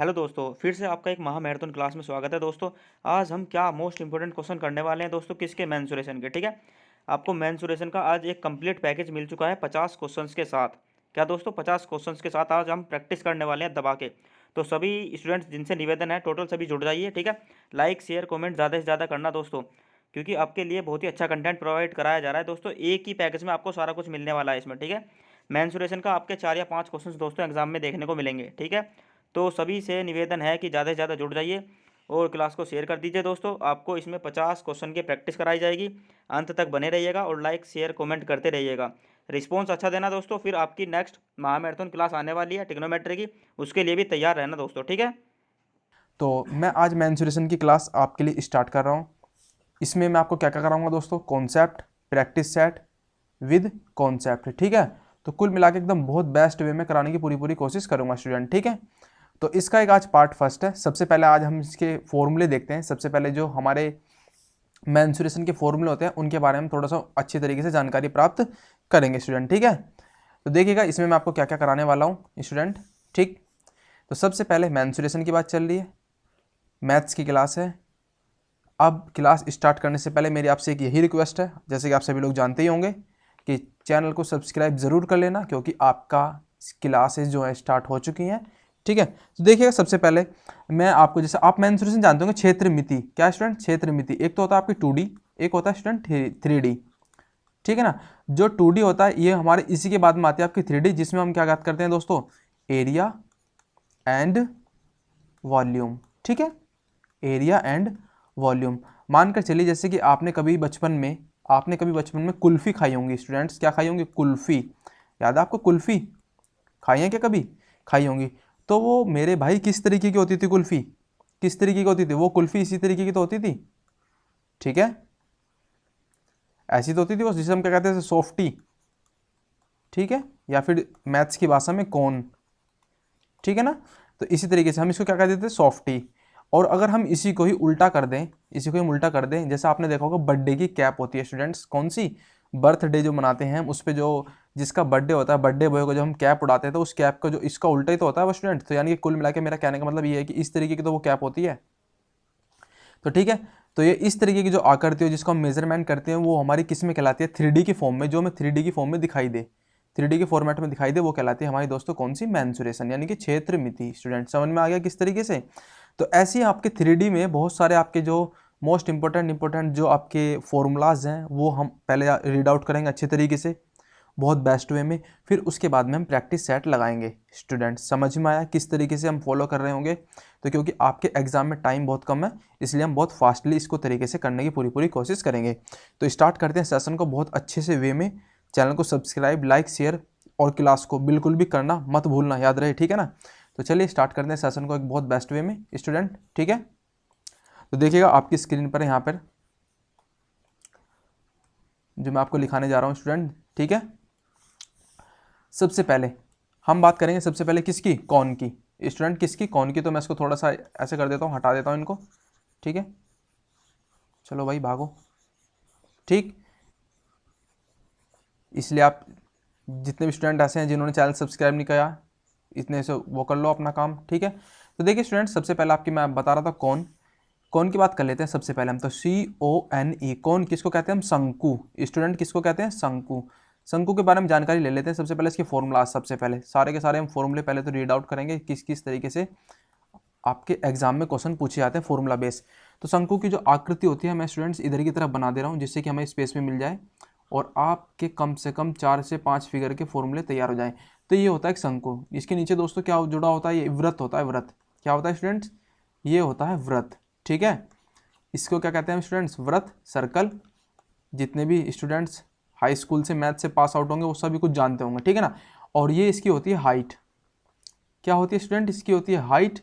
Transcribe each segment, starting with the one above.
Hello दोस्तों, फिर से आपका एक महामैराथन क्लास में स्वागत है दोस्तों। आज हम क्या मोस्ट इंपॉर्टेंट क्वेश्चन करने वाले हैं दोस्तों, किसके मेंसुरेशन के। ठीक है, आपको मेंसुरेशन का आज एक कंप्लीट पैकेज मिल चुका है 50 क्वेश्चंस के साथ। क्या दोस्तों, 50 क्वेश्चंस के साथ आज हम प्रैक्टिस करने वाले हैं दबा के। तो सभी स्टूडेंट्स जिनसे निवेदन है, टोटल सभी जुड़ जाइए। ठीक है, लाइक शेयर कॉमेंट ज़्यादा से ज़्यादा करना दोस्तों, क्योंकि आपके लिए बहुत ही अच्छा कंटेंट प्रोवाइड कराया जा रहा है दोस्तों। एक ही पैकेज में आपको सारा कुछ मिलने वाला है इसमें। ठीक है, मेंसुरेशन का आपके 4 या 5 क्वेश्चंस दोस्तों एग्जाम में देखने को मिलेंगे। ठीक है, तो सभी से निवेदन है कि ज़्यादा से ज़्यादा जुड़ जाइए और क्लास को शेयर कर दीजिए दोस्तों। आपको इसमें 50 क्वेश्चन की प्रैक्टिस कराई जाएगी। अंत तक बने रहिएगा और लाइक शेयर कमेंट करते रहिएगा। रिस्पॉन्स अच्छा देना दोस्तों, फिर आपकी नेक्स्ट महामैराथन क्लास आने वाली है ट्रिग्नोमेट्री की, उसके लिए भी तैयार रहना दोस्तों। ठीक है, तो मैं आज मेंसुरेशन की क्लास आपके लिए स्टार्ट कर रहा हूँ। इसमें मैं आपको क्या क्या कराऊंगा दोस्तों, concept, practice set with concept. ठीक है, तो कुल मिला के एकदम बहुत बेस्ट वे में कराने की पूरी पूरी कोशिश करूंगा स्टूडेंट। ठीक है, तो इसका एक आज पार्ट फर्स्ट है। सबसे पहले आज हम इसके फॉर्मूले देखते हैं। सबसे पहले जो हमारे मेंसुरेशन के फॉर्मूले होते हैं उनके बारे में थोड़ा सा अच्छी तरीके से जानकारी प्राप्त करेंगे स्टूडेंट। ठीक है, तो देखिएगा इसमें मैं आपको क्या क्या कराने वाला हूँ स्टूडेंट। ठीक, तो सबसे पहले मेंसुरेशन की बात चल रही है, मैथ्स की क्लास है। अब क्लास स्टार्ट करने से पहले मेरी आपसे एक यही रिक्वेस्ट है, जैसे कि आप सभी लोग जानते ही होंगे कि चैनल को सब्सक्राइब ज़रूर कर लेना, क्योंकि आपका क्लासेस जो है स्टार्ट हो चुकी हैं। ठीक है, तो देखिएगा सबसे पहले मैं आपको, जैसे आप मेंसुरेशन जानते होंगे, क्षेत्र मिति। क्या स्टूडेंट, क्षेत्र मिति एक तो होता है आपकी 2D, एक होता है स्टूडेंट 3D। ठीक है ना, जो 2D होता है ये हमारे इसी के बाद में आती है आपकी 3D, जिसमें हम क्या बात करते हैं दोस्तों, एरिया एंड वॉल्यूम। ठीक है, एरिया एंड वॉल्यूम। मानकर चलिए जैसे कि आपने कभी बचपन में कुल्फ़ी खाई होंगी स्टूडेंट्स। क्या खाई होंगी, कुल्फ़ी। याद है आपको कुल्फ़ी, खाई है क्या कभी, खाई होंगी। तो वो मेरे भाई किस तरीके की होती थी कुल्फ़ी, किस तरीके की होती थी वो कुल्फ़ी, इसी तरीके की तो होती थी। ठीक है, ऐसी तो होती थी वो, जिसे हम क्या कहते थे, सॉफ्टी। ठीक है, या फिर मैथ्स की भाषा में कौन। ठीक है ना, तो इसी तरीके से हम इसको क्या कहते थे, सॉफ्टी। और अगर हम इसी को ही उल्टा कर दें, इसी को हम उल्टा कर दें, जैसे आपने देखा होगा बर्थडे की कैप होती है स्टूडेंट्स, कौन सी, बर्थडे जो मनाते हैं उस पे जो जिसका बर्थडे होता है, बर्थडे बॉय को जब हम कैप उड़ाते हैं तो उस कैप का जो इसका उल्टा ही तो होता है वो स्टूडेंट। तो यानी कि कुल मिला के मेरा कहने का मतलब ये है कि इस तरीके की तो वो कैप होती है। तो ठीक है, तो ये इस तरीके की जो आकृति हो जिसको हम मेजरमेंट करते हैं वो हमारी किस में कहलाती है, 3D की फॉर्म में, जो हमें 3D की फॉर्म में दिखाई दे, 3D के फॉर्मेट में दिखाई दे, वो कहलाती है हमारी दोस्तों कौन सी, मेंसुरेशन, यानी कि क्षेत्र मिति। स्टूडेंट समझ में आ गया किस तरीके से। तो ऐसे ही आपके 3D में बहुत सारे आपके जो मोस्ट इंपॉर्टेंट जो आपके फॉर्मूलाज हैं वो हम पहले रीड आउट करेंगे अच्छे तरीके से, बहुत बेस्ट वे में। फिर उसके बाद में हम प्रैक्टिस सेट लगाएंगे। स्टूडेंट समझ में आया किस तरीके से हम फॉलो कर रहे होंगे। तो क्योंकि आपके एग्जाम में टाइम बहुत कम है, इसलिए हम बहुत फास्टली इसको तरीके से करने की पूरी पूरी कोशिश करेंगे। तो स्टार्ट करते हैं सेशन को बहुत अच्छे से वे में। चैनल को सब्सक्राइब, लाइक, शेयर और क्लास को बिल्कुल भी करना मत भूलना, याद रहे। ठीक है ना, तो चलिए स्टार्ट करते हैं सेशन को एक बहुत बेस्ट वे में स्टूडेंट। ठीक है, तो देखिएगा आपकी स्क्रीन पर यहाँ पर जो मैं आपको लिखाने जा रहा हूँ स्टूडेंट। ठीक है, सबसे पहले हम बात करेंगे, सबसे पहले किसकी, कौन की। स्टूडेंट किसकी, कौन की। तो मैं इसको थोड़ा सा ऐसे कर देता हूँ, हटा देता हूँ इनको। ठीक है, चलो भाई भागो। ठीक, इसलिए आप जितने भी स्टूडेंट ऐसे हैं जिन्होंने चैनल सब्सक्राइब नहीं किया, इतने से वो कर लो अपना काम। ठीक है, तो देखिए स्टूडेंट, सबसे पहले आपकी मैं बता रहा था कौन, कौन की बात कर लेते हैं सबसे पहले हम। तो CONE, कौन किसको कहते हैं हम, शंकु। स्टूडेंट किसको कहते हैं, शंकु। शंकु के बारे में जानकारी ले लेते हैं। सबसे पहले इसके फॉर्मूला, सबसे पहले सारे के सारे हम फॉर्मूले पहले तो रीड आउट करेंगे, किस किस तरीके से आपके एग्जाम में क्वेश्चन पूछे जाते हैं फॉर्मूला बेस। तो शंकु की जो आकृति होती है मैं स्टूडेंट्स इधर की तरफ बना दे रहा हूँ, जिससे कि हमें स्पेस में मिल जाए और आपके कम से कम 4 से 5 फिगर के फॉर्मूले तैयार हो जाएं। तो ये होता है एक शंकु। इसके नीचे दोस्तों क्या जुड़ा होता है, ये व्रत होता है। व्रत क्या होता है स्टूडेंट्स, ये होता है व्रत। ठीक है, इसको क्या कहते हैं स्टूडेंट्स, व्रत, सर्कल। जितने भी स्टूडेंट्स हाई स्कूल से मैथ से पास आउट होंगे वो सभी कुछ जानते होंगे। ठीक है ना, और ये इसकी होती है हाइट। क्या होती है स्टूडेंट, इसकी होती है हाइट।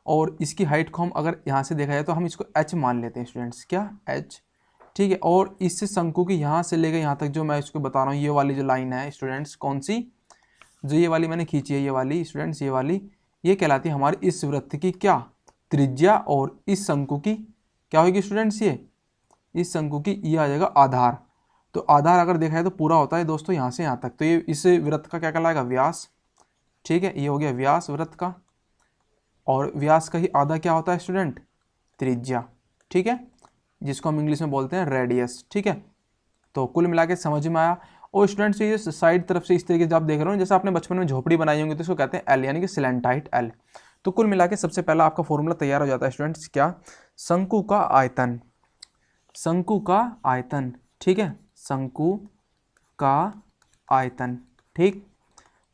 और इसकी हाइट को हम अगर यहाँ से देखा जाए तो हम इसको h मान लेते हैं स्टूडेंट्स, क्या, h। ठीक है, और इससे शंकु की यहाँ से लेकर यहाँ तक जो मैं इसको बता रहा हूँ, ये वाली जो लाइन है स्टूडेंट्स, कौन सी, जो ये वाली मैंने खींची है, ये वाली स्टूडेंट्स, ये वाली, ये कहलाती है हमारी इस वृत्त की क्या, त्रिज्या। और इस शंकु की क्या होगी स्टूडेंट्स, ये इस शंकु की ये आ जाएगा आधार। तो आधार अगर देखा जाए तो पूरा होता है दोस्तों यहाँ से यहाँ तक, तो ये इस वृत्त का क्या कहलाएगा, व्यास। ठीक है, ये हो गया व्यास वृत्त का। और व्यास का ही आधा क्या होता है स्टूडेंट, त्रिज्या, ठीक है, जिसको हम इंग्लिश में बोलते हैं रेडियस, ठीक है। तो कुल मिला के समझ में आया। और स्टूडेंट्स ये साइड तरफ से इस तरीके से आप देख रहे हो, जैसे आपने बचपन में झोपड़ी बनाई होंगी तो इसको कहते हैं एल, यानी कि सिलेंटाइट एल। तो कुल मिला के सबसे पहला आपका फॉर्मूला तैयार हो जाता है स्टूडेंट्स, क्या, शंकु का आयतन, शंकु का आयतन, ठीक है, शंकु का आयतन, ठीक।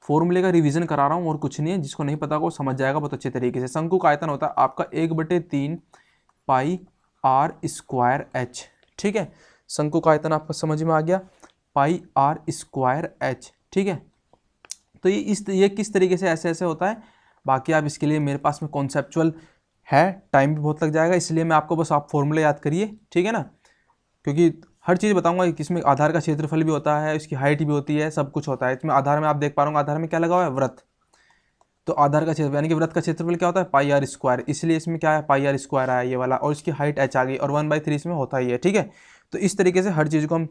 फॉर्मूले का रिवीजन करा रहा हूँ और कुछ नहीं है, जिसको नहीं पता वो समझ जाएगा बहुत अच्छे तरीके से। शंकु का आयतन होता है आपका 1/3 पाई आर स्क्वायर एच, ठीक है। शंकु का आयतन आपको समझ में आ गया, पाई आर स्क्वायर एच, ठीक है। तो ये किस तरीके से ऐसे ऐसे होता है, बाकी आप इसके लिए मेरे पास में कॉन्सेप्चुअल है, टाइम भी बहुत लग जाएगा, इसलिए मैं आपको बस आप फॉर्मूले याद करिए, ठीक है ना, क्योंकि हर चीज़ बताऊंगा कि इसमें आधार का क्षेत्रफल भी होता है, इसकी हाइट भी होती है, सब कुछ होता है इसमें। आधार में आप देख पा रहे हो, आधार में क्या लगा हुआ है, वृत्त। तो आधार का क्षेत्र यानी कि वृत्त का क्षेत्रफल क्या होता है, पाई आर स्क्वायर, इसलिए इसमें क्या है, पाई आर स्क्वायर आया ये वाला, और इसकी हाइट एच आ गई, और 1/3 इसमें होता ही है, ठीक है। तो इस तरीके से हर चीज़ को हम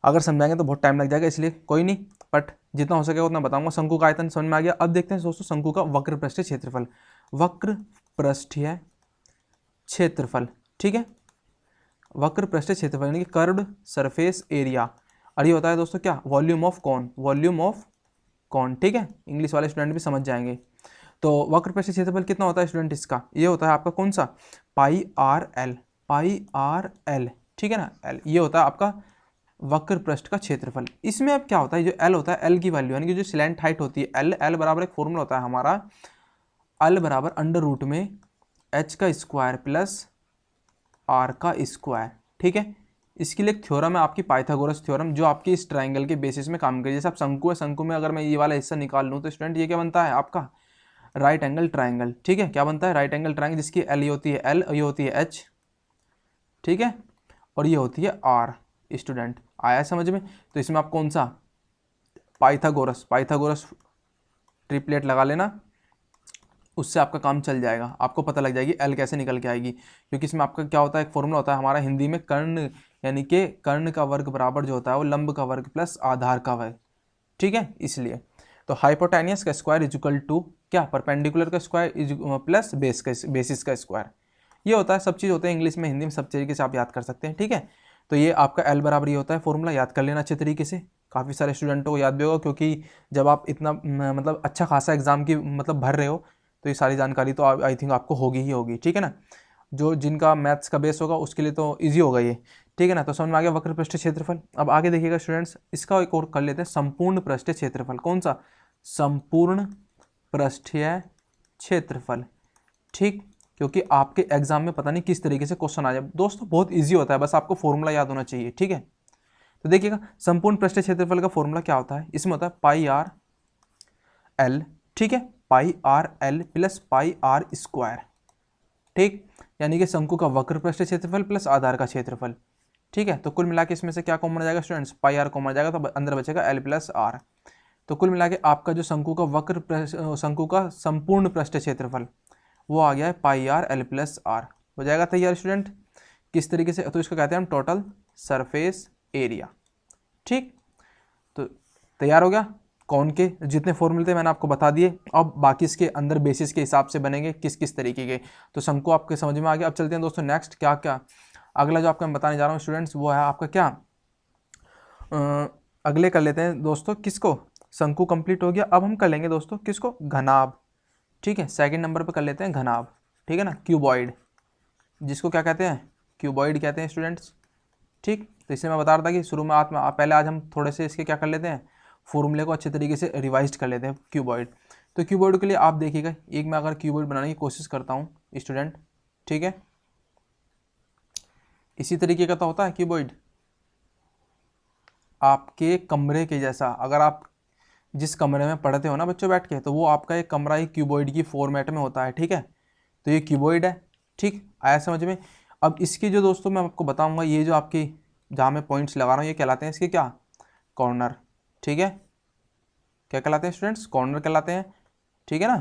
अगर समझाएंगे तो बहुत टाइम लग जाएगा, इसलिए कोई नहीं, बट जितना हो सके उतना बताऊंगा। शंकु का आयतन समझ में आ गया। अब देखते हैं दोस्तों शंकु का वक्र पृष्ठीय क्षेत्रफल, वक्र पृष्ठीय क्षेत्रफल, ठीक है, वक्र पृष्ठीय क्षेत्रफल यानी कि कर्व्ड सरफेस एरिया, और ये होता है दोस्तों क्या, volume of cone, volume of cone, ठीक है, इंग्लिश वाले स्टूडेंट भी समझ जाएंगे। तो वक्र पृष्ठीय क्षेत्रफल कितना होता है स्टूडेंट, इसका ये होता है आपका कौन सा, पाई आर एल, पाई आर एल, ठीक है ना, एल ये होता है आपका वक्र पृष्ठ का क्षेत्रफल। इसमें अब क्या होता है, जो एल होता है, एल की वैल्यू यानी कि जो स्लैंट हाइट होती है, एल, एल बराबर एक फॉर्मूला होता है हमारा, एल बराबर अंडर रूट में एच का स्क्वायर प्लस आर का स्क्वायर, ठीक है। इसके लिए एक थ्योरम है आपकी पाइथागोरस थ्योरम, जो आपकी इस ट्राइंगल के बेसिस में काम करेगी। जैसे आप शंकु है, शंकु में अगर मैं ये वाला हिस्सा निकाल लूँ तो स्टूडेंट ये क्या बनता है आपका, राइट एंगल ट्राइंगल, ठीक है, क्या बनता है, राइट एंगल ट्राइंगल, जिसकी एल ये होती है एल, ये होती है एच, ठीक है, और ये होती है आर। स्टूडेंट आया समझ में। तो इसमें आप कौन सा, पाइथागोरस, पाइथागोरस ट्रिपलेट लगा लेना, उससे आपका काम चल जाएगा, आपको पता लग जाएगी एल कैसे निकल के आएगी। क्योंकि इसमें आपका क्या होता है, एक फॉर्मूला होता है हमारा हिंदी में, कर्ण यानी कि कर्ण का वर्ग बराबर जो होता है वो लंब का वर्ग प्लस आधार का वर्ग, ठीक है, इसलिए। तो हाइपोटेनियस का स्क्वायर इज इक्वल टू क्या, परपेंडिकुलर का स्क्वायर इज प्लस बेसिस का स्क्वायर, ये होता है। सब चीज़ होते हैं इंग्लिश में, हिंदी में, सब तरीके से आप याद कर सकते हैं, ठीक है। तो ये आपका एल बराबर ये होता है, फॉर्मूला याद कर लेना अच्छे तरीके से, काफ़ी सारे स्टूडेंटों को याद भी होगा, क्योंकि जब आप इतना मतलब अच्छा खासा एग्जाम की मतलब भर रहे हो तो ये सारी जानकारी तो आई थिंक आपको होगी ही होगी, ठीक है ना। जो जिनका मैथ्स का बेस होगा उसके लिए तो ईजी होगा ये, ठीक है ना। तो समझ में आ गया वक्र पृष्ठीय क्षेत्रफल। अब आगे देखिएगा स्टूडेंट्स, इसका एक और कर लेते हैं, संपूर्ण पृष्ठीय क्षेत्रफल। कौन सा, संपूर्ण पृष्ठीय क्षेत्रफल, ठीक, क्योंकि आपके एग्जाम में पता नहीं किस तरीके से क्वेश्चन आ जाए दोस्तों, बहुत ईजी होता है, बस आपको फॉर्मूला याद होना चाहिए, ठीक है। तो देखिएगा संपूर्ण पृष्ठीय क्षेत्रफल का फॉर्मूला क्या होता है, इसमें होता है पाई आर एल, ठीक है, pi r l plus pi r square, ठीक, यानी कि शंकु का वक्र पृष्ठीय क्षेत्रफल प्लस आधार का क्षेत्रफल, ठीक है। तो कुल मिला के इसमें से क्या कॉमन आ जाएगा स्टूडेंट्स, पाई आर कॉमन आ जाएगा, तो अंदर बचेगा एल प्लस आर। तो कुल मिला के आपका जो शंकु का शंकु का संपूर्ण पृष्ठीय क्षेत्रफल वो आ गया है pi r l plus are, हो जाएगा तैयार स्टूडेंट। किस तरीके से, तो इसको कहते हैं हम टोटल सरफेस एरिया, ठीक। तो तैयार हो गया, कौन के जितने फॉर्मूले थे मैंने आपको बता दिए, अब बाकी इसके अंदर बेसिस के हिसाब से बनेंगे किस किस तरीके के। तो शंकु आपके समझ में आ गया। अब चलते हैं दोस्तों नेक्स्ट, क्या क्या अगला जो आपको मैं बताने जा रहा हूँ स्टूडेंट्स, वो है आपका क्या, अगले कर लेते हैं दोस्तों, किसको, शंकु कंप्लीट हो गया। अब हम कर लेंगे दोस्तों किसको, घनाभ, ठीक है, सेकंड नंबर पे कर लेते हैं घनाभ, ठीक है ना, क्यूबॉइड, जिसको क्या कहते हैं, क्यूबॉइड कहते हैं स्टूडेंट्स, ठीक। तो इससे मैं बता रहा था कि शुरू में पहले आज हम थोड़े से इसके क्या कर लेते हैं, फॉर्मूले को अच्छे तरीके से रिवाइज कर लेते हैं क्यूबॉइड। तो क्यूबॉइड के लिए आप देखिएगा, एक मैं अगर क्यूबॉइड बनाने की कोशिश करता हूँ स्टूडेंट, ठीक है, इसी तरीके का तो होता है क्यूबॉइड, आपके कमरे के जैसा। अगर आप जिस कमरे में पढ़ते हो ना बच्चों बैठ के, तो वो आपका एक कमरा ही क्यूबॉइड की फॉर्मेट में होता है, ठीक है। तो ये क्यूबॉइड है, ठीक, आया समझ में। अब इसकी जो दोस्तों मैं आपको बताऊंगा, ये जो आपकी जहाँ मैं पॉइंट्स लगा रहा हूँ ये कहलाते हैं इसके क्या, कॉर्नर, ठीक है, क्या कहलाते हैं स्टूडेंट्स, कॉर्नर कहलाते हैं, ठीक है ना।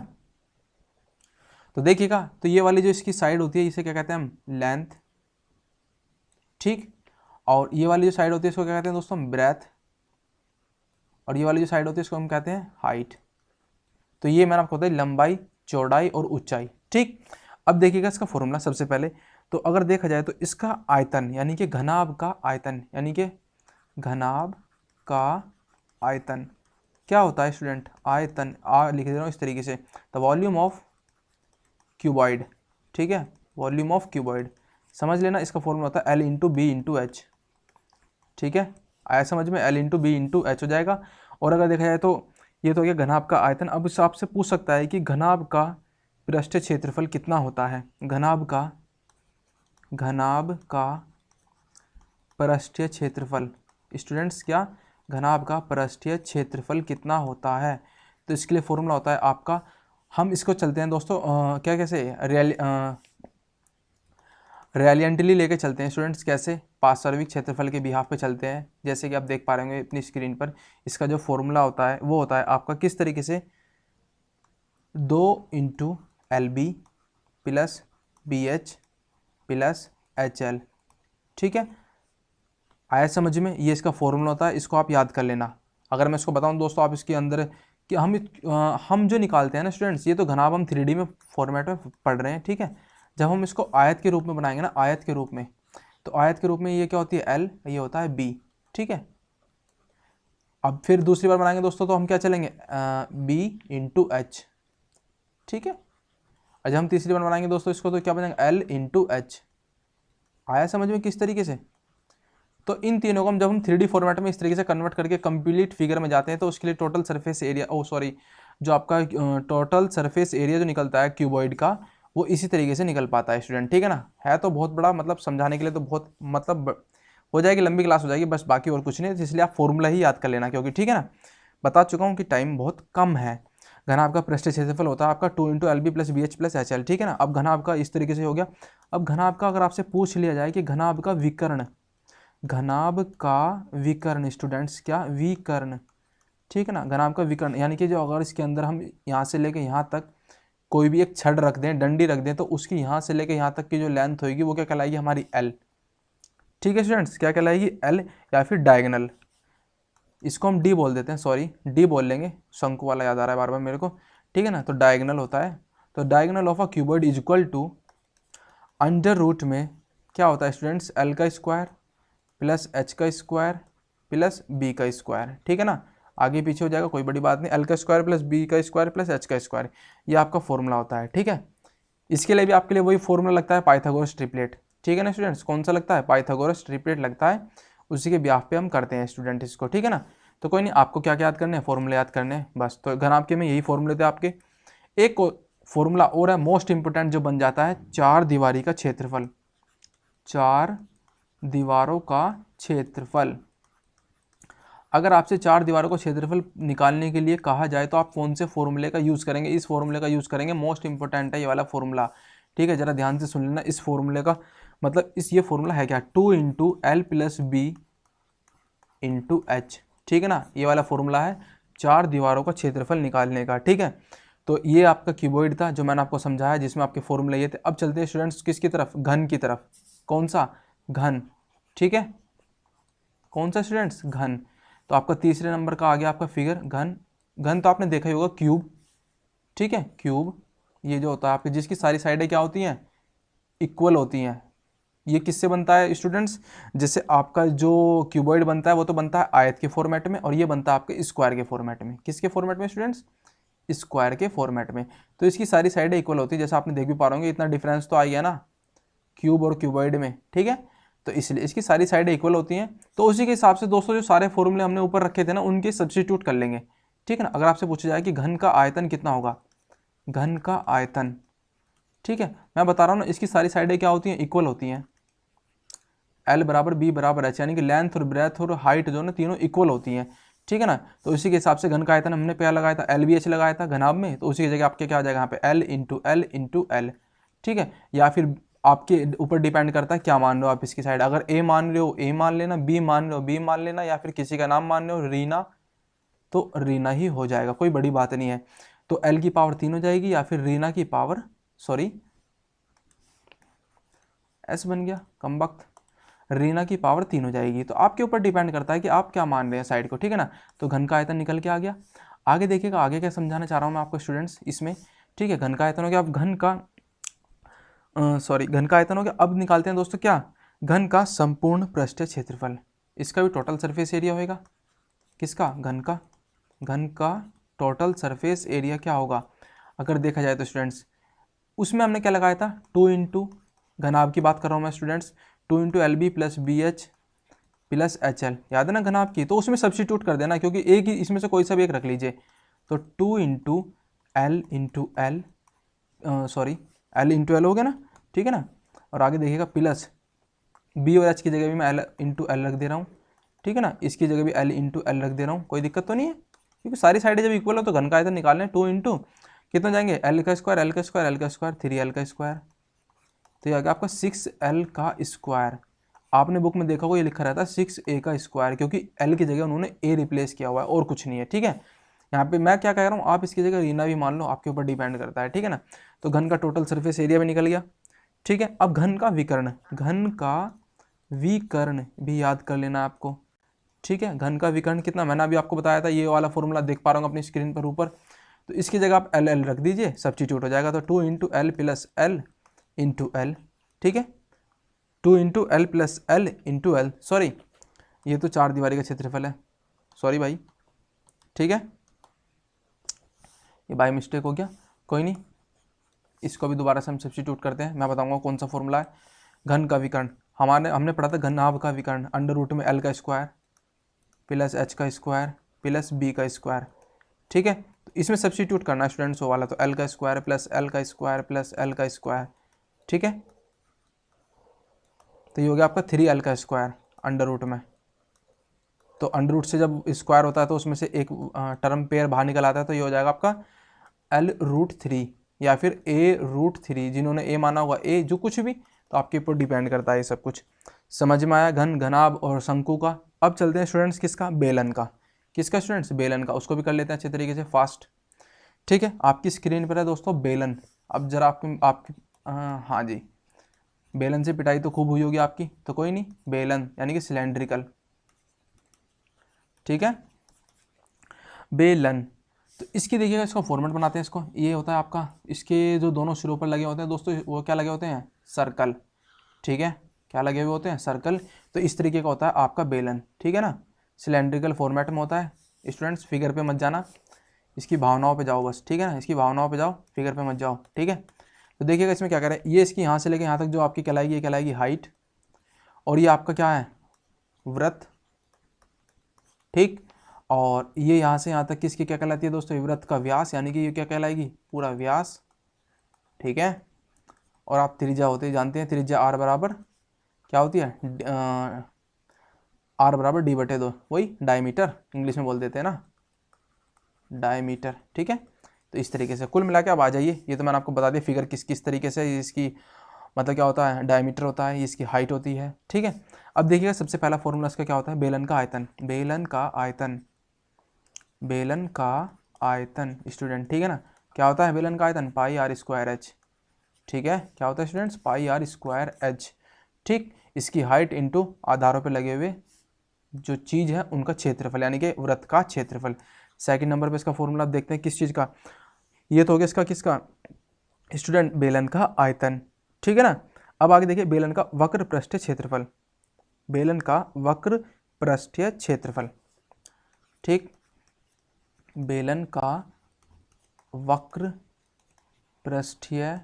तो देखिएगा, तो ये वाली जो इसकी साइड होती है इसे क्या कहते हैं हम, लेंथ, ठीक, और ये वाली जो साइड होती है इसको क्या कहते हैं दोस्तों, ब्रेथ, और ये वाली जो साइड होती है इसको हम कहते हैं हाइट। तो ये मैंने आपको बताया लंबाई, चौड़ाई और ऊंचाई, ठीक। अब देखिएगा इसका फॉर्मूला सबसे पहले, तो अगर देखा जाए तो इसका आयतन यानी कि घनाभ का आयतन, यानी कि घनाभ का आयतन क्या होता है स्टूडेंट, आयतन लिख दे रहा हूँ इस तरीके से, द वॉल्यूम ऑफ क्यूबॉइड, ठीक है, वॉल्यूम ऑफ क्यूबॉइड, समझ लेना इसका फॉर्मूला होता है L into B into H, ठीक है, आया समझ में, L into B into H हो जाएगा। और अगर देखा जाए तो ये तो हो गया घनाभ का आयतन। अब इससे आपसे पूछ सकता है कि घनाभ का पृष्ठीय क्षेत्रफल कितना होता है, घनाभ का पृष्ठीय क्षेत्रफल स्टूडेंट्स, क्या घनाभ का पृष्ठीय क्षेत्रफल कितना होता है, तो इसके लिए फॉर्मूला होता है आपका, हम इसको चलते हैं दोस्तों क्या कैसे रैलियंटली लेके चलते हैं स्टूडेंट्स, कैसे पार्श्विक क्षेत्रफल के बिहाफ पे चलते हैं। जैसे कि आप देख पा रहे होंगे अपनी स्क्रीन पर, इसका जो फॉर्मूला होता है वो होता है आपका किस तरीके से, 2 into L B plus B H plus H L, ठीक है, आया समझ में, ये इसका फॉर्मूला होता है, इसको आप याद कर लेना। अगर मैं इसको बताऊं दोस्तों, आप इसके अंदर कि हम जो निकालते हैं ना स्टूडेंट्स, ये तो घनाभ हम 3D में फॉर्मेट में पढ़ रहे हैं, ठीक है, जब हम इसको आयत के रूप में बनाएंगे ना, आयत के रूप में, तो आयत के रूप में ये क्या होती है L, ये होता है B, ठीक है। अब फिर दूसरी बार बनाएंगे दोस्तों तो हम क्या चलेंगे B इंटू एच, ठीक है। और जब हम तीसरी बार बनाएंगे दोस्तों इसको तो क्या बनेगा L इंटू एच, आया समझ में किस तरीके से। तो इन तीनों को हम जब हम 3D फॉर्मेट में इस तरीके से कन्वर्ट करके कंप्लीट फिगर में जाते हैं तो उसके लिए टोटल सरफेस एरिया, जो आपका टोटल सरफेस एरिया जो निकलता है क्यूबॉइड का, वो इसी तरीके से निकल पाता है स्टूडेंट, ठीक है ना। है तो बहुत बड़ा, मतलब समझाने के लिए तो बहुत मतलब हो जाएगी, लंबी क्लास हो जाएगी, बस बाकी और कुछ नहीं, इसलिए आप फॉर्मूला ही याद कर लेना, क्योंकि ठीक है ना, बता चुका हूँ कि टाइम बहुत कम है। घनाभ का पृष्ठीय क्षेत्रफल होता है आपका 2 into L B plus B H plus H L, ठीक है ना। अब घनाभ का इस तरीके से हो गया। अब घनाभ का अगर आपसे पूछ लिया जाए कि घनाभ का विकर्ण, घनाभ का विकर्ण स्टूडेंट्स, क्या विकर्ण, ठीक है ना, घनाभ का विकर्ण यानी कि जो अगर इसके अंदर हम यहाँ से लेके यहाँ तक कोई भी एक छड़ रख दें, डंडी रख दें, तो उसकी यहाँ से लेके यहाँ तक की जो लेंथ होगी वो क्या कहलाएगी हमारी L, ठीक है स्टूडेंट्स, क्या कहलाएगी L, या फिर डायगोनल, इसको हम D बोल देते हैं, सॉरी D बोल लेंगे, शंकु वाला याद आ रहा है बार बार मेरे को, ठीक है ना। तो डायगोनल होता है, तो diagonal of a cuboid is equal to under root में क्या होता है स्टूडेंट्स, L का स्क्वायर प्लस H का स्क्वायर प्लस B का स्क्वायर, ठीक है ना, आगे पीछे हो जाएगा कोई बड़ी बात नहीं, L का स्क्वायर प्लस B का स्क्वायर प्लस H का स्क्वायर, ये आपका फॉर्मूला होता है, ठीक है। इसके लिए भी आपके लिए वही फॉर्मूला लगता है पाइथागोरस ट्रिपलेट, ठीक है ना स्टूडेंट्स, कौन सा लगता है, पाइथागोरस ट्रिपलेट लगता है, उसी के ब्याह पे हम करते हैं स्टूडेंट इसको, ठीक है ना। तो कोई नहीं, आपको क्या क्या याद करने हैं, फॉर्मूले याद करने हैं बस। तो घनाभ के में यही फॉर्मूले थे आपके। एक फॉर्मूला और है मोस्ट इंपोर्टेंट, जो बन जाता है चार दीवारी का क्षेत्रफल, चार दीवारों का क्षेत्रफल। अगर आपसे चार दीवारों का क्षेत्रफल निकालने के लिए कहा जाए तो आप कौन से फॉर्मूले का यूज़ करेंगे, इस फॉर्मूले का यूज़ करेंगे, मोस्ट इंपोर्टेंट है ये वाला फॉर्मूला, ठीक है, जरा ध्यान से सुन लेना। इस फॉर्मूले का मतलब ये फॉर्मूला है क्या, 2 into L plus B into H, ठीक है ना, ये वाला फॉर्मूला है चार दीवारों का क्षेत्रफल निकालने का, ठीक है। तो ये आपका क्यूबॉइड था जो मैंने आपको समझाया, जिसमें आपके फॉर्मूले ये थे। अब चलते हैं स्टूडेंट्स किसकी तरफ, घन की तरफ, कौन सा, घन, ठीक है, कौन सा स्टूडेंट्स, घन। तो आपका तीसरे नंबर का आ गया आपका फिगर, घन। घन तो आपने देखा ही होगा क्यूब, ठीक है, क्यूब, ये जो होता है आपके जिसकी सारी साइडें क्या होती हैं, इक्वल होती हैं। ये किससे बनता है स्टूडेंट्स, जैसे आपका जो क्यूबॉइड बनता है वो तो बनता है आयत के फॉर्मेट में, और ये बनता है आपके स्क्वायर के फॉर्मेट में। किसके फॉर्मेट में स्टूडेंट्स, स्क्वायर के फॉर्मेट में। तो इसकी सारी साइडें इक्वल होती है, जैसे आपने देख भी पा रहे होंगे, इतना डिफरेंस तो आ गया ना क्यूब और क्यूबॉइड में, ठीक है। तो इसलिए इसकी सारी साइडें इक्वल होती हैं। तो उसी के हिसाब से दोस्तों जो सारे फॉर्मूले हमने ऊपर रखे थे ना, उनके सब्स्टिट्यूट कर लेंगे, ठीक है ना। अगर आपसे पूछा जाए कि घन का आयतन कितना होगा, घन का आयतन, ठीक है, मैं बता रहा हूँ ना, इसकी सारी साइडें क्या होती हैं, इक्वल होती हैं, L बराबर B बराबर H, यानी कि लेंथ और ब्रेथ और हाइट जो ना तीनों इक्वल होती हैं, ठीक है ना। तो इसी के हिसाब से घन का आयतन हमने पहला लगाया था, LBH लगाया था घनाभ में, तो उसी की जगह आपके क्या आ जाएगा यहाँ पे L into L into L, ठीक है। या फिर आपके ऊपर डिपेंड करता है क्या मान रहे हो आप इसकी साइड, अगर A मान रहे हो A मान लेना, B मान रहे हो B मान लेना, या फिर किसी का नाम मान रहे हो रीना, तो रीना ही हो जाएगा, कोई बड़ी बात नहीं है। तो L की पावर 3 हो जाएगी, या फिर रीना की पावर, सॉरी S बन गया कम वक्त, रीना की पावर 3 हो जाएगी। तो आपके ऊपर डिपेंड करता है कि आप क्या मान रहे हैं साइड को, ठीक है ना। तो घन का आयतन निकल के आ गया। आगे देखिएगा, आगे क्या समझाना चाह रहा हूँ मैं आपको स्टूडेंट्स इसमें, ठीक है। घन का आयतन हो गया। अब घन का सॉरी, घन का आयतन हो गया। अब निकालते हैं दोस्तों क्या, घन का संपूर्ण पृष्ठीय क्षेत्रफल। इसका भी टोटल सरफेस एरिया होगा, किसका, घन का टोटल सरफेस एरिया क्या होगा अगर देखा जाए तो स्टूडेंट्स, उसमें हमने क्या लगाया था, 2 घनाभ की बात कर रहा हूँ मैं students, 2 LB plus BH plus HL, याद है ना घनाभ की, तो उसमें सब्स्टिट्यूट कर देना, क्योंकि एक ही इसमें से कोई सा भी एक रख लीजिए। तो 2 L सॉरी L हो गया ना, ठीक है ना, और आगे देखिएगा प्लस B और H की जगह भी मैं L रख दे रहा हूँ, ठीक है ना, इसकी जगह भी L रख दे रहा हूँ, कोई दिक्कत तो नहीं है, क्योंकि सारी साइडें जब इक्वल हो तो घन का आयतन निकालने, 2 कितना जाएंगे, L का स्क्वायर 3L का स्क्वायर, तो ये आ गया आपका 6L का स्क्वायर। आपने बुक में देखा होगा ये लिखा रहता है 6A का स्क्वायर, क्योंकि L की जगह उन्होंने A रिप्लेस किया हुआ है और कुछ नहीं है, ठीक है। यहाँ पे मैं क्या कह रहा हूँ, आप इसकी जगह रीना भी मान लो, आपके ऊपर डिपेंड करता है, ठीक है ना। तो घन का टोटल सरफेस एरिया भी निकल गया, ठीक है। अब घन का विकर्ण भी याद कर लेना आपको, ठीक है। घन का विकर्ण कितना, मैंने अभी आपको बताया था, ये वाला फॉर्मूला देख पा रहा हूँ अपनी स्क्रीन पर ऊपर, तो इसकी जगह आप L रख दीजिए, सब्स्टिट्यूट हो जाएगा, तो 2 × L plus L into L, ठीक है, 2 × L plus L into L, sorry ये तो 4 दीवारी का क्षेत्रफल है, सॉरी भाई, ठीक है, ये बाय मिस्टेक हो गया, कोई नहीं, इसको भी दोबारा से हम सब्स्टिट्यूट करते हैं, मैं बताऊंगा कौन सा फॉर्मूला है। घन का विकर्ण, हमने पढ़ा था घनाभ का विकर्ण, अंडर रूट में L का स्क्वायर प्लस H का स्क्वायर प्लस B का स्क्वायर, ठीक है। तो इसमें सब्स्टिट्यूट करना है स्टूडेंट्स वो वाला, तो L का स्क्वायर प्लस L का स्क्वायर प्लस L का स्क्वायर, ठीक है। तो ये हो गया आपका 3L का स्क्वायर अंडर रूट में, तो अंडर रूट से जब स्क्वायर होता है तो उसमें से एक टर्म पेयर बाहर निकल आता है, तो ये हो जाएगा आपका L√3 या फिर A√3, जिन्होंने A माना होगा A, जो कुछ भी, तो आपके ऊपर डिपेंड करता है ये सब कुछ। समझ में आया घन, घनाभ और शंकु का। अब चलते हैं स्टूडेंट्स किसका, बेलन का, किसका स्टूडेंट्स, बेलन का, उसको भी कर लेते हैं अच्छे तरीके से फास्ट, ठीक है। आपकी स्क्रीन पर है दोस्तों बेलन, अब जरा आपकी हाँ जी, बेलन से पिटाई तो खूब हुई होगी आपकी, तो कोई नहीं, बेलन यानी कि सिलेंड्रिकल, ठीक है, बेलन। तो इसकी देखिएगा, इसका फॉर्मेट बनाते हैं इसको, ये होता है आपका, इसके जो दोनों सिरों पर लगे होते हैं दोस्तों, वो क्या लगे होते हैं, सर्कल, ठीक है, क्या लगे हुए होते हैं, सर्कल। तो इस तरीके का होता है आपका बेलन, ठीक है ना, सिलेंड्रिकल फॉर्मेट में होता है। स्टूडेंट्स फिगर पे मत जाना, इसकी भावनाओं पे जाओ बस, ठीक है ना, इसकी भावनाओं पे जाओ, फिगर पे मत जाओ, ठीक है। तो देखिएगा इसमें क्या करें, ये इसकी यहाँ से लेके यहाँ तक जो आपकी कहलाएगी, ये कहलाएगी हाइट, और ये आपका क्या है, वृत्त, ठीक, और ये यहाँ से यहाँ तक किसकी क्या कहलाती है दोस्तों, वृत्त का व्यास, यानी कि ये क्या कहलाएगी, पूरा व्यास, ठीक है। और आप त्रिज्या होते ही जानते हैं, त्रिज्या R बराबर क्या होती है, R बराबर D/2, वही डायमीटर इंग्लिश में बोल देते हैं ना, डायमीटर, ठीक है। तो इस तरीके से कुल मिला के आप आ जाइए, ये तो मैंने आपको बता दिया फिगर किस किस तरीके से, इसकी मतलब क्या होता है, डायमीटर होता है, ये इसकी हाइट होती है, ठीक है। अब देखिएगा सबसे पहला फॉर्मूला इसका क्या होता है, बेलन का आयतन, बेलन का आयतन स्टूडेंट, ठीक है ना, क्या होता है बेलन का आयतन, πr²h, ठीक है, क्या होता है स्टूडेंट्स, πr²h, ठीक। इसकी हाइट इंटू आधारों पे लगे हुए जो चीज़ है उनका क्षेत्रफल, यानी कि वृत्त का क्षेत्रफल। सेकंड नंबर पे इसका फॉर्मूला आप देखते हैं किस चीज़ का, ये तो हो गया इसका किसका स्टूडेंट, बेलन का आयतन, ठीक है ना। अब आगे देखिए बेलन का वक्र पृष्ठीय क्षेत्रफल, बेलन का वक्र पृष्ठीय क्षेत्रफल, ठीक, बेलन का वक्र पृष्ठीय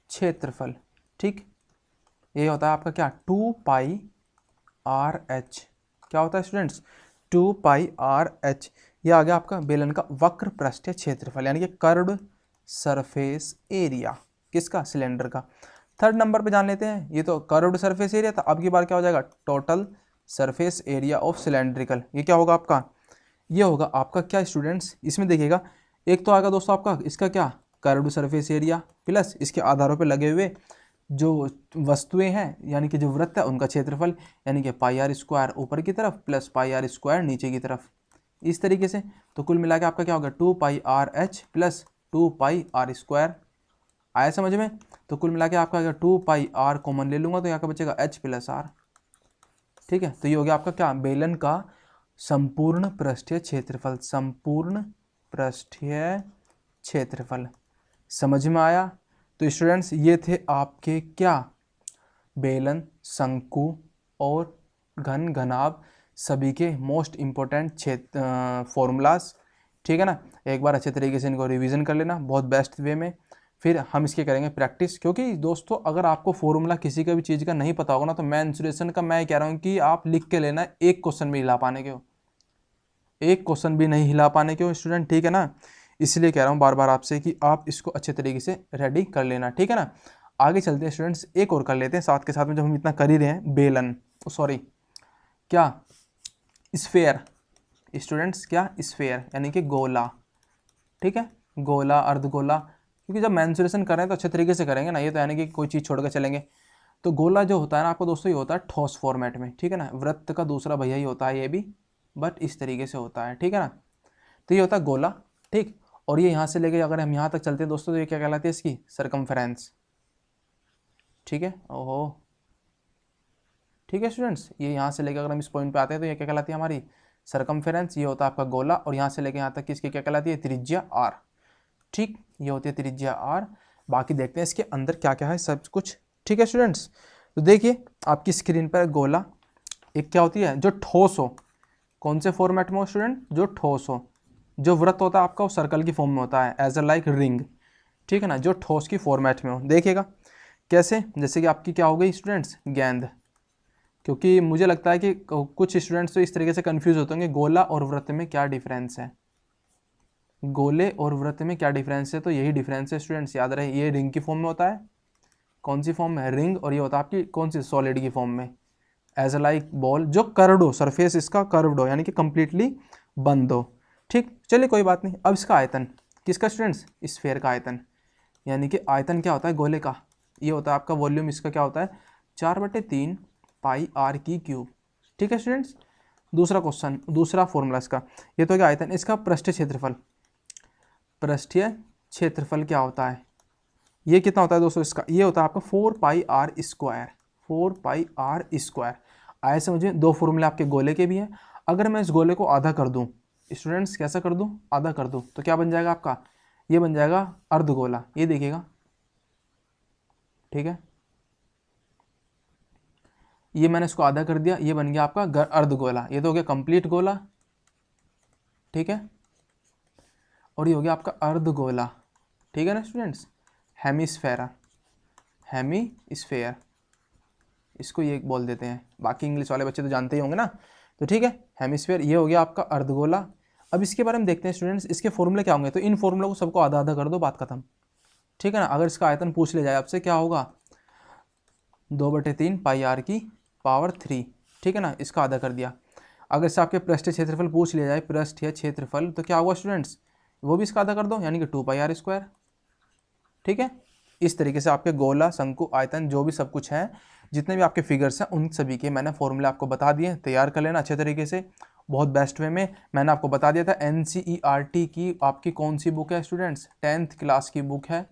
क्षेत्रफल, ठीक, ये होता है आपका क्या, 2πr/h, क्या होता है स्टूडेंट्स, 2πr/h, ये आ गया आपका बेलन का वक्र पृष्ठीय क्षेत्रफल, यानी कि कर्व्ड सरफेस एरिया, किसका, सिलेंडर का। थर्ड नंबर पे जान लेते हैं, ये तो कर्व्ड सरफेस एरिया था, अब की बार क्या हो जाएगा, total surface area of cylindrical, ये क्या होगा आपका, ये होगा आपका क्या स्टूडेंट्स, इसमें देखिएगा एक तो आएगा दोस्तों आपका इसका क्या, कर्व्ड सरफेस एरिया प्लस इसके आधारों पे लगे हुए जो वस्तुएं हैं, यानी कि जो वृत्त है उनका क्षेत्रफल, यानी कि πr² ऊपर की तरफ प्लस πr² नीचे की तरफ, इस तरीके से। तो कुल मिला के आपका क्या होगा, 2πrh प्लस 2πr², आया समझ में। तो कुल मिला के आपका अगर 2πr कॉमन ले लूँगा तो यहाँ का बचेगा h प्लस r, ठीक है। तो ये हो गया आपका क्या, बेलन का संपूर्ण पृष्ठीय क्षेत्रफल, संपूर्ण पृष्ठीय क्षेत्रफल, समझ में आया। तो स्टूडेंट्स ये थे आपके क्या, बेलन, शंकु और घन, घनाभ, सभी के मोस्ट इम्पोर्टेंट फॉर्मूलाज। ठीक है ना, एक बार अच्छे तरीके से इनको रिवीजन कर लेना बहुत बेस्ट वे में, फिर हम इसके करेंगे प्रैक्टिस। क्योंकि दोस्तों अगर आपको फॉर्मूला किसी का भी चीज़ का नहीं पता होगा ना, तो मेंसुरेशन का मैं कह रहा हूँ कि आप लिख के लेना, एक क्वेश्चन भी हिला पाने के हो, एक क्वेश्चन भी नहीं हिला पाने के हो स्टूडेंट, ठीक है ना। इसलिए कह रहा हूँ बार बार आपसे कि आप इसको अच्छे तरीके से रेडी कर लेना, ठीक है ना। आगे चलते हैं स्टूडेंट्स, एक और कर लेते हैं साथ के साथ में, जब हम इतना कर ही रहे हैं, बेलन, सॉरी क्या, स्फेयर स्टूडेंट्स, क्या, स्फेयर यानी कि गोला, ठीक है, गोला, अर्धगोला। क्योंकि जब मेंसुरेशन कर रहे हैं तो अच्छे तरीके से करेंगे ना, ये तो यानी कि कोई चीज़ छोड़ कर चलेंगे। तो गोला जो होता है ना आपको दोस्तों, ये होता है ठोस फॉर्मेट में, ठीक है ना। वृत्त का दूसरा भैया ही होता है ये भी, बट इस तरीके से होता है, ठीक है ना। तो ये होता है गोला, ठीक। और ये यहाँ से लेके अगर हम यहाँ तक चलते हैं दोस्तों, तो ये क्या कहलाती है, इसकी सरकमफेरेंस, ठीक है। ओहो, ठीक है स्टूडेंट्स, ये यहाँ से लेकर अगर हम इस पॉइंट पे आते हैं तो ये क्या कहलाती है, हमारी सरकमफेरेंस। ये होता है आपका गोला, और यहाँ से लेकर यहाँ तक किसकी क्या कहलाती है, त्रिज्या आर, ठीक। ये होती है त्रिज्या आर। बाकी देखते हैं इसके अंदर क्या क्या है सब कुछ, ठीक है स्टूडेंट्स। तो देखिए आपकी स्क्रीन पर गोला, एक क्या होती है, जो ठोस हो, कौन से फॉर्मेट में हो स्टूडेंट, जो ठोस हो। जो वृत्त होता है आपका वो सर्कल की फॉर्म में होता है, एज अ लाइक रिंग, ठीक है ना, जो ठोस की फॉर्मेट में हो। देखिएगा कैसे, जैसे कि आपकी क्या हो गई स्टूडेंट्स, गेंद। क्योंकि मुझे लगता है कि कुछ स्टूडेंट्स तो इस तरीके से कंफ्यूज होते होंगे, गोला और वृत्त में क्या डिफरेंस है, गोले और वृत्त में क्या डिफरेंस है। तो यही डिफरेंस है स्टूडेंट्स, याद रहे, ये रिंग की फॉर्म में होता है, कौन सी फॉर्म में, रिंग, और ये होता है आपकी कौन सी, सॉलिड की फॉर्म में, एज अ लाइक बॉल, जो कर्व्ड हो, सरफेस इसका कर्व्ड हो, यानी कि कंप्लीटली बंद हो, ठीक। चलिए कोई बात नहीं। अब इसका आयतन, किसका स्टूडेंट्स, स्फेयर का आयतन, यानी कि आयतन क्या होता है गोले का, ये होता है आपका वॉल्यूम, इसका क्या होता है, 4/3 पाई आर की क्यूब, ठीक है स्टूडेंट्स। दूसरा क्वेश्चन, दूसरा फॉर्मूला इसका, ये तो क्या आयतन, इसका पृष्ठीय क्षेत्रफल, पृष्ठीय क्षेत्रफल क्या होता है, ये कितना होता है दोस्तों इसका, ये होता है आपका 4πr², 4πr²। ऐसे मुझे दो फॉर्मूले आपके गोले के भी हैं। अगर मैं इस गोले को आधा कर दूं स्टूडेंट्स, कैसा कर दूं, आधा कर दूं, तो क्या बन जाएगा आपका, ये बन जाएगा अर्धगोला, ये देखिएगा, ठीक है। ये मैंने इसको आधा कर दिया, ये बन गया आपका अर्धगोला, ये तो हो गया कंप्लीट गोला, ठीक है। और ये हो गया आपका अर्धगोला, ठीक है ना स्टूडेंट्स, हेमिस्फेरा, हेमिस्फेयर, इसको ये बोल देते हैं, बाकी इंग्लिश वाले बच्चे तो जानते ही होंगे ना। तो ठीक है, हेमिस्फेयर, ये हो गया आपका अर्धगोला। अब इसके बारे में देखते हैं स्टूडेंट्स, इसके फॉर्मूले क्या होंगे। तो इन फॉर्मूलों को सबको आधा आधा कर दो, बात खत्म, ठीक है ना। अगर इसका आयतन पूछ ले जाए आपसे, क्या होगा, 2/3 पाई आर की पावर 3, ठीक है ना, इसका आधा कर दिया। अगर इससे आपके पृष्ठीय क्षेत्रफल पूछ लिया जाए, पृष्ठीय क्षेत्रफल, तो क्या होगा स्टूडेंट्स, वो भी इसका आधा कर दो, यानी कि 2πr², ठीक है। इस तरीके से आपके गोला, शंकु, आयतन, जो भी सब कुछ है, जितने भी आपके फिगर्स हैं, उन सभी के मैंने फॉर्मूले आपको बता दिए, तैयार कर लेना अच्छे तरीके से, बहुत बेस्ट वे में। मैंने आपको बता दिया था NCERT की आपकी कौन सी बुक है स्टूडेंट्स, 10th क्लास की बुक है,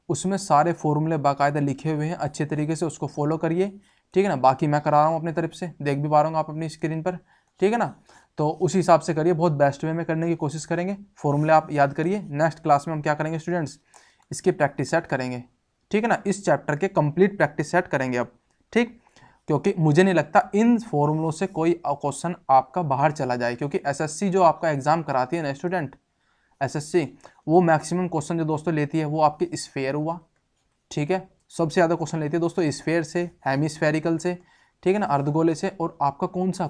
उसमें सारे फॉर्मूले बाकायदा लिखे हुए हैं, अच्छे तरीके से उसको फॉलो करिए, ठीक है ना। बाकी मैं करा रहा हूँ अपनी तरफ से, देख भी पा रहा हूँ आप अपनी स्क्रीन पर, ठीक है ना। तो उसी हिसाब से करिए, बहुत बेस्ट वे में करने की कोशिश करेंगे। फॉर्मूले आप याद करिए। नेक्स्ट क्लास में हम क्या करेंगे स्टूडेंट्स, इसकी प्रैक्टिस सेट करेंगे, ठीक है ना। इस चैप्टर के कंप्लीट प्रैक्टिस सेट करेंगे अब, ठीक। क्योंकि मुझे नहीं लगता इन फॉर्मूलों से कोई क्वेश्चन आपका बाहर चला जाए, क्योंकि एसएससी जो आपका एग्जाम कराती है ना स्टूडेंट, एसएससी, वो मैक्सिमम क्वेश्चन जो दोस्तों लेती है वो आपके स्फेयर हुआ, ठीक है। सबसे ज़्यादा क्वेश्चन लेती है दोस्तों स्फेयर से, हेमिस्फेरिकल से, ठीक है ना, अर्धगोले से, और आपका कौन सा,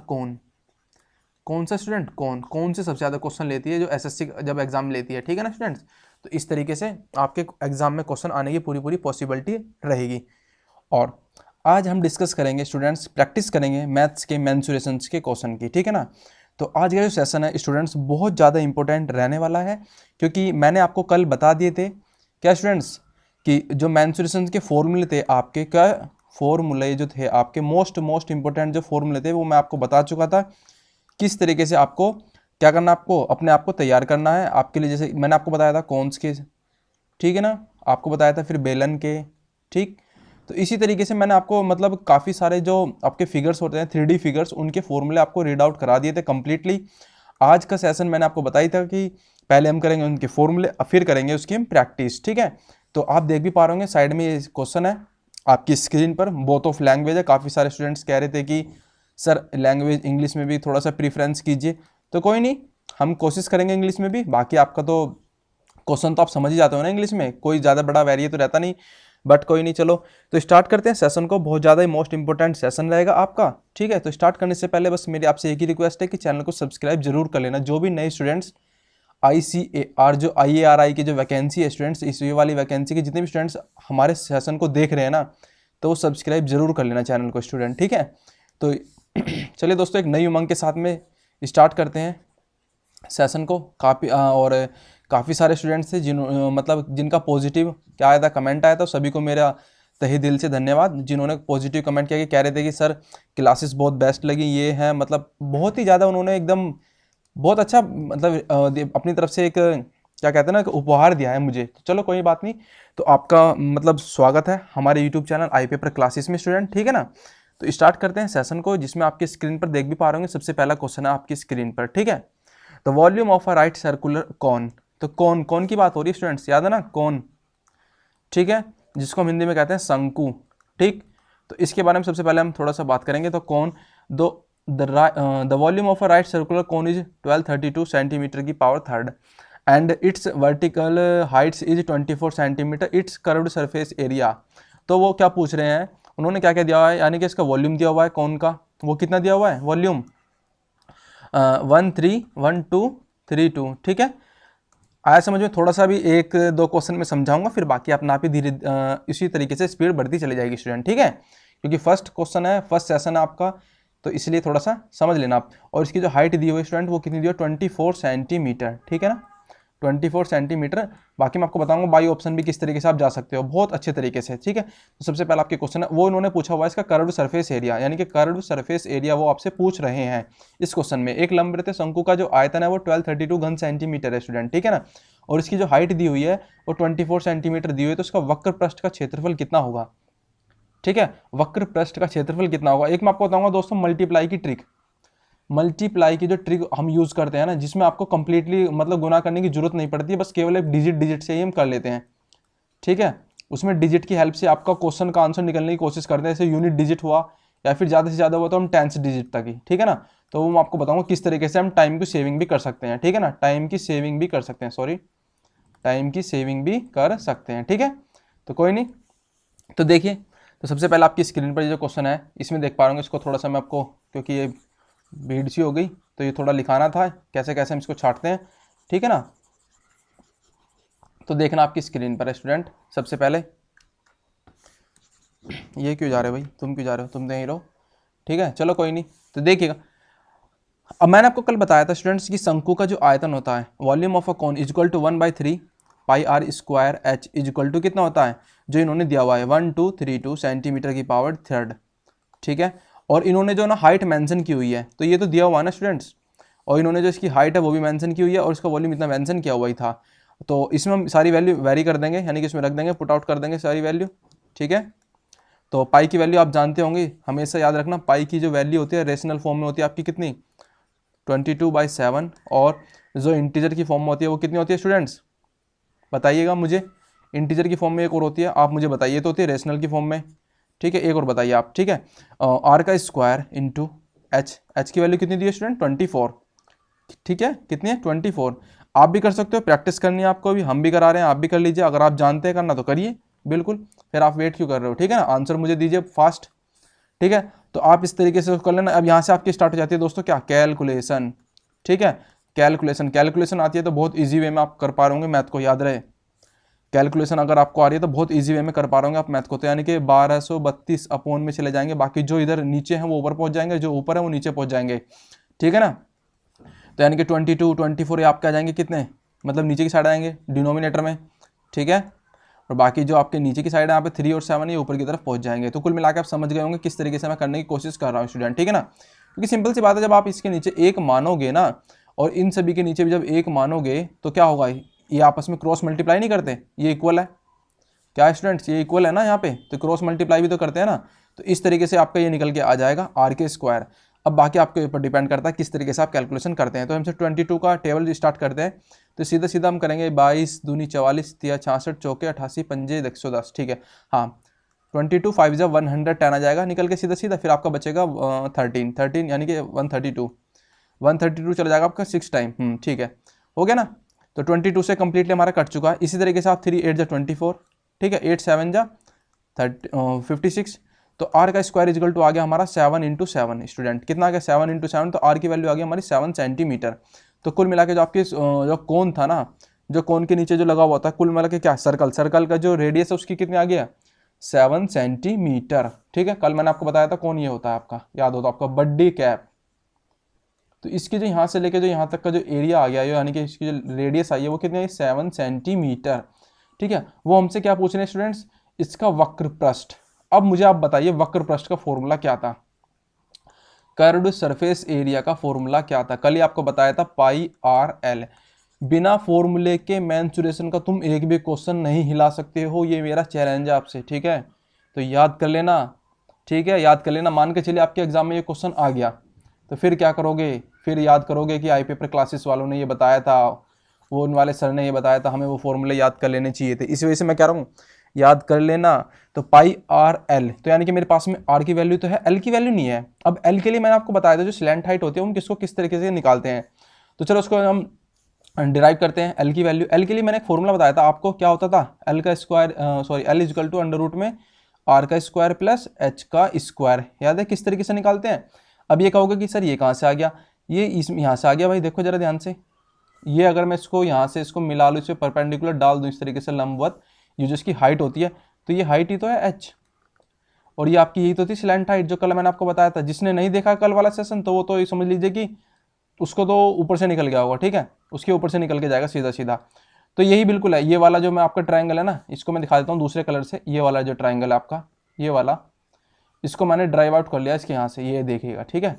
कौन सा स्टूडेंट, कौन से सबसे ज़्यादा क्वेश्चन लेती है जो एसएससी जब एग्जाम लेती है, ठीक है ना स्टूडेंट्स। तो इस तरीके से आपके एग्जाम में क्वेश्चन आने की पूरी पॉसिबिलिटी रहेगी। और आज हम डिस्कस करेंगे स्टूडेंट्स, प्रैक्टिस करेंगे मैथ्स के मेंसुरेशंस के क्वेश्चन की, ठीक है ना। तो आज का जो सेशन है स्टूडेंट्स बहुत ज़्यादा इंपॉर्टेंट रहने वाला है, क्योंकि मैंने आपको कल बता दिए थे क्या स्टूडेंट्स, कि जो मेंसुरेशंस के फॉर्मूले थे आपके, क्या फॉर्मूले जो थे आपके मोस्ट इंपॉर्टेंट जो फॉर्मूले थे, वो मैं आपको बता चुका था किस तरीके से आपको क्या करना, आपको अपने आप को तैयार करना है आपके लिए। जैसे मैंने आपको बताया था कॉन्स के, ठीक है ना, आपको बताया था फिर बेलन के, ठीक। तो इसी तरीके से मैंने आपको मतलब काफ़ी सारे जो आपके फिगर्स होते हैं 3D फिगर्स, उनके फॉर्मूले आपको रीड आउट करा दिए थे कम्प्लीटली। आज का सेशन मैंने आपको बताई था कि पहले हम करेंगे उनके फॉर्मूले, फिर करेंगे उसकी हम प्रैक्टिस, ठीक है। तो आप देख भी पा रहे होंगे साइड में ये क्वेश्चन है आपकी स्क्रीन पर, बोथ ऑफ लैंग्वेज है। काफ़ी सारे स्टूडेंट्स कह रहे थे कि सर लैंग्वेज इंग्लिश में भी थोड़ा सा प्रीफरेंस कीजिए, तो कोई नहीं, हम कोशिश करेंगे इंग्लिश में भी। बाकी आपका तो क्वेश्चन तो आप समझ ही जाते हो ना इंग्लिश में, कोई ज़्यादा बड़ा वेरिए तो रहता नहीं, बट कोई नहीं। चलो तो स्टार्ट करते हैं सेशन को, बहुत ज़्यादा ही मोस्ट इंपॉर्टेंट सेशन रहेगा आपका, ठीक है। तो स्टार्ट करने से पहले बस मेरी आपसे एक ही रिक्वेस्ट है कि चैनल को सब्सक्राइब जरूर कर लेना। जो भी नए स्टूडेंट्स ICAR जो IARI की जो वैकेंसी है स्टूडेंट्स, इस वाली वैकेंसी के जितने भी स्टूडेंट्स हमारे सेशन को देख रहे हैं ना, तो वो सब्सक्राइब जरूर कर लेना चैनल को स्टूडेंट, ठीक है। तो चलिए दोस्तों, एक नई उमंग के साथ में स्टार्ट करते हैं सेशन को। काफ़ी सारे स्टूडेंट्स थे मतलब जिनका पॉजिटिव क्या आया था, कमेंट आया था, सभी को मेरा तहे दिल से धन्यवाद। जिन्होंने पॉजिटिव कमेंट किया कि कह रहे थे कि सर क्लासेस बहुत बेस्ट लगी, ये है, मतलब बहुत ही ज़्यादा उन्होंने एकदम बहुत अच्छा मतलब अपनी तरफ से एक क्या कहते हैं ना, एक उपहार दिया है मुझे। तो चलो कोई बात नहीं, तो आपका मतलब स्वागत है हमारे यूट्यूब चैनल आई पेपर क्लासेस में स्टूडेंट, ठीक है ना। तो स्टार्ट करते हैं सेशन को, जिसमें आपकी स्क्रीन पर देख भी पा रहे होंगे। सबसे पहला क्वेश्चन है आपकी स्क्रीन पर, ठीक है। तो volume of a right circular cone, तो कौन की बात हो रही है स्टूडेंट्स, याद है ना, कौन, ठीक है, जिसको हम हिंदी में कहते हैं शंकु, ठीक। तो इसके बारे में सबसे पहले हम थोड़ा सा बात करेंगे। तो कौन दो the volume of a right circular cone is 1232 centimetre की power third and its vertical heights is 24 centimetre, its curved surface area. तो वो क्या पूछ रहे हैं, उन्होंने क्या क्या दिया हुआ है, यानी कि इसका वॉल्यूम दिया हुआ है कौन का, वो कितना दिया हुआ है वॉल्यूम 131232, ठीक है। आया समझ में, थोड़ा सा भी एक दो क्वेश्चन में समझाऊंगा, फिर बाकी अपना आप ही धीरे इसी तरीके से स्पीड बढ़ती चली जाएगी स्टूडेंट, ठीक है। क्योंकि फर्स्ट क्वेश्चन है, फर्स्ट सेशन है आपका, तो इसलिए थोड़ा सा समझ लेना आप। और इसकी जो हाइट दी हुई है स्टूडेंट, वो कितनी दी हुई है 24 सेंटीमीटर, ठीक है ना, 24 सेंटीमीटर। बाकी मैं आपको बताऊंगा बाई ऑप्शन भी किस तरीके से आप जा सकते हो बहुत अच्छे तरीके से, ठीक है। तो सबसे पहले आपके क्वेश्चन है वो इन्होंने पूछा हुआ है इसका कर्व्ड सरफेस एरिया, यानी कि कर्व्ड सरफेस एरिया वो आपसे पूछ रहे हैं इस क्वेश्चन में। एक लंबवृत्त शंकु का जो आयतन है वो 1232 घन सेंटीमीटर है स्टूडेंट, ठीक है ना। और इसकी जो हाइट दी हुई है वो 24 सेंटीमीटर दी हुई है। तो उसका वक्र पृष्ठ का क्षेत्रफल कितना होगा, ठीक है, वक्र पृष्ठ का क्षेत्रफल कितना होगा। एक मैं आपको बताऊंगा दोस्तों मल्टीप्लाई की ट्रिक, मल्टीप्लाई की जो ट्रिक हम यूज करते हैं ना, जिसमें आपको कंप्लीटली मतलब गुना करने की जरूरत नहीं पड़ती है, बस केवल एक डिजिट से ही हम कर लेते हैं, ठीक है। उसमें डिजिट की हेल्प से आपका क्वेश्चन का आंसर निकलने की कोशिश करते हैं। जैसे यूनिट डिजिट हुआ या फिर ज़्यादा से ज़्यादा हुआ तो हम टेंस डिजिट तक ही, ठीक है ना। तो वो मैं आपको बताऊंगा किस तरीके से हम टाइम की सेविंग भी कर सकते हैं, ठीक है ना, टाइम की सेविंग भी कर सकते हैं, सॉरी, टाइम की सेविंग भी कर सकते हैं, ठीक है। तो कोई नहीं, तो देखिए, तो सबसे पहले आपकी स्क्रीन पर ये जो क्वेश्चन है इसमें देख पा रहे होंगे, इसको थोड़ा सा मैं आपको, क्योंकि ये भीड़ सी हो गई तो ये थोड़ा लिखाना था कैसे कैसे हम इसको छांटते हैं, ठीक है ना। तो देखना आपकी स्क्रीन पर है स्टूडेंट, सबसे पहले ये क्यों जा रहे हो भाई, तुम क्यों जा रहे हो, तुम तो यहीं रहो, ठीक है। चलो कोई नहीं, तो देखिएगा, अब मैंने आपको कल बताया था स्टूडेंट्स कि शंकु का जो आयतन होता है, volume of a cone equal to 1/3 pi r square h equal to कितना होता है, जो इन्होंने दिया हुआ है 1232 सेंटीमीटर की पावर थर्ड, ठीक है। और इन्होंने जो ना हाइट मेंशन की हुई है, तो ये तो दिया हुआ है ना स्टूडेंट्स, और इन्होंने जो इसकी हाइट है वो भी मेंशन की हुई है, और इसका वॉल्यूम इतना मेंशन किया हुआ ही था। तो इसमें हम सारी वैल्यू वेरी कर देंगे, यानी कि इसमें रख देंगे, पुट आउट कर देंगे सारी वैल्यू, ठीक है। तो पाई की वैल्यू आप जानते होंगे, हमेशा याद रखना, पाई की जो वैल्यू होती है रेशनल फॉर्म में होती है आपकी कितनी 22/7, और जो इंटीजर की फॉर्म में होती है वो कितनी होती है स्टूडेंट्स, बताइएगा मुझे। इंटीजर की फॉर्म में एक और होती है, आप मुझे बताइए, तो होती है रेशनल की फॉर्म में, ठीक है, एक और बताइए आप, ठीक है। आर का स्क्वायर इंटू एच की वैल्यू कितनी दी है स्टूडेंट 24, ठीक है, कितनी है 24। आप भी कर सकते हो, प्रैक्टिस करनी है आपको, भी हम भी करा रहे हैं, आप भी कर लीजिए, अगर आप जानते हैं करना तो करिए बिल्कुल, फिर आप वेट क्यों कर रहे हो, ठीक है ना। आंसर मुझे दीजिए फास्ट, ठीक है। तो आप इस तरीके से कर लेना। अब यहाँ से आपकी स्टार्ट हो जाती है दोस्तों क्या, कैलकुलेशन, ठीक है। कैलकुलेशन आती है तो बहुत ईजी वे में आप कर पा रहे होंगे मैथ को, याद रहे, कैलकुलेशन अगर आपको आ रही है तो बहुत इजी वे में कर पा रहे होंगे आप मैथ को। तो यानी कि 1232 अपॉन में चले जाएंगे, बाकी जो इधर नीचे हैं वो ऊपर पहुंच जाएंगे, जो ऊपर है वो नीचे पहुंच जाएंगे, ठीक है ना। तो यानी कि 22 24 ये आपके आ जाएंगे कितने, मतलब नीचे की साइड आएंगे डिनोमिनेटर में, ठीक है। और बाकी जो आपके नीचे की साइड है यहाँ पे 3 और 7 ये ऊपर की तरफ पहुंच जाएंगे। तो कुल मिला के आप समझ गए होंगे किस तरीके से मैं करने की कोशिश कर रहा हूँ स्टूडेंट, ठीक है ना। क्योंकि सिंपल सी बात है, जब आप इसके नीचे एक मानोगे ना, और इन सभी के नीचे भी जब एक मानोगे तो क्या होगा, ये आपस में क्रॉस मल्टीप्लाई नहीं करते, ये इक्वल है, क्या है स्टूडेंट्स, ये इक्वल है ना यहाँ पे, तो क्रॉस मल्टीप्लाई भी तो करते हैं ना। तो इस तरीके से आपका ये निकल के आ जाएगा आर के स्क्वायर। अब बाकी आपके ऊपर डिपेंड करता है किस तरीके से आप कैलकुलेशन करते हैं। तो हमसे 22 का टेबल स्टार्ट करते हैं। तो सीधा सीधा हम करेंगे 22 दूनी 44 तिया 66 चौके 88 पंजे 110, ठीक है। हाँ 22 5 जा 110 आ जाएगा निकल के सीधा सीधा। फिर आपका बचेगा 13 यानी कि 132 चला जाएगा आपका 6 टाइम। ठीक है, हो गया ना। तो 22 से कंप्लीटली हमारा कट चुका है। इसी तरीके से आप 3 8 जा 24, ठीक है, 8 7 जा 56। तो आर का स्क्वायर इजिकल टू आ गया हमारा 7 इंटू 7। स्टूडेंट कितना आ गया 7 इंटू 7, तो आर की वैल्यू आ गई हमारी 7 सेंटीमीटर। तो कुल मिला के जो आपके जो कोन था ना, जो कोन के नीचे जो लगा हुआ था, कुल मिला के क्या सर्कल का जो रेडियस है उसकी कितनी आ गया 7 सेंटीमीटर। ठीक है, कल मैंने आपको बताया था कौन ये होता है आपका, याद होता आपका बड्डी कैप। तो इसकी जो यहाँ से लेके जो यहाँ तक का जो एरिया आ गया है, यानी कि इसकी जो रेडियस आई है वो कितनी है 7 सेंटीमीटर। ठीक है, वो हमसे क्या पूछ रहे हैं स्टूडेंट्स, इसका वक्र पृष्ठ। अब मुझे आप बताइए वक्र पृष्ठ का फॉर्मूला क्या था, कर्व्ड सरफेस एरिया का फॉर्मूला क्या था। कल ही आपको बताया था पाई आर एल। बिना फॉर्मूले के मेंसुरेशन का तुम एक भी क्वेश्चन नहीं हिला सकते हो, ये मेरा चैलेंज है आपसे। ठीक है, तो याद कर लेना। ठीक है, याद कर लेना। मान के चलिए आपके एग्जाम में ये क्वेश्चन आ गया, तो फिर क्या करोगे, फिर याद करोगे कि आई पेपर क्लासेस वालों ने ये बताया था, वो उन वाले सर ने ये बताया था, हमें वो फॉर्मूले याद कर लेने चाहिए थे। इस वजह से मैं कह रहा हूँ याद कर लेना। तो पाई आर एल, तो यानी कि मेरे पास में आर की वैल्यू तो है, एल की वैल्यू नहीं है। अब एल के लिए मैंने आपको बताया था जो स्लैंट हाइट होती है उन किसको किस तरीके से निकालते हैं। तो चलो उसको हम डिराइव करते हैं। एल की वैल्यू, एल के लिए मैंने एक फॉर्मूला बताया था आपको, क्या होता था, एल का square sorry L is equal to under root में आर का स्क्वायर प्लस एच का स्क्वायर। याद है किस तरीके से निकालते हैं। अब ये कहोगे कि सर ये कहाँ से आ गया, ये इसमें यहाँ से आ गया। भाई देखो जरा ध्यान से, ये अगर मैं इसको यहाँ से इसको मिला लूँ, इस पर परपेंडिकुलर डाल दूँ इस तरीके से लंबवत, ये जो इसकी हाइट होती है, तो ये हाइट ही तो है एच, और ये आपकी यही तो थी स्लैंट हाइट जो कल मैंने आपको बताया था। जिसने नहीं देखा कल वाला सेशन तो वो तो ये समझ लीजिए कि उसको तो ऊपर से निकल गया होगा। ठीक है, उसके ऊपर से निकल के जाएगा सीधा सीधा। तो यही बिल्कुल है, ये वाला जो मैं आपका ट्रायंगल है ना, इसको मैं दिखा देता हूँ दूसरे कलर से। ये वाला जो ट्रायंगल है आपका, ये वाला, इसको मैंने ड्राइव आउट कर लिया इसके यहाँ से, ये देखिएगा। ठीक है,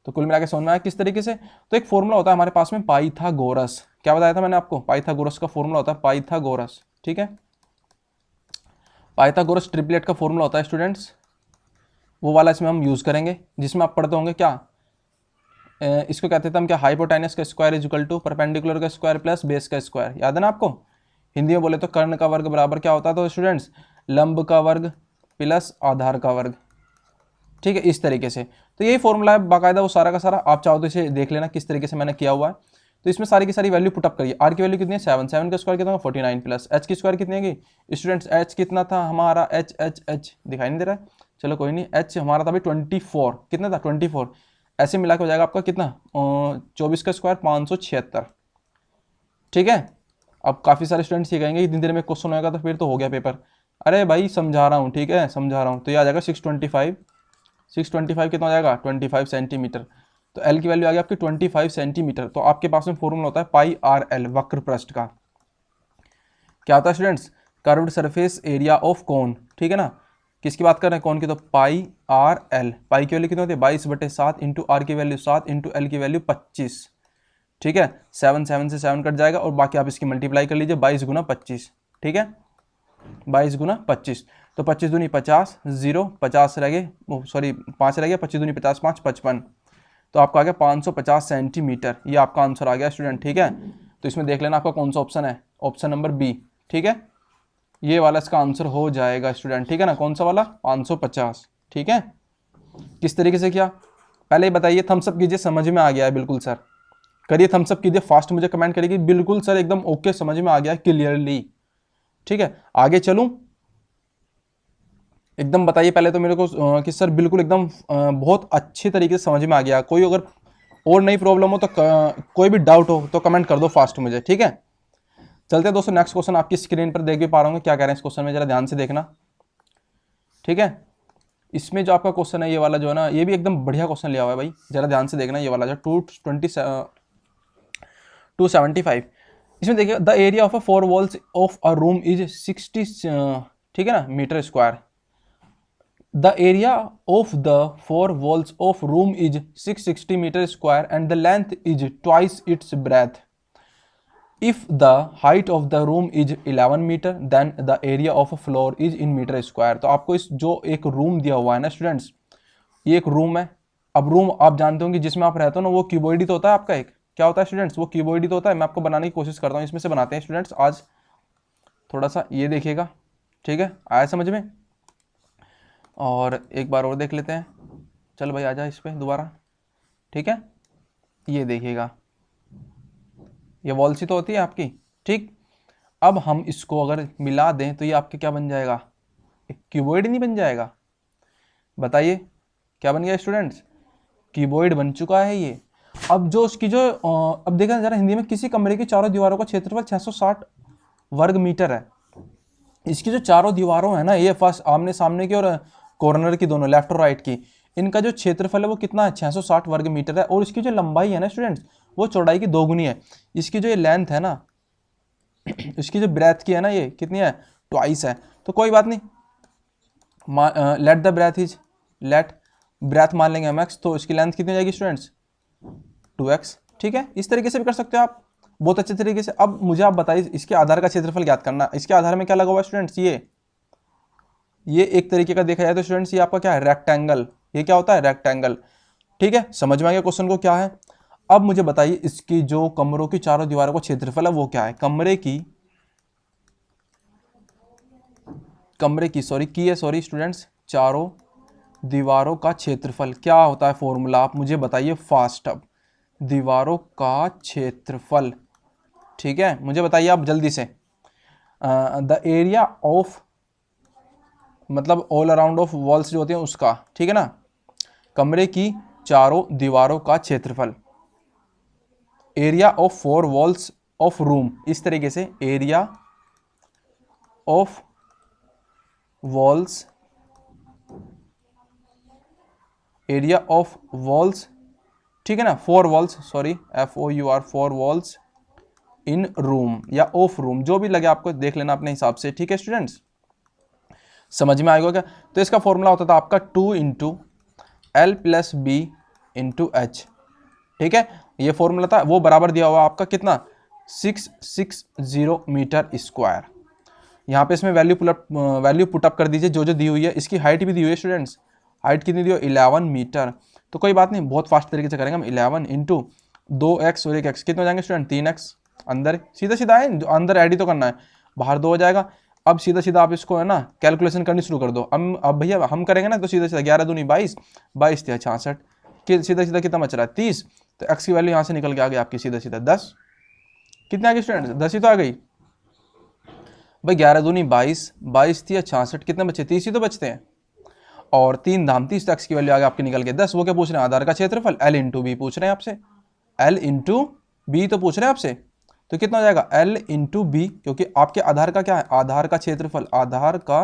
तो कुल मिला के समझ में आया किस तरीके से। तो एक फॉर्मूला होता है हमारे पास में पाइथागोरस, क्या बताया था मैंने आपको, पाइथागोरस का फॉर्मूला होता है पाइथागोरस। ठीक है, पाइथागोरस ट्रिपलेट का फॉर्मूला होता है स्टूडेंट्स, वो वाला इसमें हम यूज़ करेंगे, जिसमें आप पढ़ते होंगे क्या, इसको कहते थे हम क्या, हाइपोटेनस का square is equal to perpendicular का स्क्वायर प्लस बेस का स्क्वायर। याद है ना आपको, हिंदी में बोले तो कर्ण का वर्ग बराबर क्या होता है, तो स्टूडेंट्स लंब का वर्ग प्लस आधार का वर्ग। ठीक है, इस तरीके से। तो यही फॉर्मूला है बाकायदा, वो सारा का सारा आप चाहो तो इसे देख लेना किस तरीके से मैंने किया हुआ है। तो इसमें सारी की सारी वैल्यू पुटअप करिए। आर की वैल्यू कितनी है 7, 7 का स्क्वायर कितना होगा 49 प्लस एच की स्क्वायर कितनी है स्टूडेंट्स, एच कितना था हमारा, एच एच एच दिखाई नहीं दे रहा है, चलो कोई नहीं, एच हमारा था भाई 24, कितना था 24, ऐसे मिला के हो जाएगा आपका कितना 24 का स्क्वायर 576। ठीक है, अब काफ़ी सारे स्टूडेंट्स ये कहेंगे इतनी देर में क्वेश्चन होगा तो फिर तो हो गया पेपर। अरे भाई समझा रहा हूँ, ठीक है समझा रहा हूँ। तो ये आ जाएगा 625 कितना हो जाएगा 25 सेंटीमीटर। तो एल की वैल्यू आ गई आपकी 25 सेंटीमीटर। तो आपके पास में फॉर्मूला होता है पाई आर एल, वक्र पृष्ठ का क्या होता है students, curved surface area of cone. ठीक है ना, किसकी बात कर रहे हैं, कौन की, तो पाई आर एल। पाई की वैल्यू कितनी होती है 22/7 इंटू आर की वैल्यू 7 इंटू एल की वैल्यू 25। ठीक है, 7 7 से 7 कट जाएगा और बाकी आप इसकी मल्टीप्लाई कर लीजिए 22 गुना 25। ठीक है, 22 गुना 25, तो 25 दूनी 50, 0 50 रह गए, सॉरी 5 रह गया, 25 दूनी 50 5 55, तो आपका आ गया 550 सेंटीमीटर। ये आपका आंसर आ गया स्टूडेंट। ठीक है, तो इसमें देख लेना आपका कौन सा ऑप्शन है, ऑप्शन नंबर बी। ठीक है, ये वाला इसका आंसर हो जाएगा स्टूडेंट। ठीक है ना, कौन सा वाला 550। ठीक है, किस तरीके से किया पहले ही बताइए, थम्सअप कीजिए, समझ में आ गया है बिल्कुल सर, करिए थम्सअप कीजिए फास्ट, मुझे कमेंट करिए बिल्कुल सर एकदम ओके समझ में आ गया क्लियरली। ठीक है, आगे चलूं, एकदम बताइए पहले तो मेरे को कि सर बिल्कुल एकदम बहुत अच्छी तरीके से समझ में आ गया। कोई अगर और नई प्रॉब्लम हो तो कोई भी डाउट हो तो कमेंट कर दो फास्ट मुझे। ठीक है, चलते हैं दोस्तों, नेक्स्ट क्वेश्चन आपकी स्क्रीन पर देख भी पा रहा हूँ क्या कह रहे हैं इस क्वेश्चन में, जरा ध्यान से देखना। ठीक है, इसमें जो आपका क्वेश्चन है ये वाला जो है ना, ये भी एकदम बढ़िया क्वेश्चन लिया हुआ है भाई, जरा ध्यान से देखना। ये वाला जो 275, इसमें देखिए the area of 4 walls of a room is 60, ठीक है ना, metre square. The area of the 4 walls of room is 660 meter square and the length is twice its breadth. If the height of the room is 11 meter, then the area of a floor is in meter square. तो आपको इस जो एक room दिया हुआ है ना students, ये एक रूम है, अब रूम आप जानते होंगे जिसमें आप रहते हो ना, वो क्यूबॉइड तो होता है आपका एक, क्या होता है स्टूडेंट्स, वो क्यूबॉइड तो होता है। मैं आपको बनाने की कोशिश करता हूँ, इसमें से बनाते हैं स्टूडेंट्स आज थोड़ा सा, ये देखिएगा, ठीक है, आया समझ में। और एक बार और देख लेते हैं, चल भाई आ जा इस पर दोबारा, ठीक है, ये देखिएगा, ये वॉल सी तो होती है आपकी, ठीक। अब हम इसको अगर मिला दें तो ये आपके क्या बन जाएगा, एक क्यूबॉइड नहीं बन जाएगा? बताइए क्या बन गया स्टूडेंट्स, क्यूबॉइड बन चुका है ये। अब जो उसकी जो अब देखा जरा हिंदी में, किसी कमरे की चारों दीवारों का क्षेत्रफल 660 वर्ग मीटर है। इसकी जो चारों दीवारों है ना, ये फर्स्ट आमने सामने की और कॉर्नर की दोनों, लेफ्ट और राइट की, इनका जो क्षेत्रफल है वो कितना है, 660 वर्ग मीटर है। और इसकी जो लंबाई है ना स्टूडेंट्स, वो चौड़ाई की दोगुनी है। इसकी जो ये लेंथ है ना, इसकी जो ब्रेथ की है ना, ये कितनी है, ट्वाइस है। तो कोई बात नहीं, let the breadth is, let breadth मान लेंगे हम एक्स, तो इसकी लेंथ कितनी जाएगी स्टूडेंट्स, 2x, ठीक है। इस तरीके से भी कर सकते हो आप बहुत अच्छे तरीके से। अब मुझे आप बताइए इसके आधार का क्षेत्रफल ज्ञात करना। इसके आधार में क्या लगा हुआ है स्टूडेंट्स, ये एक तरीके का देखा जाए तो स्टूडेंट्स ये आपका क्या है, रेक्टेंगल। ये क्या होता है, रेक्टेंगल, ठीक है। समझ में आ गया क्वेश्चन को क्या है। अब मुझे बताइए इसकी जो कमरों की चारों दीवारों का क्षेत्रफल है वो क्या है, सॉरी स्टूडेंट्स, चारों दीवारों का क्षेत्रफल क्या होता है, फॉर्मूला आप मुझे बताइए फास्ट। अब दीवारों का क्षेत्रफल, ठीक है, मुझे बताइए आप जल्दी से। द एरिया ऑफ, मतलब ऑल अराउंड ऑफ वॉल्स जो होती हैं उसका, ठीक है ना, कमरे की चारों दीवारों का क्षेत्रफल, area of 4 walls of room, इस तरीके से area of walls, area of walls, ठीक है ना, 4 walls, sorry FOUR 4 walls in room या ऑफ रूम, जो भी लगे आपको देख लेना अपने हिसाब से, ठीक है स्टूडेंट्स। समझ में आएगा क्या। तो इसका फॉर्मूला होता था आपका 2 × L + B × H, ठीक है। ये फॉर्मूला था, वो बराबर दिया हुआ आपका कितना, 660 मीटर स्क्वायर। यहाँ पे इसमें वैल्यू पुटअप कर दीजिए जो जो दी हुई है। इसकी हाइट भी दी हुई है स्टूडेंट्स, हाइट कितनी दी हुई है, 11 मीटर। तो कोई बात नहीं, बहुत फास्ट तरीके से करेंगे हम। 11 × 2x और 1x कितने हो जाएंगे स्टूडेंट, 3x। अंदर सीधा सीधा है, अंदर ऐड ही तो करना है, बाहर 2 हो जाएगा। अब सीधा सीधा आप इसको है ना कैलकुलेशन करनी शुरू कर दो। अब भैया हम करेंगे ना, तो सीधा सीधा 11 दूनी 22, 22 × 66, सीधा सीधा कितना बच रहा है, 30। तो x की वैल्यू यहाँ से निकल के आ गई आपकी सीधा सीधा 10। कितने आ गई स्टूडेंट्स, 10 ही तो आ गई भाई। 11 दूनी 22, 22 × 66, कितने बचे, 30 ही तो बचते हैं। और 3 धाम 30, x की वैल्यू आ गई आपकी निकल के 10। वो क्या पूछ रहे हैं, आधार का क्षेत्रफल, L × B पूछ रहे हैं आपसे, L × B तो पूछ रहे हैं आपसे। तो कितना हो जाएगा, L × B, क्योंकि आपके आधार का क्या है, आधार का क्षेत्रफल, आधार का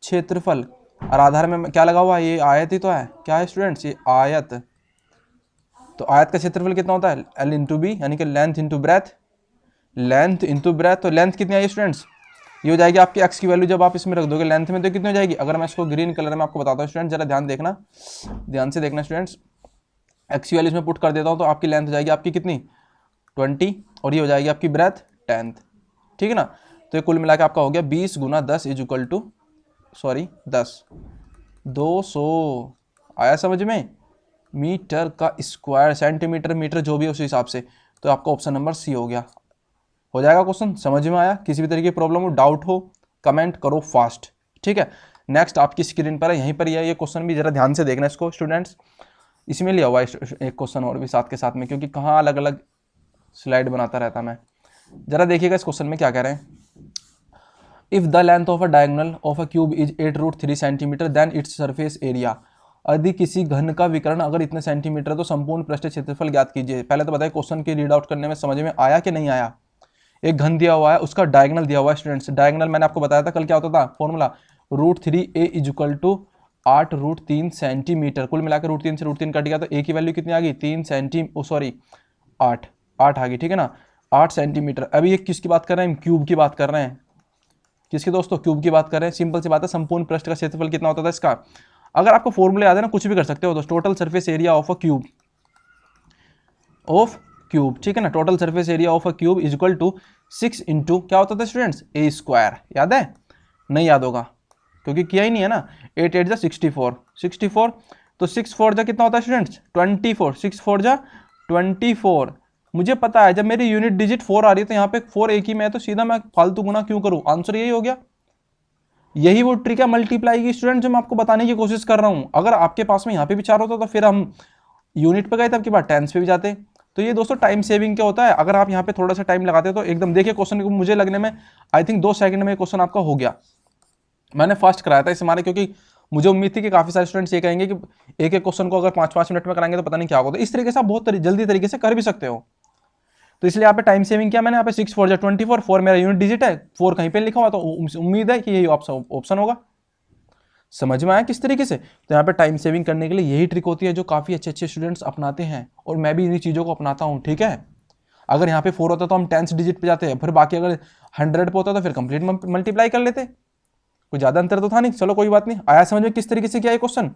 क्षेत्रफल। और आधार में क्या लगा हुआ है, ये आयत ही तो है, क्या है स्टूडेंट्स, ये आयत। तो आयत का क्षेत्रफल कितना होता है, L × B, यानी कि लेंथ × ब्रेथ, लेंथ × ब्रेथ। तो लेंथ कितनी आई स्टूडेंट्स, ये हो जाएगी आपकी x की वैल्यू जब आप इसमें रख दोगे लेंथ में, तो कितनी हो जाएगी। अगर मैं इसको ग्रीन कलर में आपको बताता हूँ स्टूडेंट, जरा ध्यान देखना, ध्यान से देखना स्टूडेंट्स। x की वैल्यू इसमें पुट कर देता हूँ तो आपकी लेंथ हो जाएगी आपकी कितनी, 20, और ये हो जाएगी आपकी ब्रेथ 10, ठीक है ना। तो ये कुल मिला के आपका हो गया 20 × 10 = 10, 200 आया समझ में, मीटर का स्क्वायर, सेंटीमीटर मीटर जो भी है उस हिसाब से। तो आपका ऑप्शन नंबर सी हो गया। हो जाएगा क्वेश्चन, समझ में आया। किसी भी तरीके की प्रॉब्लम हो, डाउट हो, कमेंट करो फास्ट, ठीक है। नेक्स्ट आपकी स्क्रीन पर है, यहीं पर ही है ये क्वेश्चन भी, जरा ध्यान से देखना इसको स्टूडेंट्स। इसमें लिया हुआ है एक क्वेश्चन और भी साथ के साथ में, क्योंकि कहाँ अलग अलग स्लाइड बनाता रहता मैं। जरा देखिएगा इस क्वेश्चन में क्या कह रहे हैं। If the length of a diagonal of a cube is 8√3 centimetre then it's surface area. यदि किसी घन का विकर्ण अगर इतने सेंटीमीटर, तो संपूर्ण पृष्ठ क्षेत्रफल ज्ञात कीजिए। पहले तो बताइए क्वेश्चन की रीड आउट करने में समझ में आया कि नहीं आया। एक घन दिया हुआ है, उसका डायगोनल दिया हुआ है स्टूडेंट्स। डायगोनल मैंने आपको बताया था कल क्या होता था फॉर्मूला, √3a = 8√3 सेंटीमीटर। कुल मिलाकर √3 से √3 कट गया तो a की वैल्यू कितनी आ गई, 8 आ गई, ठीक है ना, 8 सेंटीमीटर। अभी ये किसकी बात कर रहे हैं, क्यूब की बात कर रहे हैं। किसकी दोस्तों, क्यूब की बात कर रहे हैं। सिंपल सी बात है, संपूर्ण पृष्ठ का क्षेत्रफल कितना होता था इसका। अगर आपको फॉर्मूला याद है ना, कुछ भी कर सकते हो। तो total surface area of a cube, ठीक है ना, total surface area of a cube = 6 × क्या होता था स्टूडेंट्स, a²। याद है, नहीं याद होगा क्योंकि किया ही नहीं है ना। 8 × 8 = 64, तो 6 4 जा कितना होता है स्टूडेंट्स 24, 6 4 जा 24। मुझे पता है जब मेरी यूनिट डिजिट 4 आ रही है तो यहाँ पे 4 एक ही में है, तो सीधा मैं फालतू गुना क्यों करूँ, आंसर यही हो गया। यही वो ट्रिक है मल्टीप्लाई की स्टूडेंट जो मैं आपको बताने की कोशिश कर रहा हूँ। अगर आपके पास में यहाँ पे भी 4 होता तो फिर हम यूनिट पे गए तब के बाद टेंस पे भी जाते। तो ये दोस्तों टाइम सेविंग क्या होता है, अगर आप यहाँ पे थोड़ा सा टाइम लगाते तो एकदम देखिए क्वेश्चन को मुझे लगने में आई थिंक 2 सेकंड में क्वेश्चन आपका हो गया। मैंने फास्ट कराया था इस मारे, क्योंकि मुझे उम्मीद थी कि काफी सारे स्टूडेंट्स ये कहेंगे कि एक एक क्वेश्चन को अगर 5-5 मिनट में कराएंगे तो पता नहीं क्या होगा। तो इस तरीके से आप बहुत जल्दी तरीके से कर भी सकते हो। तो इसलिए यहाँ पे टाइम सेविंग किया मैंने, यहाँ पे 6 4 जा 24, 4 मेरा यूनिट डिजिट है, 4 कहीं पे लिखा हुआ, तो उम्मीद है कि यही ऑप्शन होगा। समझ में आया किस तरीके से। तो यहाँ पे टाइम सेविंग करने के लिए यही ट्रिक होती है जो काफी अच्छे अच्छे स्टूडेंट्स अपनाते हैं, और मैं भी इन्हीं चीजों को अपनाता हूँ। ठीक है, अगर यहाँ पे 4 होता तो हम 10th डिजिट पे जाते हैं, फिर बाकी अगर 100 पे होता तो फिर कंप्लीट मल्टीप्लाई कर लेते, कोई ज्यादा अंतर तो था नहीं। चलो कोई बात नहीं। आया समझ में किस तरीके से किया ये क्वेश्चन?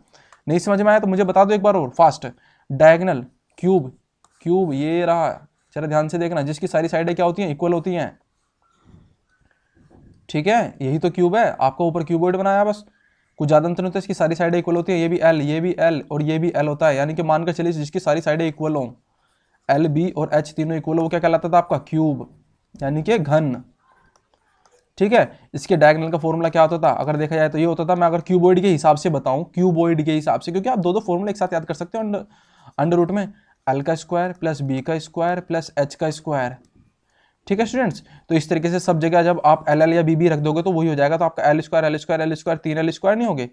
नहीं समझ में आया तो मुझे बता दो एक बार और फास्ट। डायगोनल क्यूब, क्यूब ये रहा, जरा ध्यान से देखना, जिसकी सारी साइडें क्या होती हैं, इक्वल होती हैं। ठीक है, यही तो क्यूब है, आपको ऊपर क्यूबॉइड बनाया बस, कुछ ज्यादा अंतर नहीं होता, इसकी सारी साइडें इक्वल होती है। ये भी एल, ये भी एल और ये भी एल होता है, यानी कि मानकर चलिए जिसकी सारी साइडें इक्वल हो, एल बी और एच तीनों इक्वल हो, वो क्या कहलाता था आपका क्यूब, यानी कि घन। ठीक है, इसके डायगोनल का फॉर्मूला क्या होता था अगर देखा जाए तो ये होता था, मैं अगर क्यूबॉइड के हिसाब से बताऊं, क्यूबॉइड के हिसाब से, क्योंकि आप दो फॉर्मूला एक साथ याद कर सकते हो अंडर रूट में, एल का स्क्वायर प्लस बी का स्क्वायर प्लस एच का स्क्वायर। ठीक है स्टूडेंट्स, तो इस तरीके से सब जगह जब आप एल एल या बी बी रख दोगे तो वही हो जाएगा। तो आपका L square L square L square 3 L square नहीं हो गए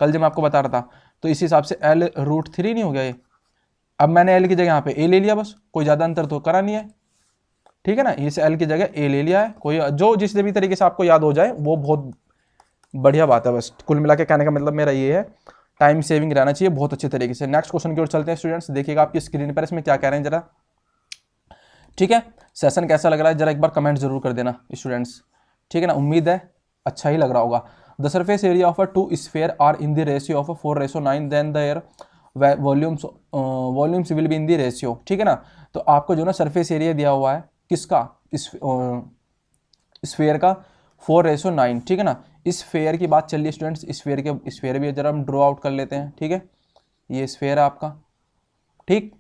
कल जब मैं आपको बता रहा था, तो इस हिसाब से एल रूट 3 नहीं हो गया ये। अब मैंने एल की जगह यहाँ पे ए ले लिया, बस कोई ज्यादा अंतर तो करा नहीं है। ठीक है ना, इस एल की जगह ए ले लिया है, कोई जो जिस भी तरीके से आपको याद हो जाए वो बहुत बढ़िया बात है। बस कुल मिला के कहने का मतलब मेरा ये है, टाइम सेविंग रहना चाहिए बहुत अच्छे तरीके से। नेक्स्ट क्वेश्चन की ओर चलते हैं स्टूडेंट्स, देखिएगा आपकी स्क्रीन पर इसमें क्या कह रहे हैं जरा। ठीक है, सेशन कैसा लग रहा है जरा एक बार कमेंट जरूर कर देना स्टूडेंट्स। ठीक है ना, उम्मीद है अच्छा ही लग रहा होगा। The surface area of a two sphere are in the ratio of 4:9, then their volumes will be in the ratio. ठीक है ना, तो आपको जो ना सरफेस एरिया दिया हुआ है किसका, स्फीयर का 4:9। ठीक है ना, इस स्फीयर की बात चल रही है स्टूडेंट्स, स्फीयर भी जरा हम ड्रॉ आउट कर लेते हैं। ठीक है, ये स्फीयर है आपका। ठीक,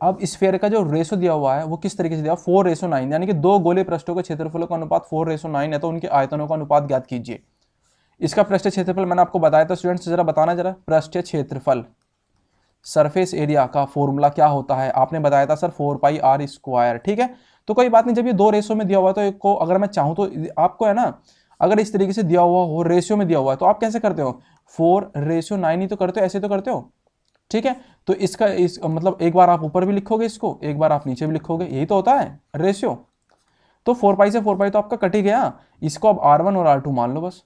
अब स्फीयर का जो रेशो दिया हुआ है वो किस तरीके से दिया, 4:9, यानी कि दो गोले पृष्ठों के क्षेत्रफलों का अनुपात 4:9 है, तो उनके आयतनों का अनुपात ज्ञात कीजिए। इसका पृष्ठीय क्षेत्रफल मैंने आपको बताया था स्टूडेंट्स, जरा बताना जरा पृष्ठीय क्षेत्रफल सरफेस एरिया का फॉर्मूला क्या होता है, आपने बताया था सर 4πr²। ठीक है, तो कोई बात नहीं, जब ये दो रेशो में दिया हुआ है तो एक को अगर मैं चाहूँ तो आपको है ना, अगर इस तरीके से दिया हुआ हो, रेशियो में दिया हुआ है, तो आप कैसे करते हो, 4:9 ही तो करते हो, ऐसे तो करते हो। ठीक है, तो इसका इस मतलब एक बार आप ऊपर भी लिखोगे इसको, एक बार आप नीचे भी लिखोगे, यही तो होता है रेशियो। तो 4π से 4π तो आपका कट ही गया, इसको अब R1 और R2 मान लो बस।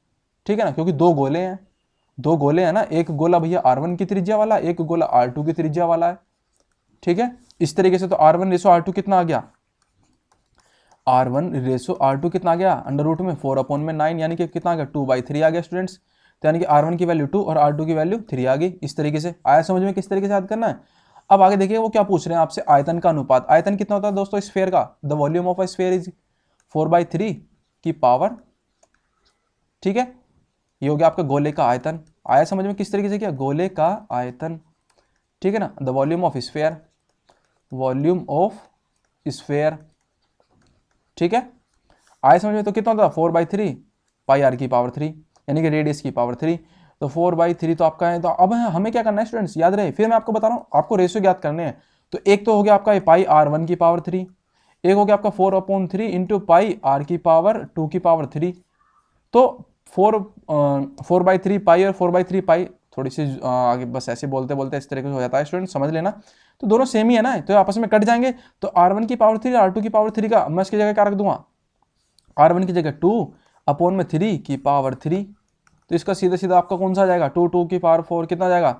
ठीक है ना, क्योंकि दो गोले हैं ना, एक गोला भैया R1 की त्रिज्या वाला, एक गोला R2 की त्रिज्या वाला है। ठीक है, इस तरीके से तो R1 रेशो R2 कितना आ गया, R1 रेशो R2 कितना आ गया, अंडर रूट में 4/9, यानी कि कितना आ गया 2/3 आ गया स्टूडेंट्स। तो यानी कि R1 की वैल्यू 2 और R2 की वैल्यू 3 आ गई। इस तरीके से आया समझ में किस तरीके से याद करना है। अब आगे देखिए वो क्या पूछ रहे हैं आपसे, आयतन का अनुपात। आयतन कितना होता है दोस्तों स्फीयर का, the volume of a sphere is 4/3 की पावर। ठीक है, ये हो गया आपका गोले का आयतन। आया समझ में किस तरीके से किया, गोले का आयतन। ठीक है ना, the volume of sphere, volume of sphere. ठीक है, आया समझ में, तो कितना होता है 4/3 πr की पावर 3, यानी कि रेडियस की पावर 3। तो 4/3 तो आपका है। तो अब हमें क्या करना है स्टूडेंट्स, याद रहे, फिर मैं आपको बता रहा हूँ, आपको रेशियो ज्ञात करने हैं। तो एक तो हो गया आपका πr1 की पावर 3, एक हो गया आपका 4/3 इंटू πr की पावर 2 की पावर 3। तो 4/3 पाई और 4/3 पाई थोड़ी सी आगे बस ऐसे बोलते बोलते इस तरीके से हो जाता है स्टूडेंट, समझ लेना। तो दोनों सेम ही है ना, तो आपस में कट जाएंगे। तो R1 की पावर 3 R2 की पावर 3 का मैं इसकी जगह क्या रख दूंगा, R1 की जगह 2/3 की पावर 3। तो इसका सीधा सीधा आपका कौन सा आ जाएगा, 2 की पावर 4 कितना जाएगा,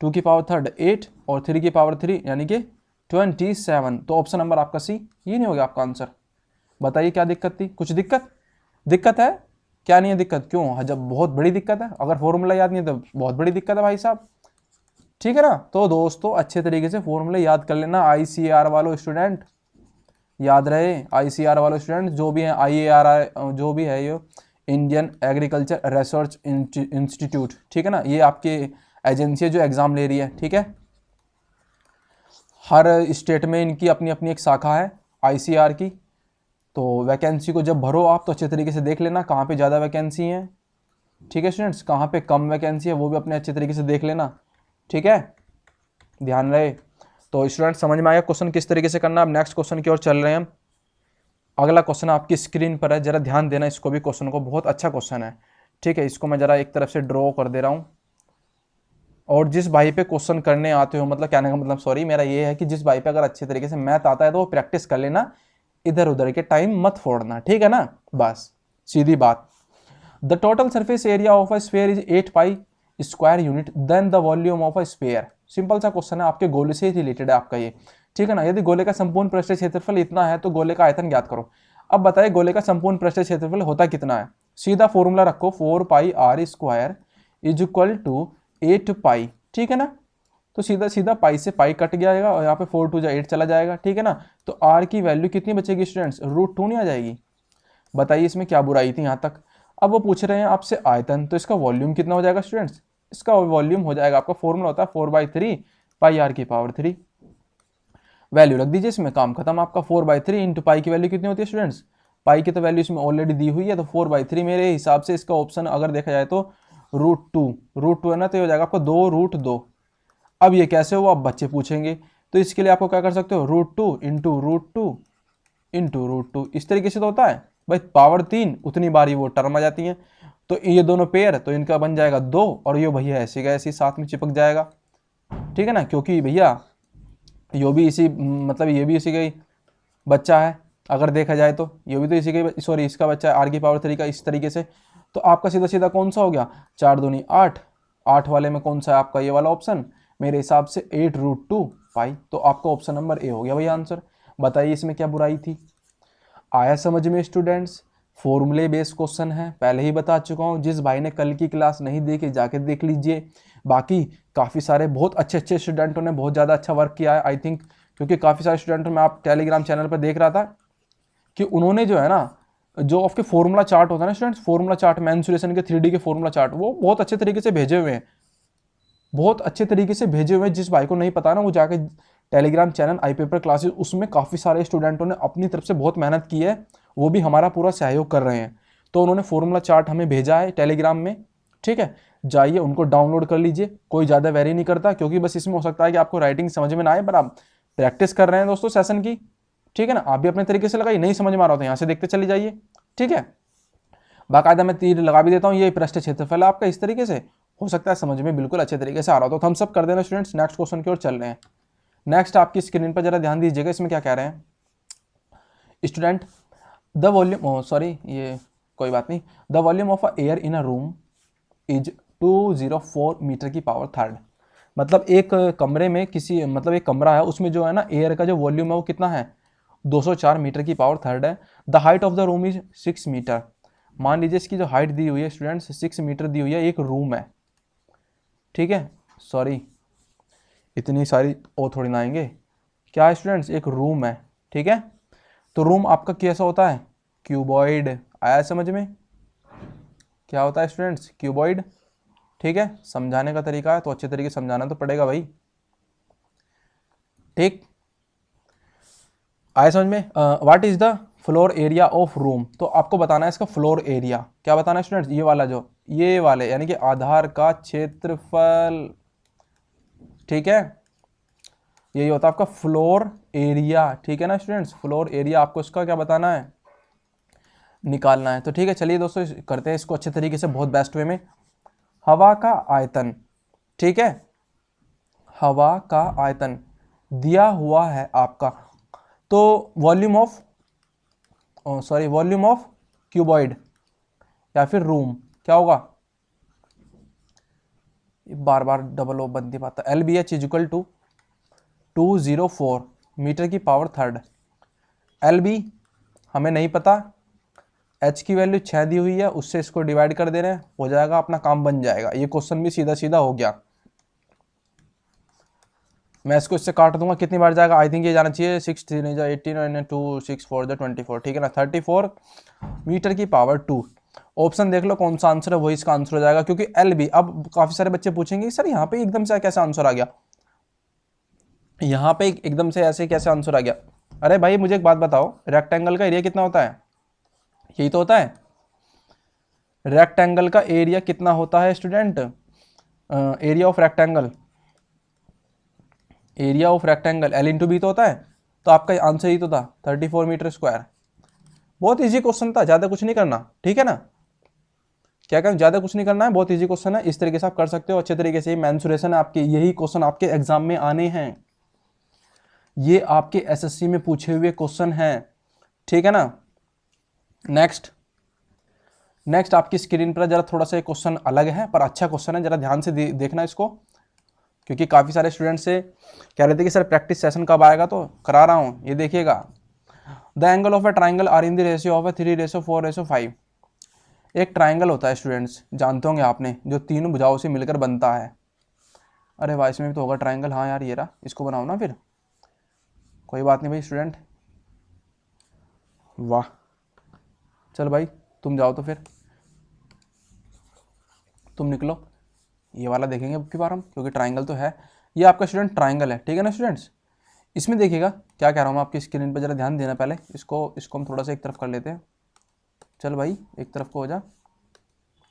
2 की पावर 3 8 और 3 की पावर 3 यानी कि 27। तो ऑप्शन नंबर आपका सी, ये नहीं हो गया आपका आंसर। बताइए क्या दिक्कत थी, कुछ दिक्कत है क्या, नहीं है दिक्कत, क्यों, जब बहुत बड़ी दिक्कत है, अगर फॉर्मूला याद नहीं है तो बहुत बड़ी दिक्कत है भाई साहब। ठीक है ना, तो दोस्तों अच्छे तरीके से फॉर्मूले याद कर लेना, ICAR वालों स्टूडेंट, याद रहे ICAR वालों स्टूडेंट, जो भी है IAR जो भी है ये इंडियन एग्रीकल्चर रिसर्च इंस्टीट्यूट। ठीक है ना, ये आपके एजेंसी है जो एग्ज़ाम ले रही है, ठीक है। हर स्टेट में इनकी अपनी अपनी एक शाखा है ICAR की। तो वैकेंसी को जब भरो आप तो अच्छे तरीके से देख लेना कहाँ पे ज़्यादा वैकेंसी है, ठीक है स्टूडेंट्स, कहाँ पे कम वैकेंसी है वो भी अपने अच्छे तरीके से देख लेना, ठीक है, ध्यान रहे। तो स्टूडेंट्स समझ में आया क्वेश्चन किस तरीके से करना। अब नेक्स्ट क्वेश्चन की ओर चल रहे हैं हम। अगला क्वेश्चन आपकी स्क्रीन पर है, जरा ध्यान देना इसको भी, क्वेश्चन को बहुत अच्छा क्वेश्चन है, ठीक है। इसको मैं जरा एक तरफ से ड्रॉ कर दे रहा हूँ। और जिस भाई पे क्वेश्चन करने आते हो, मतलब कहने का मतलब सॉरी मेरा ये है कि जिस भाई पे अगर अच्छे तरीके से मैथ आता है तो वो प्रैक्टिस कर लेना, इधर उधर के टाइम मत फोड़ना, ठीक है ना, बस सीधी बात। The total surface area of a sphere is 8 pi square unit then the volume of a sphere. Simple सा क्वेश्चन है, आपके गोले से ही रिलेटेड है आपका ये, ठीक है ना। यदि गोले का संपूर्ण पृष्ठीय क्षेत्रफल इतना है तो गोले का आयतन ज्ञात करो। अब बताइए गोले का संपूर्ण पृष्ठीय क्षेत्रफल होता कितना है। सीधा फॉर्मूला रखो, 4 pi r square is equal to 8 pi, ठीक है ना। तो सीधा सीधा पाई से पाई कट जाएगा और यहाँ पे 4 2 8 चला जाएगा, ठीक है ना। तो आर की वैल्यू कितनी बचेगी स्टूडेंट्स, √2 नहीं आ जाएगी। बताइए इसमें क्या बुराई थी यहाँ तक। अब वो पूछ रहे हैं आपसे आयतन, तो इसका वॉल्यूम कितना हो जाएगा स्टूडेंट्स, इसका वॉल्यूम हो जाएगा, आपका फॉर्मूला होता है 4/3 पाई आर की पावर 3। वैल्यू रख दीजिए इसमें, काम खत्म आपका। 4/3 इंटू पाई की वैल्यू कितनी होती है स्टूडेंट्स, पाई की तो वैल्यू इसमें ऑलरेडी दी हुई है, तो 4/3 मेरे हिसाब से इसका ऑप्शन अगर देखा जाए तो √2 है ना, तो ये हो जाएगा आपका 2√2। अब ये कैसे हो, अब बच्चे पूछेंगे, तो इसके लिए आपको क्या कर सकते हो, √2 इंटू √2 इस तरीके से तो होता है भाई, पावर 3 उतनी बार ही वो टर्म आ जाती है। तो ये दोनों पेयर तो इनका बन जाएगा 2 और ये भैया ऐसे का ऐसे साथ में चिपक जाएगा, ठीक है ना, क्योंकि भैया यो भी इसी मतलब ये भी इसी का ही बच्चा है, अगर देखा जाए तो ये भी तो इसी का, सॉरी इसका बच्चा है आर की पावर 3 का, इस तरीके से। तो आपका सीधा सीधा कौन सा हो गया, 4 दूनी 8, 8 वाले में कौन सा है आपका ये वाला ऑप्शन, मेरे हिसाब से 8√2 पाई। तो आपका ऑप्शन नंबर ए हो गया भैया आंसर। बताइए इसमें क्या बुराई थी। आया समझ में स्टूडेंट्स, फॉर्मूले बेस्ड क्वेश्चन है, पहले ही बता चुका हूँ। जिस भाई ने कल की क्लास नहीं देखी जाके देख लीजिए। बाकी काफ़ी सारे बहुत अच्छे अच्छे स्टूडेंटों ने बहुत ज़्यादा अच्छा वर्क किया है आई थिंक, क्योंकि काफ़ी सारे स्टूडेंटों में आप टेलीग्राम चैनल पर देख रहा था कि उन्होंने जो है ना, जो आपके फॉर्मूला चार्ट होता है ना स्टूडेंट्स, फॉर्मूला चार्ट मेंसुरेशन के 3D के फॉर्मूला चार्ट, वो बहुत अच्छे तरीके से भेजे हुए हैं, बहुत अच्छे तरीके से भेजे हुए हैं। जिस भाई को नहीं पता ना वो जाके टेलीग्राम चैनल आई पेपर क्लासेस, उसमें काफ़ी सारे स्टूडेंटों ने अपनी तरफ से बहुत मेहनत की है, वो भी हमारा पूरा सहयोग कर रहे हैं। तो उन्होंने फॉर्मूला चार्ट हमें भेजा है टेलीग्राम में, ठीक है, जाइए उनको डाउनलोड कर लीजिए। कोई ज़्यादा वेरी नहीं करता, क्योंकि बस इसमें हो सकता है कि आपको राइटिंग समझ में ना आए, पर आप प्रैक्टिस कर रहे हैं दोस्तों सेशन की, ठीक है ना। आप भी अपने तरीके से लगाइए, नहीं समझ में आ रहा हो तो यहाँ से देखते चले जाइए, ठीक है। बाकायदा मैं तीर लगा भी देता हूँ, ये पृष्ठ क्षेत्रफल है आपका, इस तरीके से हो सकता है समझ में बिल्कुल अच्छे तरीके से आ रहा हो तो थम्स अप कर देना स्टूडेंट्स। नेक्स्ट क्वेश्चन की ओर चल रहे हैं। नेक्स्ट आपकी स्क्रीन पर जरा ध्यान दीजिएगा, इसमें क्या कह रहे हैं स्टूडेंट, द वॉल्यूम, सॉरी ये कोई बात नहीं, the volume of a air in a room is 204 metre की पावर 3। मतलब एक कमरे में किसी, मतलब एक कमरा है उसमें जो है ना एयर का जो वॉल्यूम है वो कितना है, 204 मीटर की पावर 3 है। The height of the room is 6 metre. मान लीजिए इसकी जो हाइट दी हुई है स्टूडेंट्स 6 मीटर दी हुई है, एक रूम है, ठीक है, सॉरी इतनी सारी और थोड़ी ना आएंगे, क्या है स्टूडेंट्स, एक रूम है, ठीक है। तो रूम आपका कैसा होता है, क्यूबॉइड। आया समझ में, क्या होता है स्टूडेंट्स, क्यूबॉइड, ठीक है। समझाने का तरीका है तो अच्छे तरीके से समझाना तो पड़ेगा भाई, ठीक। आया समझ में। What is the floor area of room, तो आपको बताना है इसका फ्लोर एरिया, क्या बताना है स्टूडेंट्स, ये वाला जो ये वाले यानी कि आधार का क्षेत्रफल, ठीक है, यही होता है आपका फ्लोर एरिया, ठीक है ना स्टूडेंट्स। फ्लोर एरिया आपको इसका क्या बताना है, निकालना है। तो ठीक है, चलिए दोस्तों करते हैं इसको अच्छे तरीके से, बहुत बेस्ट वे में। हवा का आयतन, ठीक है, हवा का आयतन दिया हुआ है आपका, तो volume of, sorry volume of cuboid या फिर रूम क्या होगा, बार बार डबल ओ बनती बात है, LBH is equal to 204 metre की पावर 3। LB हमें नहीं पता, H की वैल्यू 6 दी हुई है, उससे इसको डिवाइड कर दे रहे हैं, हो जाएगा, अपना काम बन जाएगा। ये क्वेश्चन भी सीधा सीधा हो गया। मैं इसको इससे काट दूंगा, कितनी बार जाएगा, आई थिंक ये जाना चाहिए 6 3 18 2 6 4 24, ठीक है ना, 34 मीटर की पावर 2। ऑप्शन देख लो कौन सा आंसर है, वही इसका आंसर हो जाएगा, क्योंकि एल बी। अब काफी सारे बच्चे पूछेंगे सर यहाँ पे एकदम से कैसे आंसर आ गया, यहाँ पे एकदम से ऐसे कैसे आंसर आ गया। अरे भाई मुझे एक बात बताओ, रेक्टेंगल का एरिया कितना होता है, यही तो होता है। रेक्टेंगल का एरिया कितना होता है student, area of rectangle, area of rectangle L into B तो होता है। तो आपका आंसर ही तो था 34 मीटर स्क्वायर। बहुत इजी क्वेश्चन था, ज़्यादा कुछ नहीं करना, ठीक है ना। क्या करें, ज़्यादा कुछ नहीं करना है, बहुत इजी क्वेश्चन है। इस तरीके से आप कर सकते हो अच्छे तरीके से। मेंसुरेशन है आपके, यही क्वेश्चन आपके एग्जाम में आने हैं, ये आपके एसएससी में पूछे हुए क्वेश्चन हैं, ठीक है ना। नेक्स्ट आपकी स्क्रीन पर जरा थोड़ा सा क्वेश्चन अलग है पर अच्छा क्वेश्चन है, जरा ध्यान से देखना इसको, क्योंकि काफ़ी सारे स्टूडेंट से कह रहे थे कि सर प्रैक्टिस सेशन कब आएगा, तो करा रहा हूँ। ये देखिएगा, the angle of a triangle are in the ratio of a 3:4:5। एक ट्राइंगल होता है स्टूडेंट्स, जानते होंगे आपने, जो तीनों भुजाओं से मिलकर बनता है। अरे वाह, इसमें भी तो होगा ट्राइंगल, हाँ यार ये रहा, इसको बनाओ ना फिर, कोई बात नहीं भाई स्टूडेंट, वाह। चल भाई तुम जाओ तो फिर, तुम निकलो, ये वाला देखेंगे अब की बार हम, क्योंकि ट्राइंगल तो है। ये आपका स्टूडेंट ट्राइंगल है, ठीक है ना स्टूडेंट्स। इसमें देखिएगा क्या कह रहा हूँ, आपकी स्क्रीन पर जरा ध्यान देना। पहले इसको हम थोड़ा सा एक तरफ कर लेते हैं। चल भाई एक तरफ को हो जा,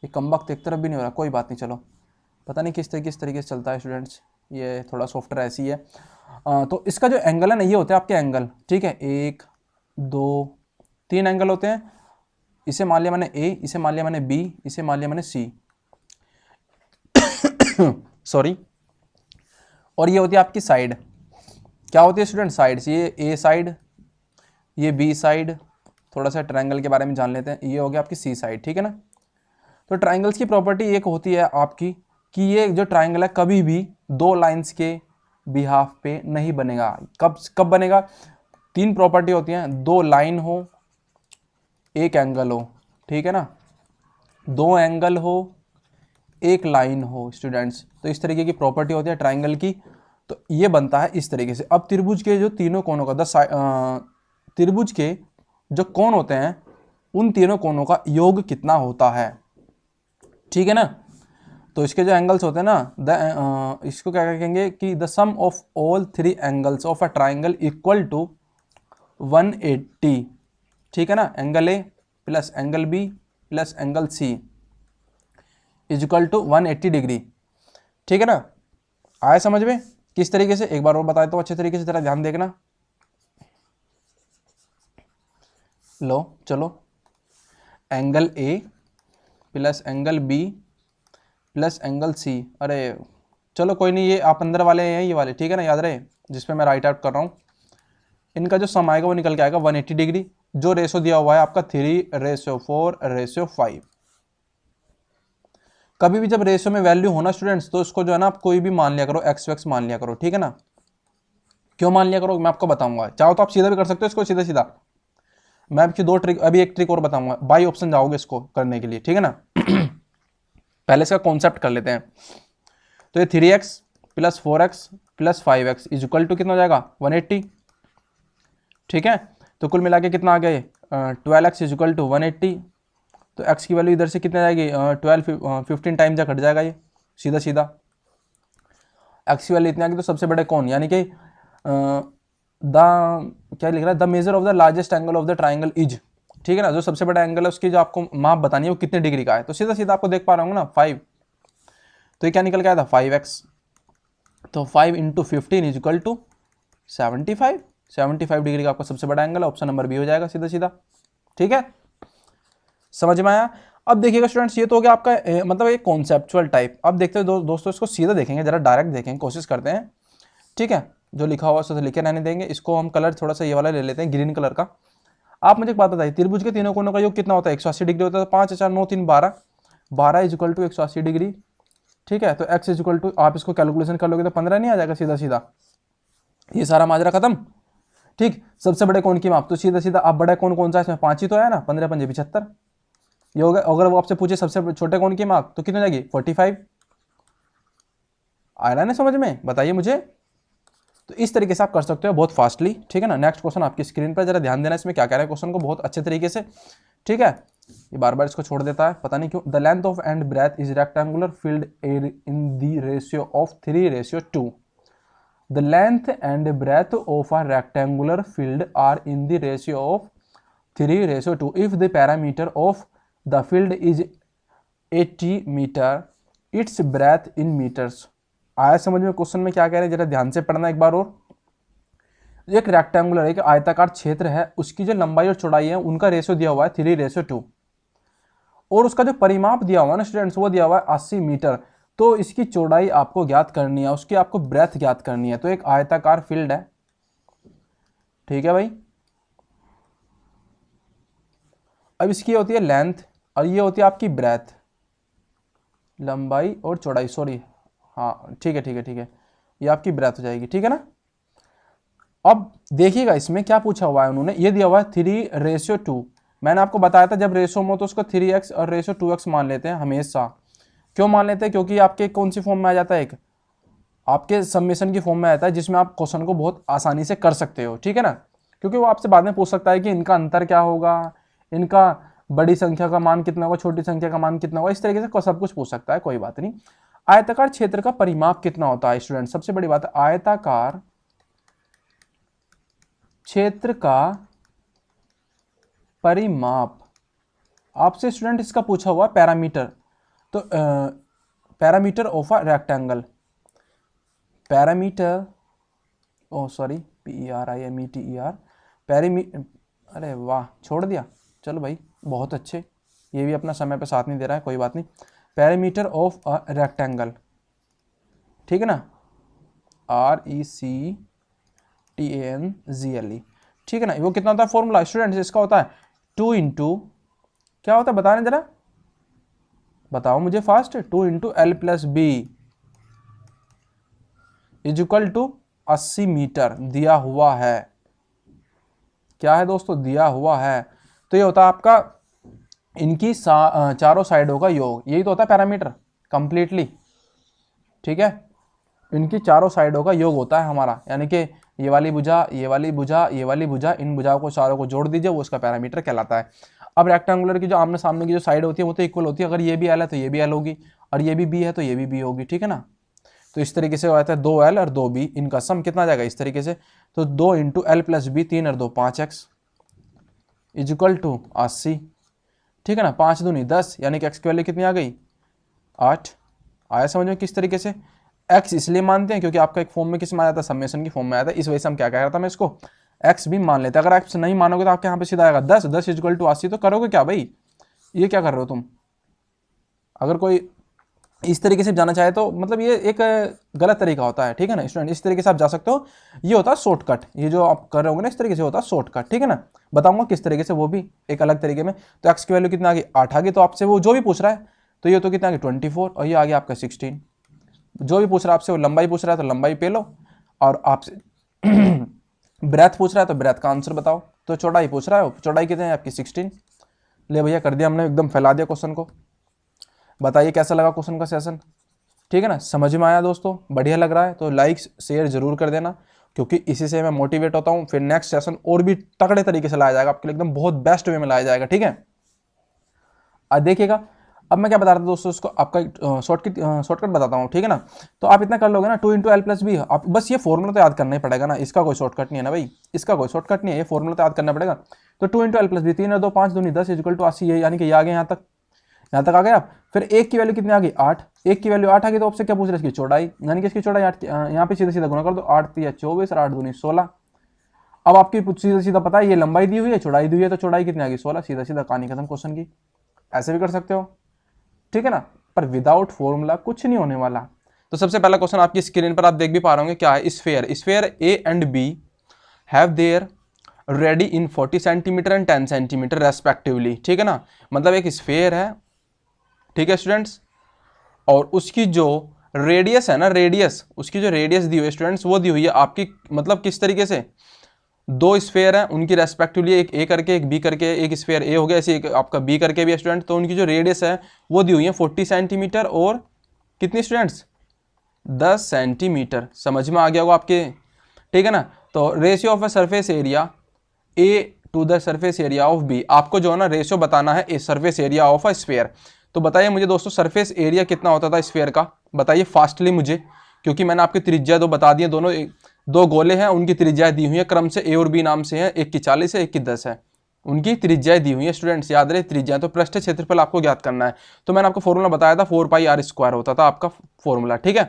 ये कम वक्त एक तरफ भी नहीं हो रहा, कोई बात नहीं। चलो, पता नहीं किस तरीके से चलता है स्टूडेंट्स, ये थोड़ा सॉफ्टवेयर ऐसी है। तो इसका जो एंगल है ना, ये होते हैं आपके एंगल, ठीक है। 1 2 3 एंगल होते हैं। इसे मान लिया मैंने ए, इसे मान लिया मैंने बी, इसे मान लिया मैंने सी, सॉरी। और ये होती है आपकी साइड, क्या होती है स्टूडेंट, साइड्स। ये ए साइड, ये बी साइड। थोड़ा सा ट्रायंगल के बारे में जान लेते हैं, ये हो गया आपकी सी साइड, ठीक है ना। तो ट्रायंगल्स की प्रॉपर्टी एक होती है आपकी कि ये जो ट्रायंगल है कभी भी दो लाइंस के बिहाफ पे नहीं बनेगा। कब बनेगा, 3 प्रॉपर्टी होती हैं, 2 लाइन हो, 1 एंगल हो, ठीक है ना, 2 एंगल हो, 1 लाइन हो स्टूडेंट्स। तो इस तरीके की प्रॉपर्टी होती है ट्राइंगल की। तो ये बनता है इस तरीके से। अब त्रिभुज के जो तीनों कोनों का त्रिभुज के जो कोण होते हैं, उन तीनों कोनों का योग कितना होता है, ठीक है ना। तो इसके जो एंगल्स होते हैं ना, इसको क्या कहेंगे कि the sum of all 3 angles of a triangle equal to 180, ठीक है ना। Angle A plus angle B plus angle C is equal to 180 degree, ठीक है ना। आया समझ में किस तरीके से, एक बार और बताए तो अच्छे तरीके से, जरा ध्यान देखना। लो चलो, angle A plus angle B plus angle C. अरे चलो कोई नहीं, ये आप अंदर वाले हैं ये वाले, ठीक है ना, याद रहे, जिसपे मैं राइट आउट कर रहा हूँ। इनका जो सम आएगा वो निकल के आएगा 180 डिग्री। जो रेशो दिया हुआ है आपका 3:4:5। कभी भी जब रेशो में वैल्यू होना स्टूडेंट्स, तो इसको जो है ना आप कोई भी मान लिया करो, x मान लिया करो, ठीक है ना। क्यों मान लिया करो मैं आपको बताऊंगा, चाहो तो आप सीधा भी कर सकते हो इसको, सीधा सीधा। मैं अभी एक ट्रिक और बताऊंगा, बाई ऑप्शन जाओगे इसको करने के लिए, ठीक है ना। पहले इसका कॉन्सेप्ट कर लेते हैं। तो ये 3x plus 4x plus 5x is equal to कितना हो जाएगा 180, ठीक है। तो कुल मिला के कितना आ गया ये 12x इज इक्वल टू 180। तो x की वैल्यू इधर से कितने जाएगी 15 टाइम जा घट जाएगा ये सीधा सीधा। x की वैल्यू इतनी आ गई, तो सबसे बड़े कौन, यानी कि क्या लिख रहा है, the measure of the largest angle of the triangle is, ठीक है ना। जो सबसे बड़ा एंगल है उसकी जो आपको माप बतानी है वो कितने डिग्री का है, तो सीधा सीधा आपको देख पा रहा हूँ ना 5। तो ये क्या निकल के आया था 5x। तो 5 × 15 इज इक्वल टू 75 डिग्री का आपका सबसे बड़ा एंगल है। ऑप्शन नंबर बी हो जाएगा सीधा सीधा, ठीक है। समझ में आया। अब देखिएगा स्टूडेंट्स, ये तो हो गया आपका मतलब एक कॉन्सेप्चुअल टाइप। अब देखते हैं दोस्तों, इसको सीधा देखेंगे, जरा डायरेक्ट देखेंगे, कोशिश करते हैं, ठीक है। जो लिखा हुआ है लिखे रहने देंगे। इसको हम कलर थोड़ा सा ये वाला ले लेते हैं, ग्रीन कलर का। आप मुझे एक बात बताइए, त्रिभुज के तीनों कोनों का योग कितना होता है, 180 डिग्री होता है। 5 4 9 3 12, 12 इज इक्वल टू 180 डिग्री, ठीक है। तो x इज इक्वल टू, आप इसको कैलकुलेशन कर लोगे तो 15 नहीं आ जाएगा सीधा सीधा, ये सारा माजरा खत्म, ठीक। सबसे बड़े कोण की माप, तो सीधा सीधा आप बड़ा कोण कौन सा है इसमें, 5 ही तो है ना, 15 × 5 = 75। ये होगा। अगर वो आपसे पूछे सबसे छोटे कोण की माप तो कितनी जाएगी 45। आ रहा है ना समझ में, बताइए मुझे। तो इस तरीके से आप कर सकते हो बहुत फास्टली, ठीक है ना। नेक्स्ट क्वेश्चन आपकी स्क्रीन पर, जरा ध्यान देना इसमें क्या कह रहा है क्वेश्चन को बहुत अच्छे तरीके से, ठीक है, ये बार बार इसको छोड़ देता है, पता नहीं क्यों। The length of and breadth is rectangular field in the ratio of 3:2। The length and breadth of a rectangular field are in the ratio of 3:2 if the parameter of the field is 80 metre, it's breadth in metres. आया समझ में question में क्या कह रहे हैं, जरा ध्यान से पढ़ना एक बार और। एक रेक्टेंगुलर एक आयताकार क्षेत्र है, उसकी जो लंबाई और चौड़ाई है उनका रेशियो दिया हुआ है 3:2 और उसका जो परिमाप दिया हुआ है ना स्टूडेंट्स वो दिया हुआ है 80 मीटर। तो इसकी चौड़ाई आपको ज्ञात करनी है, उसकी आपको ब्रेथ ज्ञात करनी है। तो एक आयताकार फील्ड है, ठीक है भाई। अब इसकी होती है लेंथ और ये होती है आपकी ब्रेथ, लंबाई और चौड़ाई, सॉरी हाँ ठीक है ठीक है ठीक है, ये आपकी ब्रेथ हो जाएगी, ठीक है ना। अब देखिएगा इसमें क्या पूछा हुआ है उन्होंने, ये दिया हुआ है 3:2। मैंने आपको बताया था जब रेशो में हो तो उसको 3x और रेशो 2x मान लेते हैं हमेशा। क्यों मान लेते हैं, क्योंकि आपके कौन सी फॉर्म में आ जाता है, एक आपके समेशन की फॉर्म में आता है जिसमें आप क्वेश्चन को बहुत आसानी से कर सकते हो, ठीक है ना। क्योंकि वो आपसे बाद में पूछ सकता है कि इनका अंतर क्या होगा, इनका बड़ी संख्या का मान कितना होगा, छोटी संख्या का मान कितना होगा, इस तरीके से सब कुछ पूछ सकता है, कोई बात नहीं। आयताकार क्षेत्र का परिमाप कितना होता है स्टूडेंट, सबसे बड़ी बात है आयताकार क्षेत्र का परिमाप। आपसे स्टूडेंट इसका पूछा हुआ पैरामीटर, तो parameter of a rectangle, parameter sorry PERIMETER अरे वाह छोड़ दिया, चलो भाई बहुत अच्छे, ये भी अपना समय पे साथ नहीं दे रहा है, कोई बात नहीं। पैरामीटर ऑफ अ रेक्टेंगल, ठीक है ना, RECTANGLE, ठीक है ना। वो कितना होता है फॉर्मूला स्टूडेंट्स, इसका होता है 2 इंटू क्या होता है बताने जरा, बताओ मुझे fast. 2 into L+B is equal to 80 metre दिया हुआ है, क्या है दोस्तों, दिया हुआ है। तो ये होता है आपका इनकी चारों साइडों का योग, यही तो होता है पैरामीटर कंप्लीटली, ठीक है। इनकी चारों साइडों का योग होता है हमारा, यानी कि ये वाली भुजा, ये वाली भुजा, ये वाली भुजा, इन भुजाओं को चारों को जोड़ दीजिए, वो उसका पैरामीटर कहलाता है। अब रेक्टेंगुलर की जो आमने सामने की जो साइड होती है वो तो इक्वल होती है, अगर ये भी L है तो ये भी L होगी, और ये भी B है तो ये भी B होगी, ठीक है ना। तो इस तरीके से आता है 2L और 2B, इनका सम कितना आ जाएगा इस तरीके से, तो 2 इंटू L+B, 3 और 2 5x इजिकल टू 80, ठीक है ना। 5 दूनी 10, यानी कि x की वैल्यू कितनी आ गई 8। आया समझ में किस तरीके से। x इसलिए मानते हैं क्योंकि आपका एक फॉर्म में किस में आया था, समेशन की फॉर्म में आया था, इस वजह से हम क्या कह रहा था मैं इसको x भी मान लेते हैं। अगर x नहीं मानोगे तो आपके यहाँ पे सीधा आएगा 10, 10 इजिकल टू 80, तो करोगे क्या भाई, ये क्या कर रहे हो तुम। अगर कोई इस तरीके से जाना चाहे तो मतलब ये एक गलत तरीका होता है, ठीक है ना स्टूडेंट। इस तरीके से आप जा सकते हो, ये होता है शॉर्टकट, ये जो आप कर रहे होंगे ना इस तरीके से होता है शॉर्टकट, ठीक है ना। बताऊंगा किस तरीके से, वो भी एक अलग तरीके में। तो x की वैल्यू कितना आ गई 8 आ गई, तो आपसे वो जो भी पूछ रहा है तो ये तो कितना आ गया 24, और ये आ गया आपका 16। जो भी पूछ रहा है आपसे, वो लंबाई पूछ रहा है तो लंबाई पे लो, और आपसे ब्रेथ पूछ रहा है तो ब्रेथ का आंसर बताओ। तो चौड़ाई पूछ रहा है, चौड़ाई कितनी है आपकी 16। ले भैया कर दिया हमने, एकदम फैला दिया क्वेश्चन को। बताइए कैसा लगा क्वेश्चन का सेशन, ठीक है ना, समझ में आया दोस्तों, बढ़िया लग रहा है तो लाइक शेयर जरूर कर देना, क्योंकि इसी से मैं मोटिवेट होता हूँ। फिर नेक्स्ट सेशन और भी तगड़े तरीके से लाया जाएगा आपके लिए, एकदम बहुत बेस्ट वे में लाया जाएगा, ठीक है। अब देखिएगा, अब मैं क्या बता रहा था दोस्तों, उसको आपका शॉर्टकट बताता हूँ, ठीक है ना। तो आप इतना कर लोगे ना, 2 इंटू L+B, आप बस ये फॉर्मूला तो याद करना ही पड़ेगा ना, इसका कोई शॉर्टकट नहीं है ना भाई, इसका कोई शॉर्टकट नहीं है, ये फॉर्मूला तो याद करना पड़ेगा। तो 2 इंटू L+B, 3 और 2 5 दूनी 10 इजिकल टू 80, यानी कि ये आ गए यहाँ तक आ गए आप। फिर एक की वैल्यू कितनी आ गई 8, एक की वैल्यू 8 आ गई, तो आपसे क्या पूछ रहे हैं इसकी चौड़ाई, यानी कि इसकी चौड़ाई 8, यहाँ पे सीधा सीधा गुना कर दो, 8 3 24 और 8 दूनी 16। अब आपकी सीधा सीधा पता है ये लंबाई दी हुई है, चौड़ाई दी हुई है, तो चौड़ाई कितनी आ गई 16, सीधा सीधा कहानी खत्म क्वेश्चन की। ऐसे भी कर सकते हो, ठीक है ना, पर विदाउट फॉर्मूला कुछ नहीं होने वाला। तो सबसे पहला क्वेश्चन आपकी स्क्रीन पर आप देख भी पा रहे होंगे, क्या है, sphere A and B have their ready in 40 centimetre and 10 centimetre respectively, ठीक है ना। मतलब एक स्फेयर है, ठीक है स्टूडेंट्स, और उसकी जो रेडियस है ना, रेडियस, उसकी जो रेडियस दी हुई है स्टूडेंट्स, वो दी हुई है आपकी, मतलब किस तरीके से, दो स्फेयर हैं उनकी रेस्पेक्टिवली, एक A करके एक B करके, एक स्फेयर A हो गया, ऐसे एक आपका B करके भी है स्टूडेंट। तो उनकी जो रेडियस है वो दी हुई है 40 सेंटीमीटर और कितनी स्टूडेंट्स 10 सेंटीमीटर। समझ में आ गया होगा आपके, ठीक है ना। तो ratio of a surface area A to the surface area of B. आपको जो है ना रेशियो बताना है a surface area of a sphere. तो बताइए मुझे दोस्तों सरफेस एरिया कितना होता था स्फीयर का, बताइए फास्टली मुझे, क्योंकि मैंने आपकी त्रिज्या दो बता दिए, दोनों दो गोले हैं उनकी त्रिज्या दी हुई है क्रम से ए और बी नाम से है, एक की 40 है एक की 10 है, उनकी त्रिज्याएं दी हुई है स्टूडेंट्स, याद रहे त्रिज्या। तो पृष्ठ क्षेत्रफल आपको ज्ञात करना है। तो मैंने आपको फॉर्मूला बताया था 4 पाई आर स्क्वायर होता था आपका फॉर्मूला, ठीक है।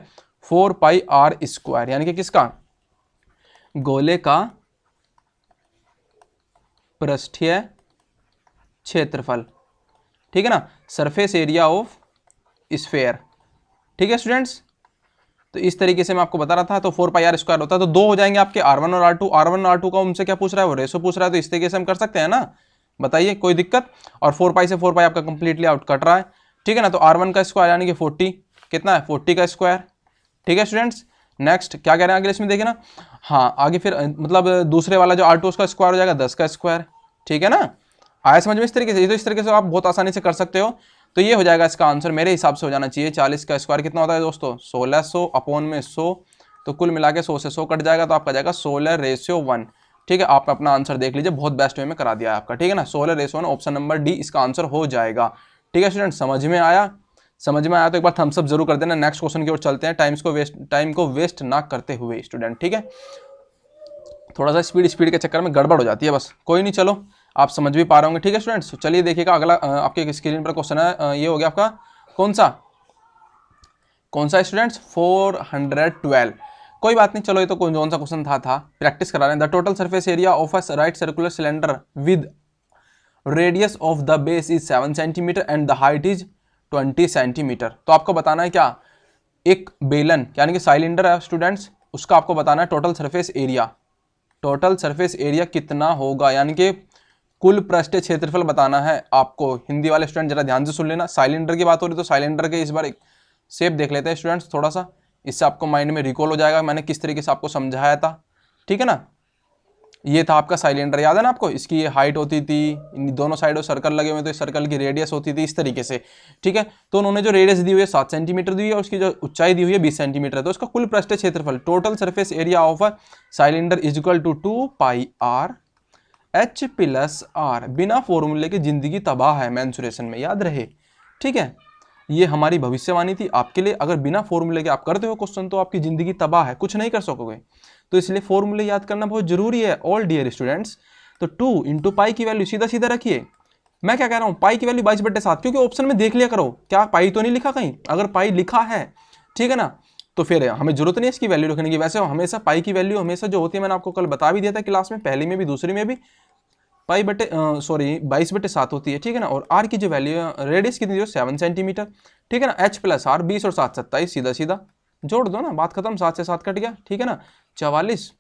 4 पाई आर स्क्वायर यानी कि किसका, गोले का पृष्ठीय क्षेत्रफल, ठीक है ना, सरफेस एरिया ऑफ स्फीयर, ठीक है स्टूडेंट्स। तो इस तरीके से मैं आपको बता रहा था। तो 4 पाई आर स्क्वायर होता है, तो दो हो जाएंगे आपके R1 और R2। R1 और R2 का उनसे क्या पूछ रहा है, वो रेशो पूछ रहा है, तो इस तरीके से हम कर सकते हैं ना, बताइए कोई दिक्कत। और 4 पाई से 4 पाई आपका कंप्लीटली आउट कट रहा है, ठीक है ना। तो R1 का स्क्वायर यानी कि 40 कितना है 40 का स्क्वायर, ठीक है स्टूडेंट्स। नेक्स्ट क्या कह रहे हैं आगे इसमें देखिए ना, हाँ आगे फिर मतलब दूसरे वाला जो R2 उसका स्क्वायर हो जाएगा 10 का स्क्वायर, ठीक है ना। आया समझ में इस तरीके से, तो इस तरीके से आप बहुत आसानी से कर सकते हो। तो ये हो जाएगा इसका आंसर, मेरे हिसाब से हो जाना चाहिए 40 का स्क्वायर कितना होता है दोस्तों 1600 अपॉन में 100, तो कुल मिला के 100 से 100 कट जाएगा, तो आपका जाएगा 16:1, ठीक है। आप अपना आंसर देख लीजिए, बहुत बेस्ट वे में करा दिया है आपका, ठीक है ना। 16:1 ऑप्शन नंबर डी इसका आंसर हो जाएगा, ठीक है स्टूडेंट। समझ में आया, समझ में आया तो एक बार थम्स अप जरूर कर देना। नेक्स्ट क्वेश्चन की ओर चलते हैं, टाइम को वेस्ट ना करते हुए स्टूडेंट, ठीक है। थोड़ा सा स्पीड के चक्कर में गड़बड़ हो जाती है बस, कोई नहीं, चलो आप समझ भी पा रहे होंगे, ठीक है स्टूडेंट्स। चलिए देखिएगा अगला आपके स्क्रीन पर क्वेश्चन है, ये हो गया आपका कौन सा स्टूडेंट्स 412। कोई बात नहीं, चलो ये तो कौन सा क्वेश्चन था प्रैक्टिस करा रहे हैं। The total surface area of a right circular cylinder with radius of the base is 7 centimetre and the height is 20 centimetre. तो आपको बताना है क्या, एक बेलन यानी कि सिलेंडर है स्टूडेंट्स, उसका आपको बताना है total surface area. Total surface area कितना होगा, यानी कि कुल पृष्ठीय क्षेत्रफल बताना है आपको। हिंदी वाले स्टूडेंट जरा ध्यान से सुन लेना, सिलेंडर की बात हो रही तो सिलेंडर के इस बार एक शेप देख लेते हैं स्टूडेंट्स थोड़ा सा, इससे आपको माइंड में रिकॉल हो जाएगा मैंने किस तरीके से आपको समझाया था, ठीक है ना। ये था आपका सिलेंडर, याद है ना आपको, इसकी ये हाइट होती थी, इन दोनों साइडों सर्कल लगे हुए तो इस सर्कल की रेडियस होती थी इस तरीके से, ठीक है। तो उन्होंने जो रेडियस दी हुई है 7 सेंटीमीटर दी हुई है, उसकी जो ऊंचाई दी हुई है 20 सेंटीमीटर है, तो उसका कुल पृष्ठीय क्षेत्रफल total surface area of a cylinder is equal to 2 pi r h plus r. बिना फॉर्मूले के जिंदगी तबाह है मेंसुरेशन में, याद रहे, ठीक है। ये हमारी भविष्यवाणी थी आपके लिए, अगर बिना फॉर्मूले के आप करते हो क्वेश्चन तो आपकी जिंदगी तबाह है, कुछ नहीं कर सकोगे। तो इसलिए फॉर्मूले याद करना बहुत जरूरी है ऑल डियर स्टूडेंट्स। तो 2 इंटू पाई की वैल्यू सीधा सीधा रखिए। मैं क्या कह रहा हूँ, पाई की वैल्यू 22/7, क्योंकि ऑप्शन में देख लिया करो क्या पाई तो नहीं लिखा कहीं, अगर पाई लिखा है, ठीक है ना, तो फिर हमें जरूरत नहीं है इसकी वैल्यू रखने की। वैसे हमेशा पाई की वैल्यू हमेशा जो होती है, मैंने आपको कल बता भी दिया था क्लास में, पहली में भी दूसरी में भी, पाई 22/7 होती है, ठीक है ना। और आर की जो वैल्यू है रेडियस कितनी, 7 सेंटीमीटर, ठीक है ना। एच प्लस आर 20 और 7 27, सीधा सीधा जोड़ दो ना, बात खत्म, 7 से 7 कट गया, ठीक है ना। 44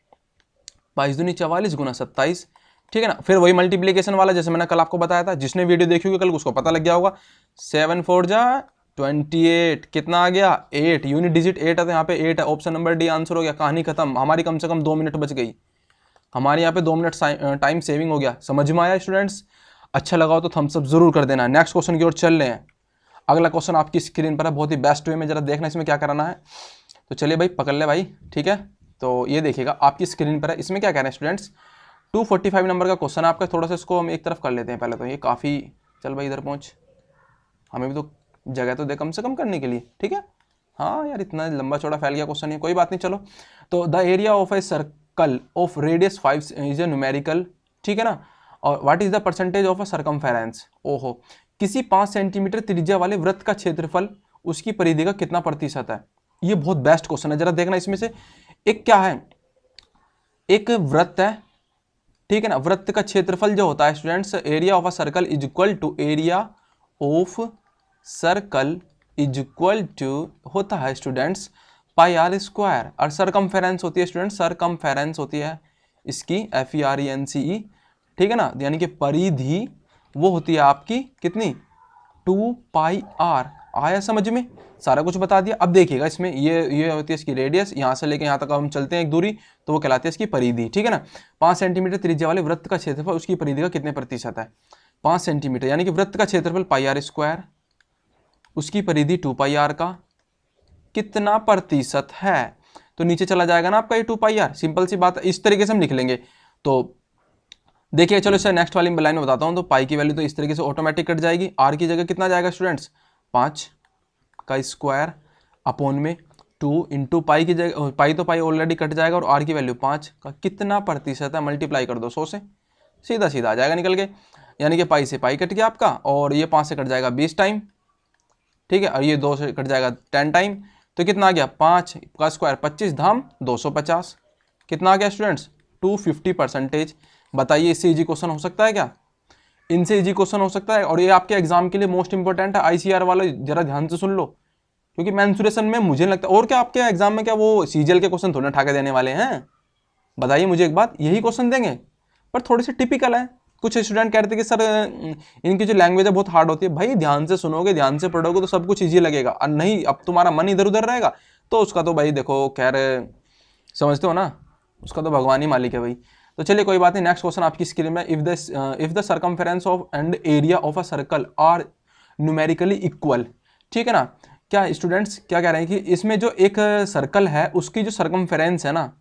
22 दूनी 44 गुना 27, ठीक है ना। फिर वही मल्टीप्लीकेशन वाला जैसे मैंने कल आपको बताया था, जिसने वीडियो देखी होगी कल उसको पता लग गया होगा। 7 4 जा 28, कितना आ गया 8, यूनिट डिजिट 8 है, तो यहाँ पे 8 है, ऑप्शन नंबर डी आंसर हो गया, कहानी खत्म। हमारी कम से कम 2 मिनट बच गई, हमारे यहाँ पे 2 मिनट टाइम सेविंग हो गया। समझ में आया स्टूडेंट्स, अच्छा लगा हो तो थम्स अप जरूर कर देना। नेक्स्ट क्वेश्चन की ओर चल रहे हैं। अगला क्वेश्चन आपकी स्क्रीन पर है, बहुत ही बेस्ट वे में, जरा देखना इसमें क्या कराना है। तो चलिए भाई पकड़ ले भाई, ठीक है। तो ये देखिएगा आपकी स्क्रीन पर है, इसमें क्या कह रहे हैं स्टूडेंट्स, 245 नंबर का क्वेश्चन है आपका। थोड़ा सा इसको हम एक तरफ कर लेते हैं पहले, तो ये काफ़ी, चल भाई इधर पहुँच, हमें भी तो जगह तो दे कम से कम करने के लिए, ठीक है। हाँ यार इतना लंबा चौड़ा फैल गया क्वेश्चन है, कोई बात नहीं, चलो। तो the area of a circle of radius 5 is a numerical, ठीक है ना। और what is the percentage of a circumference, ओहो, किसी 5 सेंटीमीटर त्रिज्या वाले वृत्त का क्षेत्रफल उसकी परिधि का कितना प्रतिशत है। ये बहुत बेस्ट क्वेश्चन है, जरा देखना इसमें से एक क्या है, एक वृत्त है, ठीक है ना। वृत्त का क्षेत्रफल जो होता है students, area of a circle is equal to area of circle is equal to होता है स्टूडेंट्स पाई आर स्क्वायर, और सरकमफेरेंस होती है स्टूडेंट्स, सरकमफेरेंस होती है इसकी FERENCE, ठीक है ना। यानी कि परिधि वो होती है आपकी कितनी 2 पाई आर। आया समझ में, सारा कुछ बता दिया। अब देखिएगा इसमें ये होती है इसकी रेडियस, यहाँ से लेके यहाँ तक हम चलते हैं एक दूरी, तो वो कहलाती है इसकी परिधि, ठीक है ना। 5 सेंटीमीटर त्रिज्या वाले वृत्त का क्षेत्रफल उसकी परिधि का कितने प्रतिशत है, 5 सेंटीमीटर, यानी कि वृत्त का क्षेत्रफल पाई आर स्क्वायर, उसकी परिधि 2 पाई आर का कितना प्रतिशत है। तो नीचे चला जाएगा ना आपका ये 2 पाई आर, सिंपल सी बात है, इस तरीके से हम लिख लेंगे। तो देखिए चलो इससे नेक्स्ट वाली लाइन में बताता हूँ। तो पाई की वैल्यू तो इस तरीके से ऑटोमेटिक कट जाएगी। आर की जगह कितना जाएगा स्टूडेंट्स, 5 का स्क्वायर अपॉन में 2 इंटू पाई की जगह, पाई तो पाई ऑलरेडी कट जाएगा, और आर की वैल्यू 5 का कितना प्रतिशत है, मल्टीप्लाई कर दो 100 से, सीधा सीधा आ जाएगा निकल के। यानी कि पाई से पाई कट गया आपका, और ये 5 से कट जाएगा 20 टाइम, ठीक है, और ये 2 से कट जाएगा 10 टाइम। तो कितना आ गया, 5 का स्क्वायर 25 धाम 250, कितना आ गया स्टूडेंट्स, 250%। बताइए इससे इजी क्वेश्चन हो सकता है क्या, इनसे इजी क्वेश्चन हो सकता है। और ये आपके एग्जाम के लिए मोस्ट इंपॉर्टेंट है, आईसीआर वाले जरा ध्यान से सुन लो, क्योंकि मेंसुरेशन में मुझे नहीं लगता, और क्या आपके एग्जाम में क्या वो सीजीएल के क्वेश्चन थोड़े ना ठाके देने वाले हैं, बताइए मुझे एक बात, यही क्वेश्चन देंगे। पर थोड़े से टिपिकल है। कुछ स्टूडेंट कहते हैं कि सर इनकी जो लैंग्वेज है बहुत हार्ड होती है। भाई ध्यान से सुनोगे, ध्यान से पढ़ोगे तो सब कुछ ईजी लगेगा, और नहीं अब तुम्हारा मन इधर उधर रहेगा तो उसका तो भाई देखो खैर, समझते हो ना, उसका तो भगवान ही मालिक है भाई। तो चलिए कोई बात नहीं, नेक्स्ट क्वेश्चन आपकी स्क्रीन में, if the circumference of and area of a circle are numerically equal, ठीक है ना। क्या स्टूडेंट्स क्या कह रहे हैं कि इसमें जो एक सर्कल है उसकी जो सर्कमफेरेंस है ना,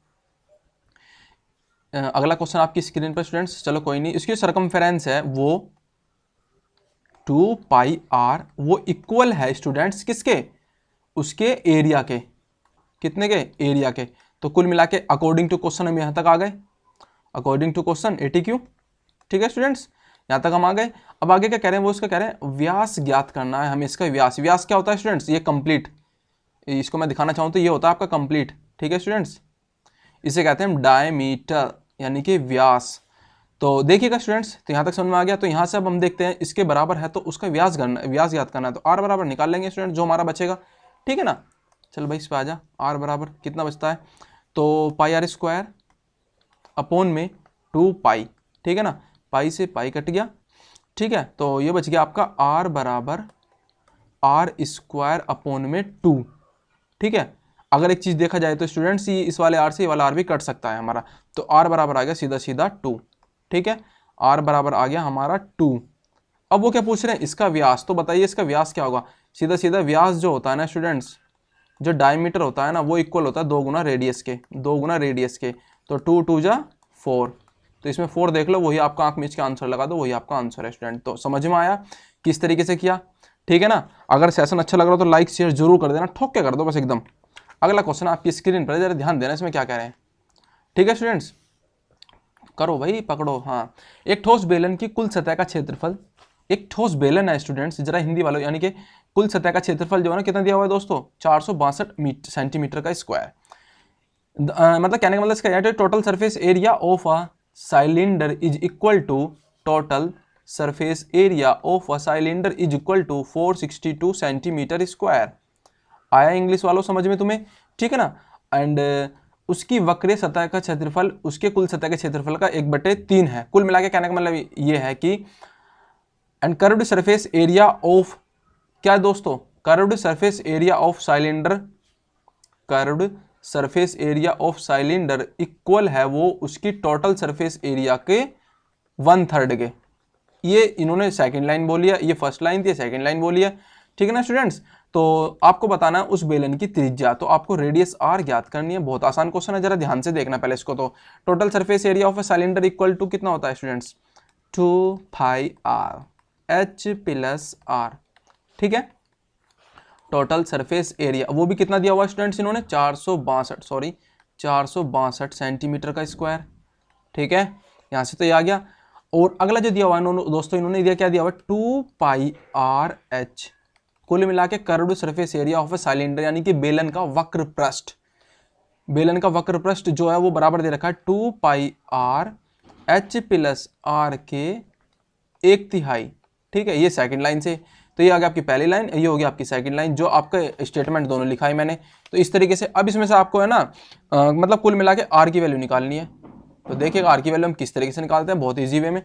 अगला क्वेश्चन आपकी स्क्रीन पर स्टूडेंट्स, चलो कोई नहीं, इसकी सर्कमफेरेंस है वो 2 पाई आर, वो इक्वल है स्टूडेंट्स किसके, उसके एरिया के, कितने के, एरिया के। तो कुल मिला के अकॉर्डिंग टू क्वेश्चन हम यहाँ तक आ गए, अकॉर्डिंग टू क्वेश्चन ATQ, ठीक है स्टूडेंट्स, यहाँ तक हम आ गए। अब आगे क्या कह रहे हैं, वो इसका कह रहे हैं व्यास ज्ञात करना है हमें, इसका व्यास, व्यास क्या होता है स्टूडेंट्स, ये कंप्लीट, इसको मैं दिखाना चाहूँ तो ये होता है आपका कंप्लीट, ठीक है स्टूडेंट्स, इसे कहते हैं डायमीटर, यानी कि व्यास। तो देखिएगा स्टूडेंट्स, तो यहाँ तक समझ में आ गया। तो यहाँ से अब हम देखते हैं इसके बराबर है तो उसका व्यास करना, व्यास याद करना है, तो आर बराबर निकाल लेंगे स्टूडेंट जो हमारा बचेगा, ठीक है ना। चल भाई इस पर आ जा, आर बराबर कितना बचता है, तो पाई आर स्क्वायर अपॉन में 2 पाई, ठीक है ना, पाई से पाई कट गया, ठीक है। तो ये बच गया आपका आर बराबर आर स्क्वायर अपॉन में 2, ठीक है। अगर एक चीज़ देखा जाए तो स्टूडेंट्स ये इस वाले आर से ये वाला आर भी कट सकता है हमारा, तो आर बराबर आ गया सीधा सीधा 2, ठीक है, आर बराबर आ गया हमारा 2। अब वो क्या पूछ रहे हैं, इसका व्यास, तो बताइए इसका व्यास क्या होगा, सीधा सीधा व्यास जो होता है ना स्टूडेंट्स, जो डायमीटर होता है ना वो इक्वल होता है 2 गुना रेडियस के, 2 गुना रेडियस के, तो 2 2 जा 4, तो इसमें 4 देख लो, वही आपका आंख मीच के आंसर लगा दो, वही आपका आंसर है स्टूडेंट। तो समझ में आया किस तरीके से किया, ठीक है ना। अगर सेशन अच्छा लग रहा हो तो लाइक शेयर जरूर कर देना, ठोक के कर दो बस एकदम। अगला क्वेश्चन आपकी स्क्रीन पर, जरा ध्यान देना इसमें क्या कह रहे हैं, ठीक है स्टूडेंट्स, करो भाई पकड़ो। हाँ, एक ठोस बेलन की कुल सतह का क्षेत्रफल, एक ठोस बेलन है स्टूडेंट्स, जरा हिंदी वालों, यानी कि कुल सतह का क्षेत्रफल जो है ना कितना दिया हुआ है दोस्तों, 462 सेंटीमीटर का स्क्वायर। मतलब कहने का मतलब इसका है total surface area of a cylinder is equal to, total surface area of a cylinder is equal to 462 centimetre square. आया इंग्लिश वालों समझ में तुम्हें, ठीक है ना। एंड उसकी वक्र सतह का क्षेत्रफल उसके कुल सतह के क्षेत्रफल का 1/3 है। कुल मिला के कहने का मतलब ये है कि and curved surface area of, क्या दोस्तों, curved surface area of cylinder, curved surface area of cylinder equal है वो उसकी टोटल सरफेस एरिया के 1/3 के। ये इन्होंने सेकंड लाइन बोली है, ये फर्स्ट लाइन थी, सेकंड लाइन बोली है, ठीक है ना स्टूडेंट्स। तो आपको बताना है उस बेलन की त्रिज्या, तो आपको रेडियस आर ज्ञात करनी है। बहुत आसान क्वेश्चन है, जरा ध्यान से देखना पहले इसको। तो total surface area of a cylinder equal to कितना होता है students, 2 pi r h plus r, ठीक है। टोटल सरफेस एरिया वो भी कितना दिया हुआ स्टूडेंट्स इन्होंने, 462 सेंटीमीटर का स्क्वायर, ठीक है, यहाँ से तो ये आ गया। और अगला जो दिया हुआ है दोस्तों, इन्होंने दिया क्या दिया हुआ, 2 पाई आर एच, कुल मिला के curved surface area of a cylinder, यानी कि बेलन का वक्र पृष्ठ, बेलन का वक्र पृष्ठ जो है वो बराबर दे रखा है 2 pi r h plus are के 1/3, ठीक है। ये सेकंड लाइन से, तो ये आ गया आपकी पहली लाइन, ये हो गया आपकी सेकंड लाइन, जो आपका स्टेटमेंट दोनों लिखा है मैंने। तो इस तरीके से अब इसमें से आपको है ना मतलब कुल मिला के आर की वैल्यू निकालनी है। तो देखिएगा आर की वैल्यू हम किस तरीके से निकालते हैं, बहुत ईजी वे में।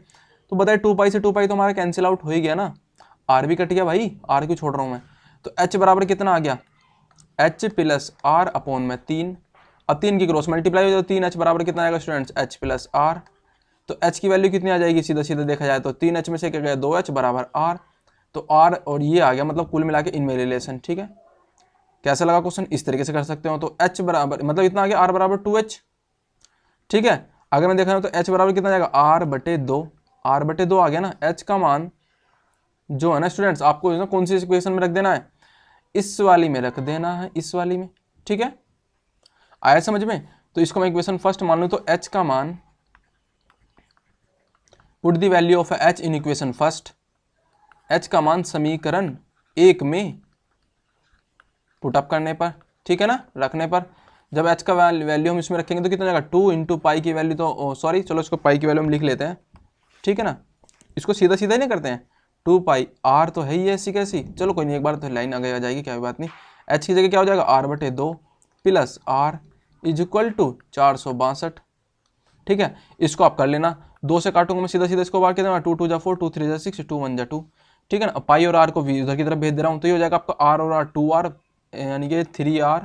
तो बताइए 2 पाई से 2 पाई तो हमारा कैंसिल आउट हो ही गया ना, आर भी कट गया भाई, आर क्यों छोड़ रहा हूँ मैं। तो एच बराबर कितना आ गया, एच प्लस आर अपॉन में 3, अब 3 की क्रॉस मल्टीप्लाई हो जाए तो 3h बराबर कितना आएगा स्टूडेंट्स, एच प्लस आर। तो h की वैल्यू कितनी आ जाएगी, सीधा सीधा देखा जाए तो 3h में से क्या गया 2h बराबर r, तो r और ये आ गया, मतलब कुल मिला के इनमें रिलेशन, ठीक है। कैसा लगा क्वेश्चन, इस तरीके से कर सकते हो। तो h बराबर मतलब इतना आ गया r बराबर 2h, ठीक है। अगर मैं देखा तो h बराबर कितना जाएगा r/2, r/2 आ गया ना। h का मान जो है ना स्टूडेंट्स, आपको ना कौन सी इक्वेशन में रख देना है, इस वाली में रख देना है, इस वाली में, ठीक है, आया समझ में। तो इसको मैं इक्वेशन फर्स्ट मान लूँ तो h का मान, put the value of h in equation first, h का मान समीकरण 1 में पुटअप करने पर, ठीक है ना, रखने पर, जब h का वैल्यू हम इसमें रखेंगे तो कितना जाएगा 2 इंटू पाई की वैल्यू, तो सॉरी चलो इसको पाई की वैल्यू हम लिख लेते हैं, ठीक है ना, इसको सीधा सीधा ही नहीं करते हैं, 2 पाई, r तो है ही ऐसी कैसी, चलो कोई नहीं, एक बार तो लाइन आगे आ जाएगी, क्या बात नहीं, h की जगह क्या हो जाएगा r/2 plus r is equal to 462, ठीक है। इसको आप कर लेना, 2 से काटूंगा मैं सीधा सीधा, इसको बाहर के देना, 2 2 जा 4, 2 3 जा 6, 2 1 जा 2, ठीक है ना। पाई और r को उधर की तरफ भेज दे रहा हूँ, तो ये हो जाएगा आपका r और r 2r, यानी कि 3r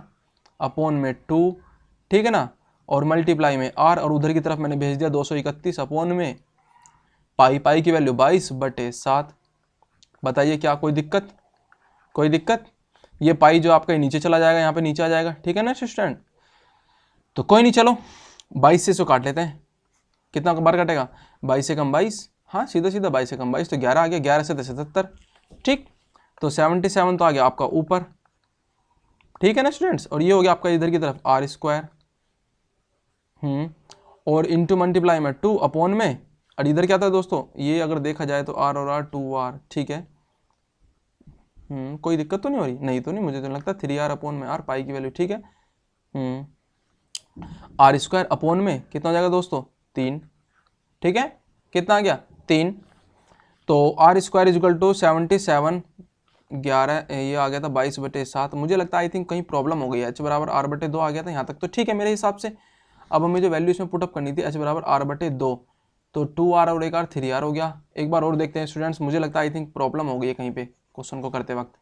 अपॉन में 2, ठीक है ना, और मल्टीप्लाई में r, और उधर की तरफ मैंने भेज दिया 231 अपॉन में पाई, पाई की वैल्यू 22/7। बताइए क्या कोई दिक्कत, कोई दिक्कत, ये पाई जो आपका नीचे चला जाएगा, यहाँ पे नीचे आ जाएगा, ठीक है ना स्टूडेंट। तो कोई नहीं, चलो 22 से इसको काट लेते हैं, कितना बार कटेगा, 22 से कम 22, हाँ सीधा सीधा 22 से कम 22, तो 11 आ गया, 11 से 77, ठीक, तो 77 तो आ गया आपका ऊपर, ठीक है ना स्टूडेंट्स। और ये हो गया आपका इधर की तरफ r², और इंटू मल्टीप्लाई में 2 अपॉन में, और इधर क्या था दोस्तों, ये अगर देखा जाए तो r और r 2r, ठीक है, कोई दिक्कत तो नहीं हो रही, नहीं तो नहीं, मुझे तो लगता 3r अपॉन में r, पाई की वैल्यू, ठीक है, r² अपॉन में कितना हो जाएगा दोस्तों 3, ठीक है, कितना आ गया 3, तो r² इज इक्वल टू 77, 11 ये आ गया था 22/7, मुझे लगता है आई थिंक कहीं प्रॉब्लम हो गई है, h बराबर r/2 आ गया था यहाँ तक, तो ठीक है मेरे हिसाब से। अब हमें जो वैल्यू इसमें पुटअप करनी थी, h बराबर r/2, तो 2r और एक r 3r हो गया। एक बार और देखते हैं स्टूडेंट्स, मुझे लगता है आई थिंक प्रॉब्लम हो गई है कहीं पे क्वेश्चन को करते वक्त।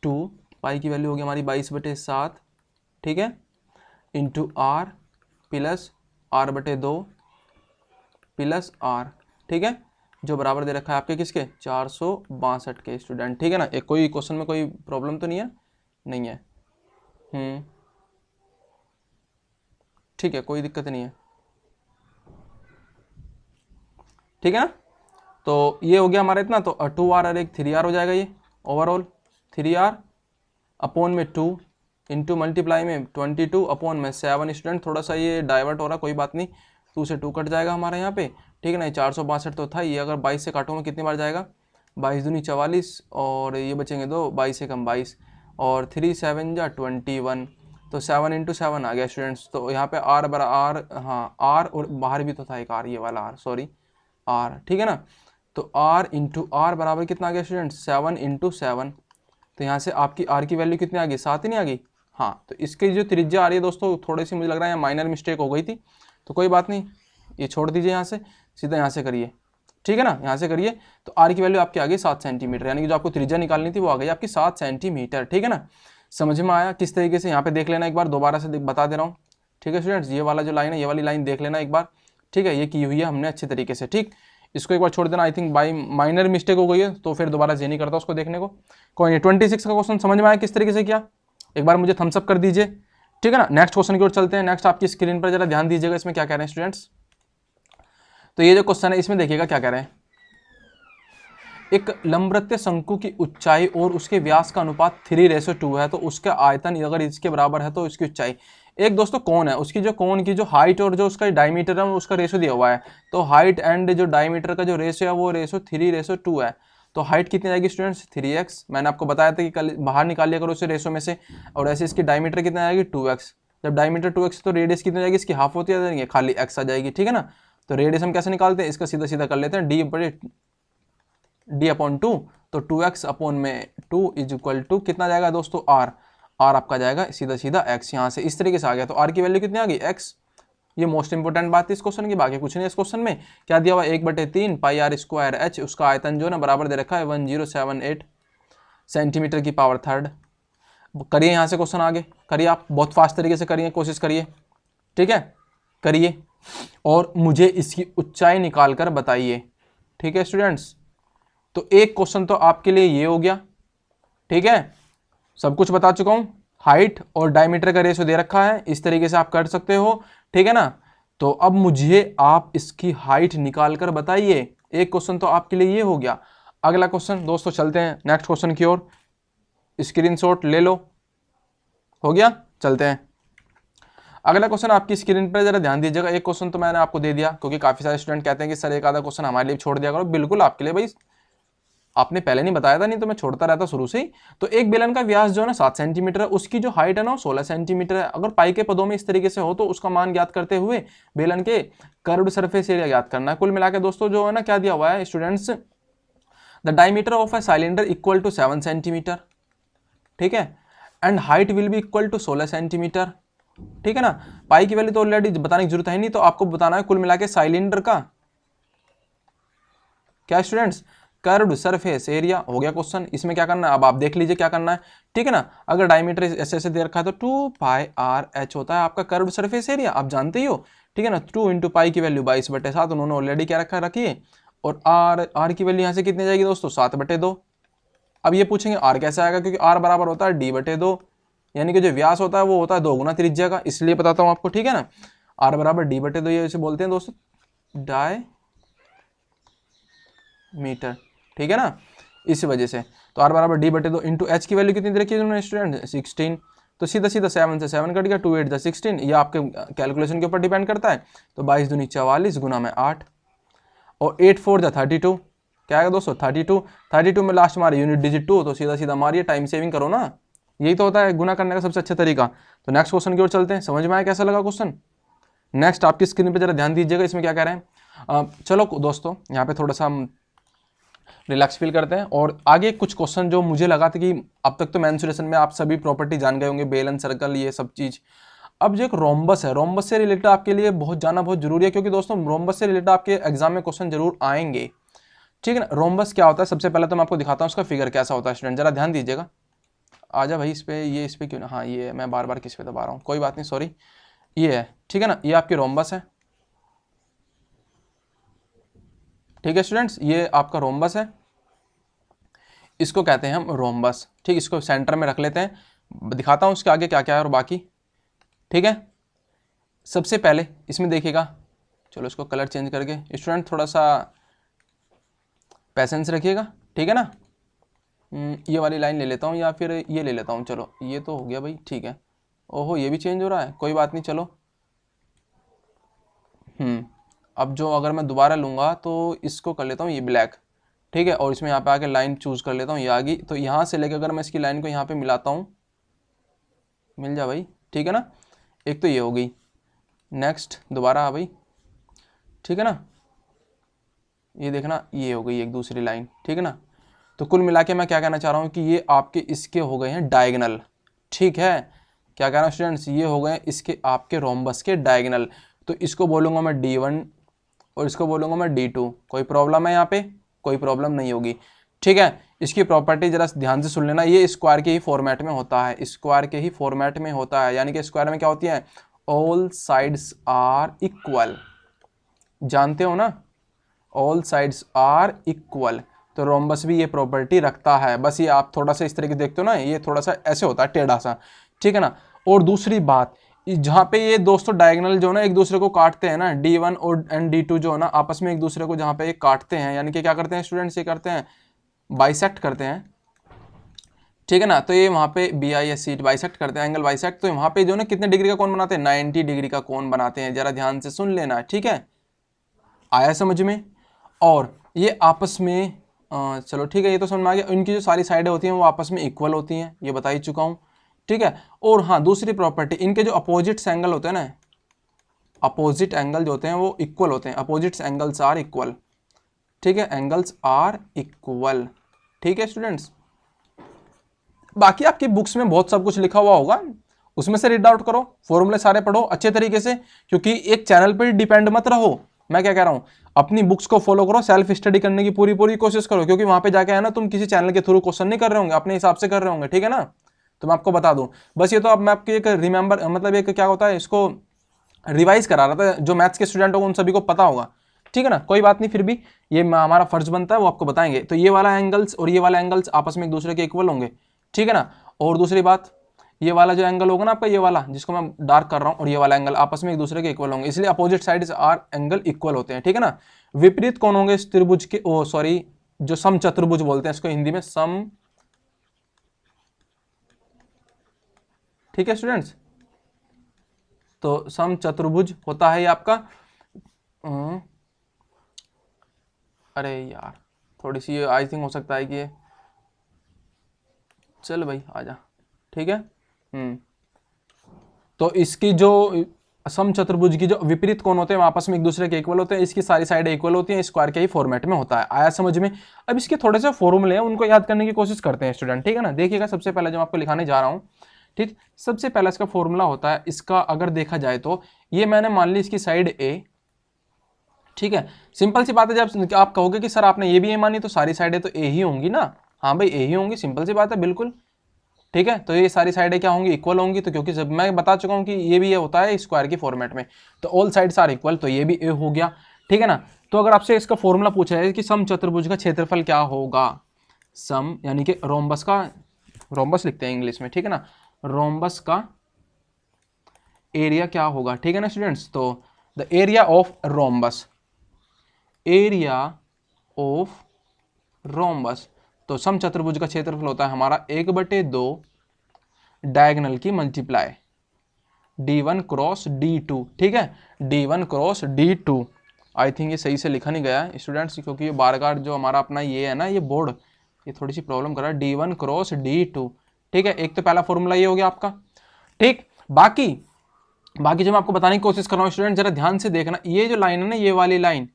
2 पाई की वैल्यू हो गई हमारी 22/7, ठीक है, into r plus r/2 plus r, ठीक है, जो बराबर दे रखा है आपके किसके 462 के स्टूडेंट, ठीक है ना। एक कोई क्वेश्चन में कोई प्रॉब्लम तो नहीं है, नहीं है, ठीक है, कोई दिक्कत नहीं है, ठीक है ना। तो ये हो गया हमारा इतना, तो 2r और एक 3r हो जाएगा, ये ओवरऑल 3r अपॉन में 2 इंटू मल्टीप्लाई में 22 अपॉन में 7, स्टूडेंट थोड़ा सा ये डाइवर्ट हो रहा, कोई बात नहीं, 2 से 2 कट जाएगा हमारे यहाँ पे, ठीक है ना। 462 तो था, ये अगर 22 से काटूंगा कितनी बार जाएगा, 22 दूनी 44, और ये बचेंगे 2, 22 से कम 22, और 3 7 जा 21, तो 7 इंटू 7 आ गया स्टूडेंट्स। तो यहाँ पे r बराबर r, हाँ r, और बाहर भी तो था एक r, ये वाला r, सॉरी r, ठीक है ना। तो r इंटू r बराबर कितना आ गया स्टूडेंट्स 7 इंटू 7, तो यहाँ से आपकी r की वैल्यू कितनी आ गई 7 ही नहीं आ गई, हाँ। तो इसकी जो त्रिज्या आ रही है दोस्तों, थोड़ी सी मुझे लग रहा है माइनर मिस्टेक हो गई थी, तो कोई बात नहीं, ये छोड़ दीजिए, यहाँ से सीधा यहाँ से करिए, ठीक है ना, यहाँ से करिए। तो r की वैल्यू आपकी आ गई 7 सेंटीमीटर, यानी कि जो आपको त्रिज्या निकालनी थी वो आ गई आपकी 7 सेंटीमीटर, ठीक है ना। समझ में आया किस तरीके से, यहाँ पे देख लेना एक बार, दोबारा से बता दे रहा हूँ, ठीक है स्टूडेंट्स। ये वाला जो लाइन है, ये वाली लाइन देख लेना एक बार, ठीक है, ये की हुई है हमने अच्छे तरीके से, ठीक। इसको एक बार छोड़ देना, I think by minor mistake हो गई है, तो फिर दोबारा से नहीं करता उसको देखने को। कोई नहीं, 26 का क्वेश्चन समझ में आया किस तरीके से किया, एक बार मुझे थम्स अप कर दीजिए, ठीक है ना। नेक्स्ट क्वेश्चन की ओर चलते हैं। नेक्स्ट आपकी स्क्रीन पर जरा ध्यान दीजिएगा, इसमें क्या कह रहे हैं स्टूडेंट्स। तो ये जो क्वेश्चन है इसमें देखिएगा क्या कह रहे हैं, एक लंबवृत्तीय शंकु की ऊंचाई और उसके व्यास का अनुपात 3:2 है, तो उसका आयतन अगर इसके बराबर है तो इसकी ऊंचाई, एक दोस्तों कौन है, उसकी जो कौन की जो हाइट और जो उसका डायमीटर है उसका रेशियो दिया हुआ है, तो हाइट एंड जो डायमीटर का जो रेशियो है वो रेशियो 3:2 है। तो हाइट कितनी आएगी स्टूडेंट्स 3x, मैंने आपको बताया था कि कल बाहर निकाल लिया करो उसे रेशियो में से, और ऐसे इसकी डायमीटर कितनी आएगी 2x, जब डायमीटर 2x तो रेडियस कितनी जाएगी, इसकी हाफ होती है खाली x आ जाएगी, ठीक है ना। तो रेडियस हम कैसे निकालते हैं, इसका सीधा सीधा कर लेते हैं, d/2, तो 2x अपॉन में 2 इज इक्वल टू कितना जाएगा दोस्तों r आपका जाएगा सीधा सीधा x, यहाँ से इस तरीके से आ गया। तो r की वैल्यू कितनी आ गई x, ये मोस्ट इंपोर्टेंट बात है इस क्वेश्चन की, बाकी कुछ नहीं। इस क्वेश्चन में क्या दिया हुआ 1/3 पाई r² h, उसका आयतन जो है ना बराबर दे रखा है 1078 सेंटीमीटर की पावर 3। करिए यहाँ से क्वेश्चन आगे, करिए आप बहुत फास्ट तरीके से करिए, कोशिश करिए, ठीक है, करिए, और मुझे इसकी ऊंचाई निकाल कर बताइए, ठीक है स्टूडेंट्स। तो एक क्वेश्चन तो आपके लिए ये हो गया, ठीक है, सब कुछ बता चुका हूं, हाइट और डायमीटर का रेशियो दे रखा है, इस तरीके से आप कर सकते हो, ठीक है ना। तो अब मुझे आप इसकी हाइट निकाल कर बताइए। एक क्वेश्चन तो आपके लिए ये हो गया। अगला क्वेश्चन दोस्तों, चलते हैं नेक्स्ट क्वेश्चन की ओर। स्क्रीनशॉट ले लो, हो गया, चलते हैं। अगला क्वेश्चन आपकी स्क्रीन पर जरा ध्यान दीजिएगा। एक क्वेश्चन तो मैंने आपको दे दिया, क्योंकि काफी सारे स्टूडेंट कहते हैं कि सर एक आधा क्वेश्चन हमारे लिए छोड़ दिया करो। बिल्कुल आपके लिए भाई, आपने पहले नहीं बताया था, नहीं तो मैं छोड़ता रहता शुरू से ही। तो एक बेलन का व्यास जो है ना 7 सेंटीमीटर है, उसकी जो हाइट है ना 16 सेंटीमीटर है। अगर पाई के पदों में इस तरीके से हो तो उसका मान ज्ञात करते हुए बेलन के कर्व्ड सरफेस एरिया ज्ञात करना है। कुल मिलाकर दोस्तों जो है ना क्या दिया हुआ है students, the diameter of a cylinder equal to 7 centimetre, ठीक है, and height will be equal to 16 centimetre, ठीक है ना। पाई की वैल्यू तो ऑलरेडी बताने की जरूरत है नहीं, तो आपको बताना है कुल मिलाकर सिलेंडर का क्या स्टूडेंट्स, कर्व्ड सरफेस एरिया। हो गया क्वेश्चन। इसमें क्या करना है अब आप देख लीजिए क्या करना है, ठीक है ना। अगर डायमीटर ऐसे ऐसे दे रखा है तो 2πr/h होता है आपका कर्व्ड सरफेस एरिया, आप जानते ही हो, ठीक है ना। 2 इंटू पाई की वैल्यू 22/7 उन्होंने ऑलरेडी क्या रखी है, और आर की वैल्यू यहाँ से कितनी जाएगी दोस्तों, 7/2। अब ये पूछेंगे आर कैसे आएगा, क्योंकि आर बराबर होता है d/2, यानी कि जो व्यास होता है वो होता है 2 गुना त्रिज्या का, इसलिए बताता हूँ आपको, ठीक है ना। आर बराबर d/2, ये इसे बोलते हैं दोस्तों डायमीटर, ठीक है ना, इस वजह से। तो आर बराबर d/2 इंटू एच की वैल्यू कितनी रखी है उन्होंने स्टूडेंट, 16। तो सीधा सीधा 7 से 7 कट गया, 2 8 16, ये आपके कैलकुलेशन के ऊपर डिपेंड करता है। तो 22 दूनी 44 गुना में 8, और 8 4 32, क्या आएगा दोस्तों 32 में लास्ट हमारे यूनिट डिजिट 2, तो सीधा सीधा मारिए, टाइम सेविंग करो ना, यही तो होता है गुना करने का सबसे अच्छा तरीका। तो नेक्स्ट क्वेश्चन की ओर चलते हैं। समझ में आया कैसा लगा क्वेश्चन। नेक्स्ट आपकी स्क्रीन पे जरा ध्यान दीजिएगा, इसमें क्या कह रहे हैं। चलो दोस्तों यहाँ पे थोड़ा सा हम रिलैक्स फील करते हैं, और आगे कुछ क्वेश्चन जो मुझे लगा था कि अब तक तो मेंसुरेशन में आप सभी प्रॉपर्टी जान गए होंगे, बेलन, सर्कल, ये सब चीज़। अब जो एक रोम्बस है, रोम्बस से रिलेटेड आपके लिए जानना बहुत जरूरी है, क्योंकि दोस्तों रोम्बस से रिलेटेड आपके एग्जाम में क्वेश्चन जरूर आएंगे, ठीक है ना। रोम्बस क्या होता है, सबसे पहले तो मैं आपको दिखाता हूँ उसका फिगर कैसा होता है। स्टूडेंट जरा ध्यान दीजिएगा। आजा भाई इस पे, ये इस पे क्यों ना, हाँ ये मैं बार बार किस पे दबा रहा हूँ, कोई बात नहीं, सॉरी। ये है, ठीक है ना, ये आपकी रोम्बस है, ठीक है स्टूडेंट्स, ये आपका रोम्बस है, इसको कहते हैं हम रोम्बस, ठीक। इसको सेंटर में रख लेते हैं, दिखाता हूँ उसके आगे क्या क्या है और बाकी, ठीक है। सबसे पहले इसमें देखिएगा, चलो इसको कलर चेंज करके, स्टूडेंट थोड़ा सा पैसेंस रखिएगा, ठीक है ना। ये वाली लाइन ले लेता हूँ, या फिर ये ले लेता हूँ, चलो ये तो हो गया भाई, ठीक है। ओहो ये भी चेंज हो रहा है, कोई बात नहीं, चलो। अब जो अगर मैं दोबारा लूँगा तो इसको कर लेता हूँ ये ब्लैक, ठीक है, और इसमें यहाँ पे आके लाइन चूज़ कर लेता हूँ, ये आ गई। तो यहाँ से लेकर अगर मैं इसकी लाइन को यहाँ पे मिलाता हूँ, मिल जा भाई, ठीक है ना। एक तो ये हो गई, नेक्स्ट दोबारा आ भाई, ठीक है ना, ये देखना ये हो गई एक दूसरी लाइन, ठीक है ना। तो कुल मिला के मैं क्या कहना चाह रहा हूँ कि ये आपके इसके हो गए हैं डायगनल, ठीक है। क्या कहना स्टूडेंट्स, ये हो गए इसके आपके रोम्बस के डायगनल। तो इसको बोलूँगा मैं D1 और इसको बोलूँगा मैं D2। कोई प्रॉब्लम है यहाँ पे, कोई प्रॉब्लम नहीं होगी, ठीक है। इसकी प्रॉपर्टी जरा ध्यान से सुन लेना, ये स्क्वायर के ही फॉर्मेट में होता है, स्क्वायर के ही फॉर्मेट में होता है, यानी कि स्क्वायर में क्या होती है, ऑल साइड्स आर इक्वल, जानते हो ना, ऑल साइड्स आर इक्वल। तो रोम्बस भी ये प्रॉपर्टी रखता है, बस ये आप थोड़ा सा इस तरीके देखते हो ना, ये थोड़ा सा ऐसे होता है टेढ़ा सा, ठीक है ना। और दूसरी बात, जहाँ पे ये दोस्तों डायगोनल जो ना एक दूसरे को काटते हैं ना, D1 और D2 जो है ना आपस में एक दूसरे को जहाँ पे ये काटते हैं, यानी कि क्या करते हैं स्टूडेंट्स, ये करते हैं बाइसेक्ट करते हैं, ठीक है ना। तो ये वहाँ पे BISECT बाइसेक्ट करते हैं, एंगल बाइसेक्ट। तो वहाँ पे जो ना कितने डिग्री का कोण बनाते हैं, 90 डिग्री का कोण बनाते हैं, जरा ध्यान से सुन लेना, ठीक है, आया समझ में। और ये आपस में चलो ठीक है, ये तो समझ में आ गया। इनकी जो सारी साइडें होती हैं वो आपस में इक्वल होती हैं, ये बता ही चुका हूँ, ठीक है। और हाँ दूसरी प्रॉपर्टी, इनके जो अपोजिट्स एंगल होते हैं ना, अपोजिट एंगल जो होते हैं वो इक्वल होते हैं, अपोजिट्स एंगल्स आर इक्वल, ठीक है, एंगल्स आर इक्वल, ठीक है स्टूडेंट्स। बाकी आपकी बुक्स में बहुत सब कुछ लिखा हुआ होगा, उसमें से रीड आउट करो, फॉर्मूले सारे पढ़ो अच्छे तरीके से, क्योंकि एक चैनल पर डिपेंड मत रहो। मैं क्या कह रहा हूँ, अपनी बुक्स को फॉलो करो, सेल्फ स्टडी करने की पूरी कोशिश करो, क्योंकि वहां पे जाके है ना तुम किसी चैनल के थ्रू क्वेश्चन नहीं कर रहे होंगे, अपने हिसाब से कर रहे होंगे, ठीक है ना। तो मैं आपको बता दूं बस, ये तो अब मैं आपकी एक रिमेंबर मतलब एक क्या होता है, इसको रिवाइज करा रहा था, जो मैथ्स के स्टूडेंट होंगे उन सभी को पता होगा, ठीक है ना। कोई बात नहीं, फिर भी ये हमारा फर्ज बनता है वो आपको बताएंगे। तो ये वाला एंगल्स और ये वाला एंगल्स आपस में एक दूसरे के इक्वल होंगे, ठीक है ना। और दूसरी बात, ये वाला जो एंगल होगा ना आपका, ये वाला जिसको मैं डार्क कर रहा हूँ, और ये वाला एंगल आपस में एक दूसरे के इक्वल होंगे, इसलिए opposite sides R angle equal होते हैं, ठीक है ना। विपरीत कौन होंगे इस त्रिभुज के, ओ सॉरी, जो समचतुर्भुज बोलते हैं इसको हिंदी में, सम, ठीक है स्टूडेंट्स। तो समचतुर्भुज होता है ये आपका, अरे यार थोड़ी सी आई थिंक हो सकता है कि ये, चल भाई आजा, ठीक है। तो इसकी जो समचतुर्भुज की जो विपरीत कोण होते हैं आपस में एक दूसरे के इक्वल होते हैं, इसकी सारी साइडें इक्वल होती हैं, स्क्वायर के ही फॉर्मेट में होता है। आया समझ में। अब इसके थोड़े से फॉर्मूले हैं, उनको याद करने की कोशिश करते हैं स्टूडेंट, ठीक है ना। देखिएगा सबसे पहले जो आपको लिखाने जा रहा हूँ, ठीक, सबसे पहला इसका फॉर्मूला होता है, इसका अगर देखा जाए तो ये मैंने मान ली इसकी साइड ए, ठीक है। सिंपल सी बात है, जब आप कहोगे कि सर आपने ये भी ए मानी तो सारी साइडें तो ए ही होंगी ना, हाँ भाई ए ही होंगी, सिंपल सी बात है बिल्कुल, ठीक है। तो ये सारी साइडें क्या होंगी, इक्वल होंगी। तो क्योंकि जब मैं बता चुका हूँ कि ये भी ये होता है स्क्वायर की फॉर्मेट में, तो ऑल साइड्स आर इक्वल, तो ये भी ए हो गया, ठीक है ना। तो अगर आपसे इसका फॉर्मूला पूछा है कि समचतुर्भुज का क्षेत्रफल क्या होगा, सम यानी कि रोम्बस का, रोम्बस लिखते हैं इंग्लिश में, ठीक है ना, रोम्बस का एरिया क्या होगा, ठीक है ना स्टूडेंट्स। तो the area of rhombus, area of rhombus, तो समचतुर्भुज का क्षेत्रफल होता है हमारा 1/2 डायगोनल की मल्टीप्लाई d1 क्रॉस d2, ठीक है, d1 cross d2। I think ये सही से लिखा नहीं गया है स्टूडेंट्स, क्योंकि ये बार बार जो हमारा अपना ये है ना, ये बोर्ड ये थोड़ी सी प्रॉब्लम कर रहा है, d1 क्रॉस d2, ठीक है। एक तो पहला फॉर्मूला ये हो गया आपका, ठीक। बाकी जो मैं आपको बताने की कोशिश कर रहा हूँ स्टूडेंट, जरा ध्यान से देखना, ये जो लाइन है ना, ये वाली लाइन,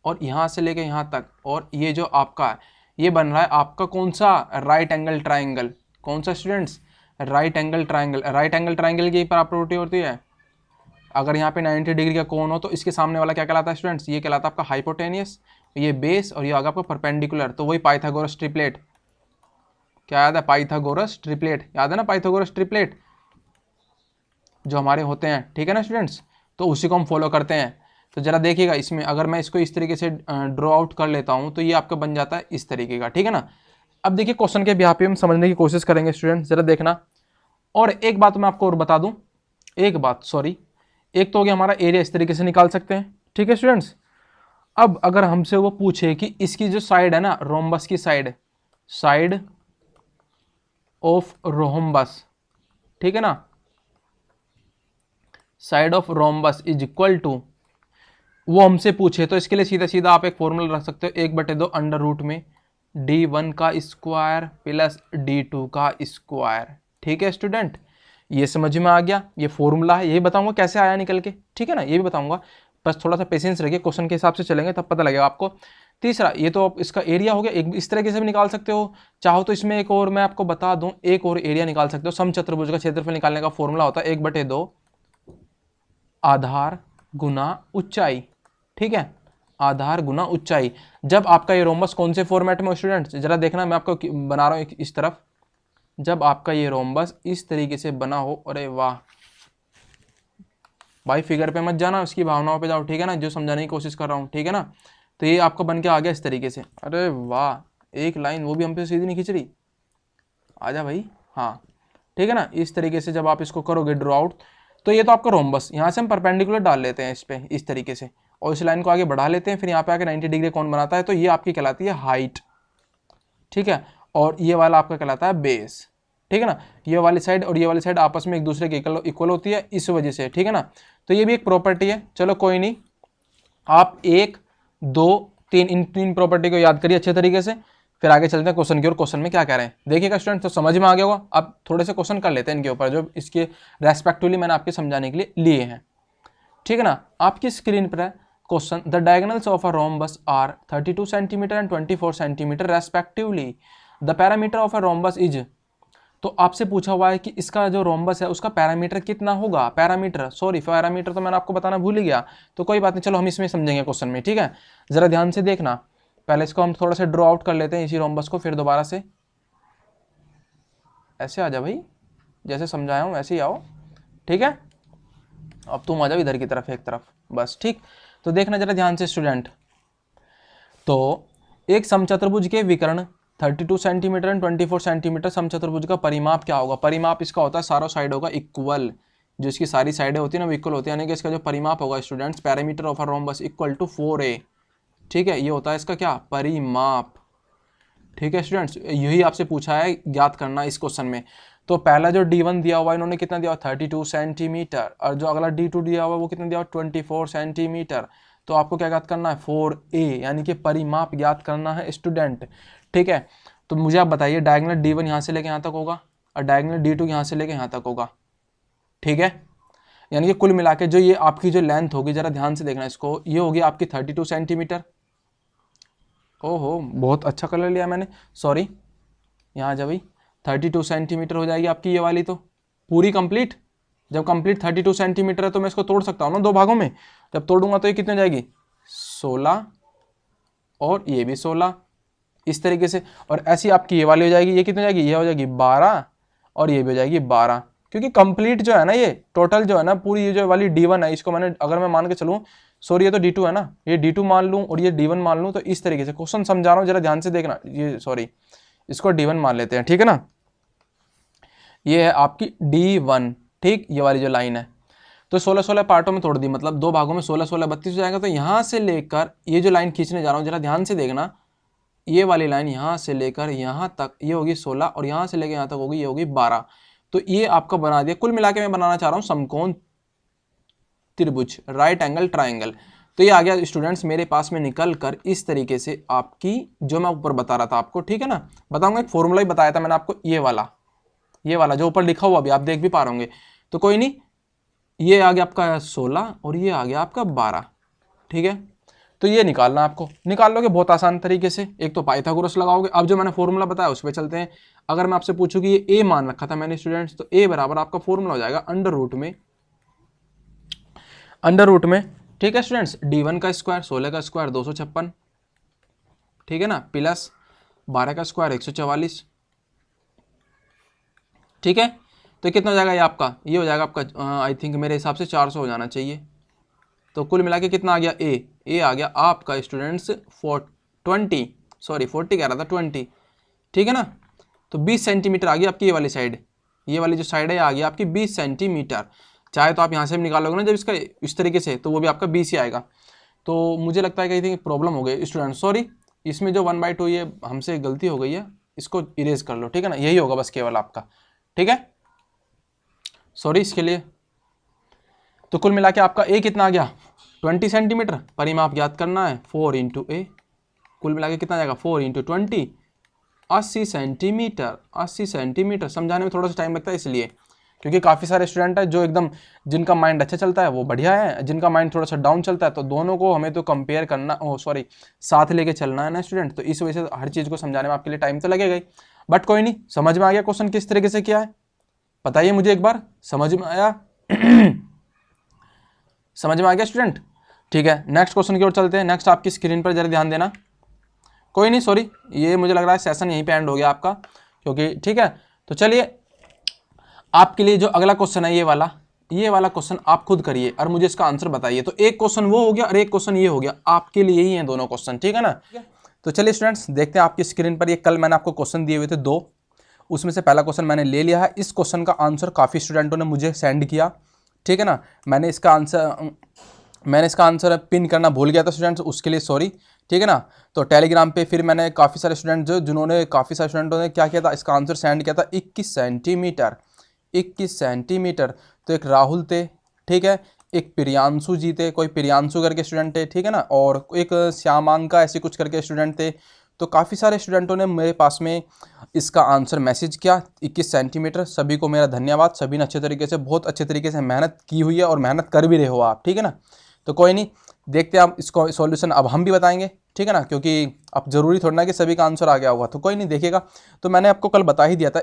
और यहाँ से लेके यहाँ तक, और ये जो आपका है, ये बन रहा है आपका कौन सा, राइट एंगल ट्राइंगल। कौन सा students, right angle triangle. Right angle triangle की प्रॉपर्टी होती है, अगर यहाँ पे 90 डिग्री का कोण हो तो इसके सामने वाला क्या कहलाता है स्टूडेंट्स, ये कहलाता है आपका हाइपोटेनियस, ये बेस, और ये आगे आपका परपेंडिकुलर, तो वही पाइथागोरस ट्रिपलेट। क्या याद है, पाइथागोरस ट्रिपलेट, याद है ना पाइथागोरस ट्रिपलेट जो हमारे होते हैं, ठीक है ना स्टूडेंट्स। तो उसी को हम फॉलो करते हैं। तो जरा देखिएगा इसमें, अगर मैं इसको इस तरीके से ड्रॉ आउट कर लेता हूं तो ये आपका बन जाता है इस तरीके का, ठीक है ना। अब देखिए क्वेश्चन के बिहाफ पे हम समझने की कोशिश करेंगे स्टूडेंट, जरा देखना। और एक बात मैं आपको और बता दूं, एक बात सॉरी, एक तो हो गया हमारा एरिया, इस तरीके से निकाल सकते हैं, ठीक है स्टूडेंट्स। अब अगर हमसे वो पूछे कि इसकी जो साइड है ना, रोम्बस की साइड, साइड ऑफ रोम्बस, ठीक है ना, side of rhombus is equal to, वो हमसे पूछे तो इसके लिए सीधा सीधा आप एक फॉर्मूला रख सकते हो, 1/2 अंडर रूट में d1 का स्क्वायर प्लस d2 का स्क्वायर, ठीक है स्टूडेंट। ये समझ में आ गया, ये फॉर्मूला है, यही बताऊंगा कैसे आया निकल के, ठीक है ना, ये भी बताऊंगा, बस थोड़ा सा पेशेंस रखिए, क्वेश्चन के हिसाब से चलेंगे तब पता लगेगा आपको। तीसरा, ये तो इसका एरिया हो गया, एक इस तरीके से भी निकाल सकते हो, चाहो तो इसमें एक और मैं आपको बता दूं, एक और एरिया निकाल सकते हो। समचतुर्भुज का क्षेत्रफल निकालने का फॉर्मूला होता है 1/2 आधार गुना ऊंचाई, ठीक है, आधार गुना ऊंचाई। जब आपका ये रोम्बस कौन से फॉर्मेट में हो स्टूडेंट्स, जरा देखना, मैं आपको बना रहा हूं इस तरफ, जब आपका ये रोम्बस इस तरीके से बना हो, अरे वाह भाई, फिगर पे मत जाना, उसकी भावनाओं पे जाओ, ठीक है ना, जो समझाने की कोशिश कर रहा हूँ, ठीक है ना। तो ये आपका बन के आ गया इस तरीके से, अरे वाह, एक लाइन वो भी हम पे सीधी नहीं खींच रही, आजा भाई, हाँ ठीक है ना। इस तरीके से जब आप इसको करोगे ड्रॉ आउट, तो ये तो आपका रोम्बस, यहाँ से हम परपेंडिकुलर डाल लेते हैं इस पे इस तरीके से, और इस लाइन को आगे बढ़ा लेते हैं, फिर यहाँ पे आके 90 डिग्री कौन बनाता है, तो ये आपकी कहलाती है हाइट, ठीक है। और ये वाला आपका कहलाता है बेस, ठीक है ना। ये वाली साइड और ये वाली साइड आपस में एक दूसरे के इक्वल होती है इस वजह से, ठीक है ना। तो ये भी एक प्रॉपर्टी है, चलो कोई नहीं, आप 1 2 3 इन 3 प्रॉपर्टी को याद करिए अच्छे तरीके से, फिर आगे चलते हैं क्वेश्चन की ओर। क्वेश्चन में क्या कह रहे हैं देखिएगा स्टूडेंट, तो समझ में आ गया होगा। अब थोड़े से क्वेश्चन कर लेते हैं इनके ऊपर, जो इसके रेस्पेक्टिवली मैंने आपके समझाने के लिए लिए हैं, ठीक है ना। आपकी स्क्रीन पर है question, the diagonals of a rhombus are 32 centimetre and 24 centimetre respectively, the parameter of a rhombus is, तो आपसे पूछा हुआ है कि इसका जो रोम्बस है उसका पैरामीटर कितना होगा, पैरामीटर सॉरी पैरामीटर तो मैंने आपको बताना भूल ही गया, तो कोई बात नहीं, चलो हम इसमें समझेंगे क्वेश्चन में, ठीक है। जरा ध्यान से देखना, पहले इसको हम थोड़ा सा ड्रॉ आउट कर लेते हैं इसी रोम्बस को, फिर दोबारा से ऐसे आ जा भाई, जैसे समझाया हूँ वैसे ही आओ, ठीक है। अब तुम आ जाओ इधर की तरफ, एक तरफ बस, ठीक। तो देखना जरा ध्यान से स्टूडेंट, तो एक समचतुर्भुज के विकर्ण 32 सेंटीमीटर एंड 24 सेंटीमीटर समचतुर्भुज का परिमाप क्या होगा? परिमाप इसका होता है सारों साइड होगा इक्वल, जो इसकी सारी साइडें होती है ना वो इक्वल होती है, यानी कि इसका जो परिमाप होगा students, parameter of a rhombus equal to 4a। ठीक है, ये होता है इसका क्या? परिमाप। ठीक है स्टूडेंट्स, यही आपसे पूछा है ज्ञात करना इस क्वेश्चन में। तो पहला जो D1 दिया हुआ इन्होंने कितना दिया हुआ? 32 सेंटीमीटर, और जो अगला D2 दिया हुआ वो कितना दिया हुआ? 24 सेंटीमीटर। तो आपको क्या ज्ञात करना है? 4a, यानी कि परिमाप ज्ञात करना है स्टूडेंट। ठीक है, तो मुझे आप बताइए डायगोनल D1 यहाँ से लेके यहाँ तक होगा और डायगोनल D2 यहाँ से लेके यहाँ तक होगा। ठीक है, यानी कि कुल मिला के जो ये आपकी जो लेंथ होगी, जरा ध्यान से देखना इसको, ये होगी आपकी 32 सेंटीमीटर। ओहो, बहुत अच्छा कलर लिया मैंने, सॉरी, यहाँ जा भाई। 32 सेंटीमीटर हो जाएगी आपकी ये वाली, तो पूरी कंप्लीट। जब कंप्लीट 32 सेंटीमीटर है तो मैं इसको तोड़ सकता हूँ ना दो भागों में। जब तोड़ूंगा तो ये कितनी हो जाएगी? 16, और ये भी 16, इस तरीके से। और ऐसी आपकी ये वाली हो जाएगी, ये कितनी हो जाएगी? ये हो जाएगी 12, और ये भी हो जाएगी 12। क्योंकि कंप्लीट जो है ना, ये टोटल जो है ना, पूरी ये जो वाली D1 है, इसको मैंने, अगर मैं मान के चलूँ, सॉरी ये तो D2 है ना, ये D2 मान लूँ और ये D1 मान लूँ, तो इस तरीके से क्वेश्चन समझा रहा हूँ, जरा ध्यान से देखना। ये सॉरी, इसको D1 मान लेते हैं, ठीक है ना। ये है आपकी D1, ठीक, ये वाली जो लाइन है। तो 16-16 पार्टों में तोड़ दी, मतलब दो भागों में 16-16 32 हो जाएगा। तो यहाँ से लेकर ये जो लाइन खींचने जा रहा हूँ, जरा ध्यान से देखना, ये वाली लाइन यहाँ से लेकर यहाँ तक ये होगी 16, और यहाँ से लेकर यहाँ तक होगी, ये होगी 12। तो ये आपका बना दिया। कुल मिला के मैं बनाना चाह रहा हूँ समकोण त्रिभुज, राइट एंगल ट्राइंगल। तो ये आ गया स्टूडेंट्स मेरे पास में निकल कर इस तरीके से आपकी, जो मैं ऊपर बता रहा था आपको, ठीक है ना। बताऊंगा, एक फॉर्मूला ही बताया था मैंने आपको, ये वाला जो ऊपर लिखा हुआ, अभी आप देख भी पा रहे होंगे। तो कोई नहीं, ये आ गया आपका 16 और ये आ गया आपका 12। ठीक है, तो ये निकालना, आपको निकाल लोगे बहुत आसान तरीके से। एक तो पाइथागोरस लगाओगे। अब जो मैंने फॉर्मूला बताया उस पर चलते हैं। अगर मैं आपसे पूछूं कि ये a मान रखा था मैंने स्टूडेंट्स, तो a बराबर आपका फॉर्मूला हो जाएगा अंडर रूट में, ठीक है स्टूडेंट्स, D1 का स्क्वायर 16 का स्क्वायर 256, ठीक है ना, प्लस 12 का स्क्वायर 144। ठीक है, तो कितना हो जाएगा ये आपका? ये हो जाएगा आपका आई थिंक मेरे हिसाब से 400 हो जाना चाहिए। तो कुल मिला के कितना आ गया? ए आ गया आपका स्टूडेंट्स 40 कह रहा था 20, ठीक है ना। तो 20 सेंटीमीटर आ गई आपकी ये वाली साइड, ये वाली जो साइड है आ गई आपकी 20 सेंटीमीटर। चाहे तो आप यहाँ से भी निकालोगे ना जब इसका इस तरीके से, तो वो भी आपका 20 ही आएगा। तो मुझे लगता है कहीं प्रॉब्लम हो गई स्टूडेंट, सॉरी, इसमें जो 1/2 ये हमसे गलती हो गई है, इसको इरेज कर लो, ठीक है ना। यही होगा बस केवल आपका, ठीक है, सॉरी इसके लिए। तो कुल मिला के आपका ए कितना आ गया? 20 सेंटीमीटर। परिमाप ज्ञात करना है 4 इंटू ए, कुल मिला के कितना जाएगा? 4 इंटू 20, 80 सेंटीमीटर। 80 सेंटीमीटर समझाने में थोड़ा सा टाइम लगता है इसलिए, क्योंकि काफ़ी सारे स्टूडेंट हैं जो एकदम, जिनका माइंड अच्छा चलता है वो बढ़िया है, जिनका माइंड थोड़ा सा डाउन चलता है, तो दोनों को हमें तो कंपेयर करना, सॉरी, साथ लेके चलना है ना स्टूडेंट। तो इस वजह से हर चीज़ को समझाने में आपके लिए टाइम तो लगेगा ही। बट कोई नहीं, समझ में आ गया क्वेश्चन किस तरीके से किया है? बताइए मुझे एक बार, समझ में आया? समझ में आ गया स्टूडेंट? ठीक है, नेक्स्ट क्वेश्चन की ओर चलते हैं। नेक्स्ट आपकी स्क्रीन पर जरा ध्यान देना। कोई नहीं, सॉरी, ये मुझे लग रहा है सेशन यहीं पे एंड हो गया आपका, क्योंकि ठीक है। तो चलिए आपके लिए जो अगला क्वेश्चन है ये वाला क्वेश्चन आप खुद करिए और मुझे इसका आंसर बताइए। तो एक क्वेश्चन वो हो गया और एक क्वेश्चन ये हो गया, आपके लिए ही हैं दोनों क्वेश्चन, ठीक है ना। तो चलिए स्टूडेंट्स देखते हैं आपकी स्क्रीन पर। ये कल मैंने आपको क्वेश्चन दिए हुए थे 2, उसमें से पहला क्वेश्चन मैंने ले लिया है। इस क्वेश्चन का आंसर काफ़ी स्टूडेंटों ने मुझे सेंड किया, ठीक है ना। मैंने इसका आंसर पिन करना भूल गया था स्टूडेंट्स, उसके लिए सॉरी, ठीक है ना। तो टेलीग्राम पे फिर मैंने काफ़ी सारे स्टूडेंटों ने क्या किया था, इसका आंसर सेंड किया था 21 सेंटीमीटर। तो एक राहुल थे, ठीक है, एक प्रियांशु जी थे, कोई प्रियांशु करके स्टूडेंट थे, ठीक है ना, और एक श्यामांका ऐसे कुछ करके स्टूडेंट थे। तो काफ़ी सारे स्टूडेंटों ने मेरे पास में इसका आंसर मैसेज किया 21 सेंटीमीटर। सभी को मेरा धन्यवाद, सभी ने अच्छे तरीके से, बहुत अच्छे तरीके से मेहनत की हुई है और मेहनत कर भी रहे हो आप, ठीक है ना। तो कोई नहीं, देखते हैं आप इसको सॉल्यूशन अब हम भी बताएंगे, ठीक है ना, क्योंकि अब ज़रूरी थोड़ा ना कि सभी का आंसर आ गया होगा। तो कोई नहीं, देखिएगा। तो मैंने आपको कल बता ही दिया था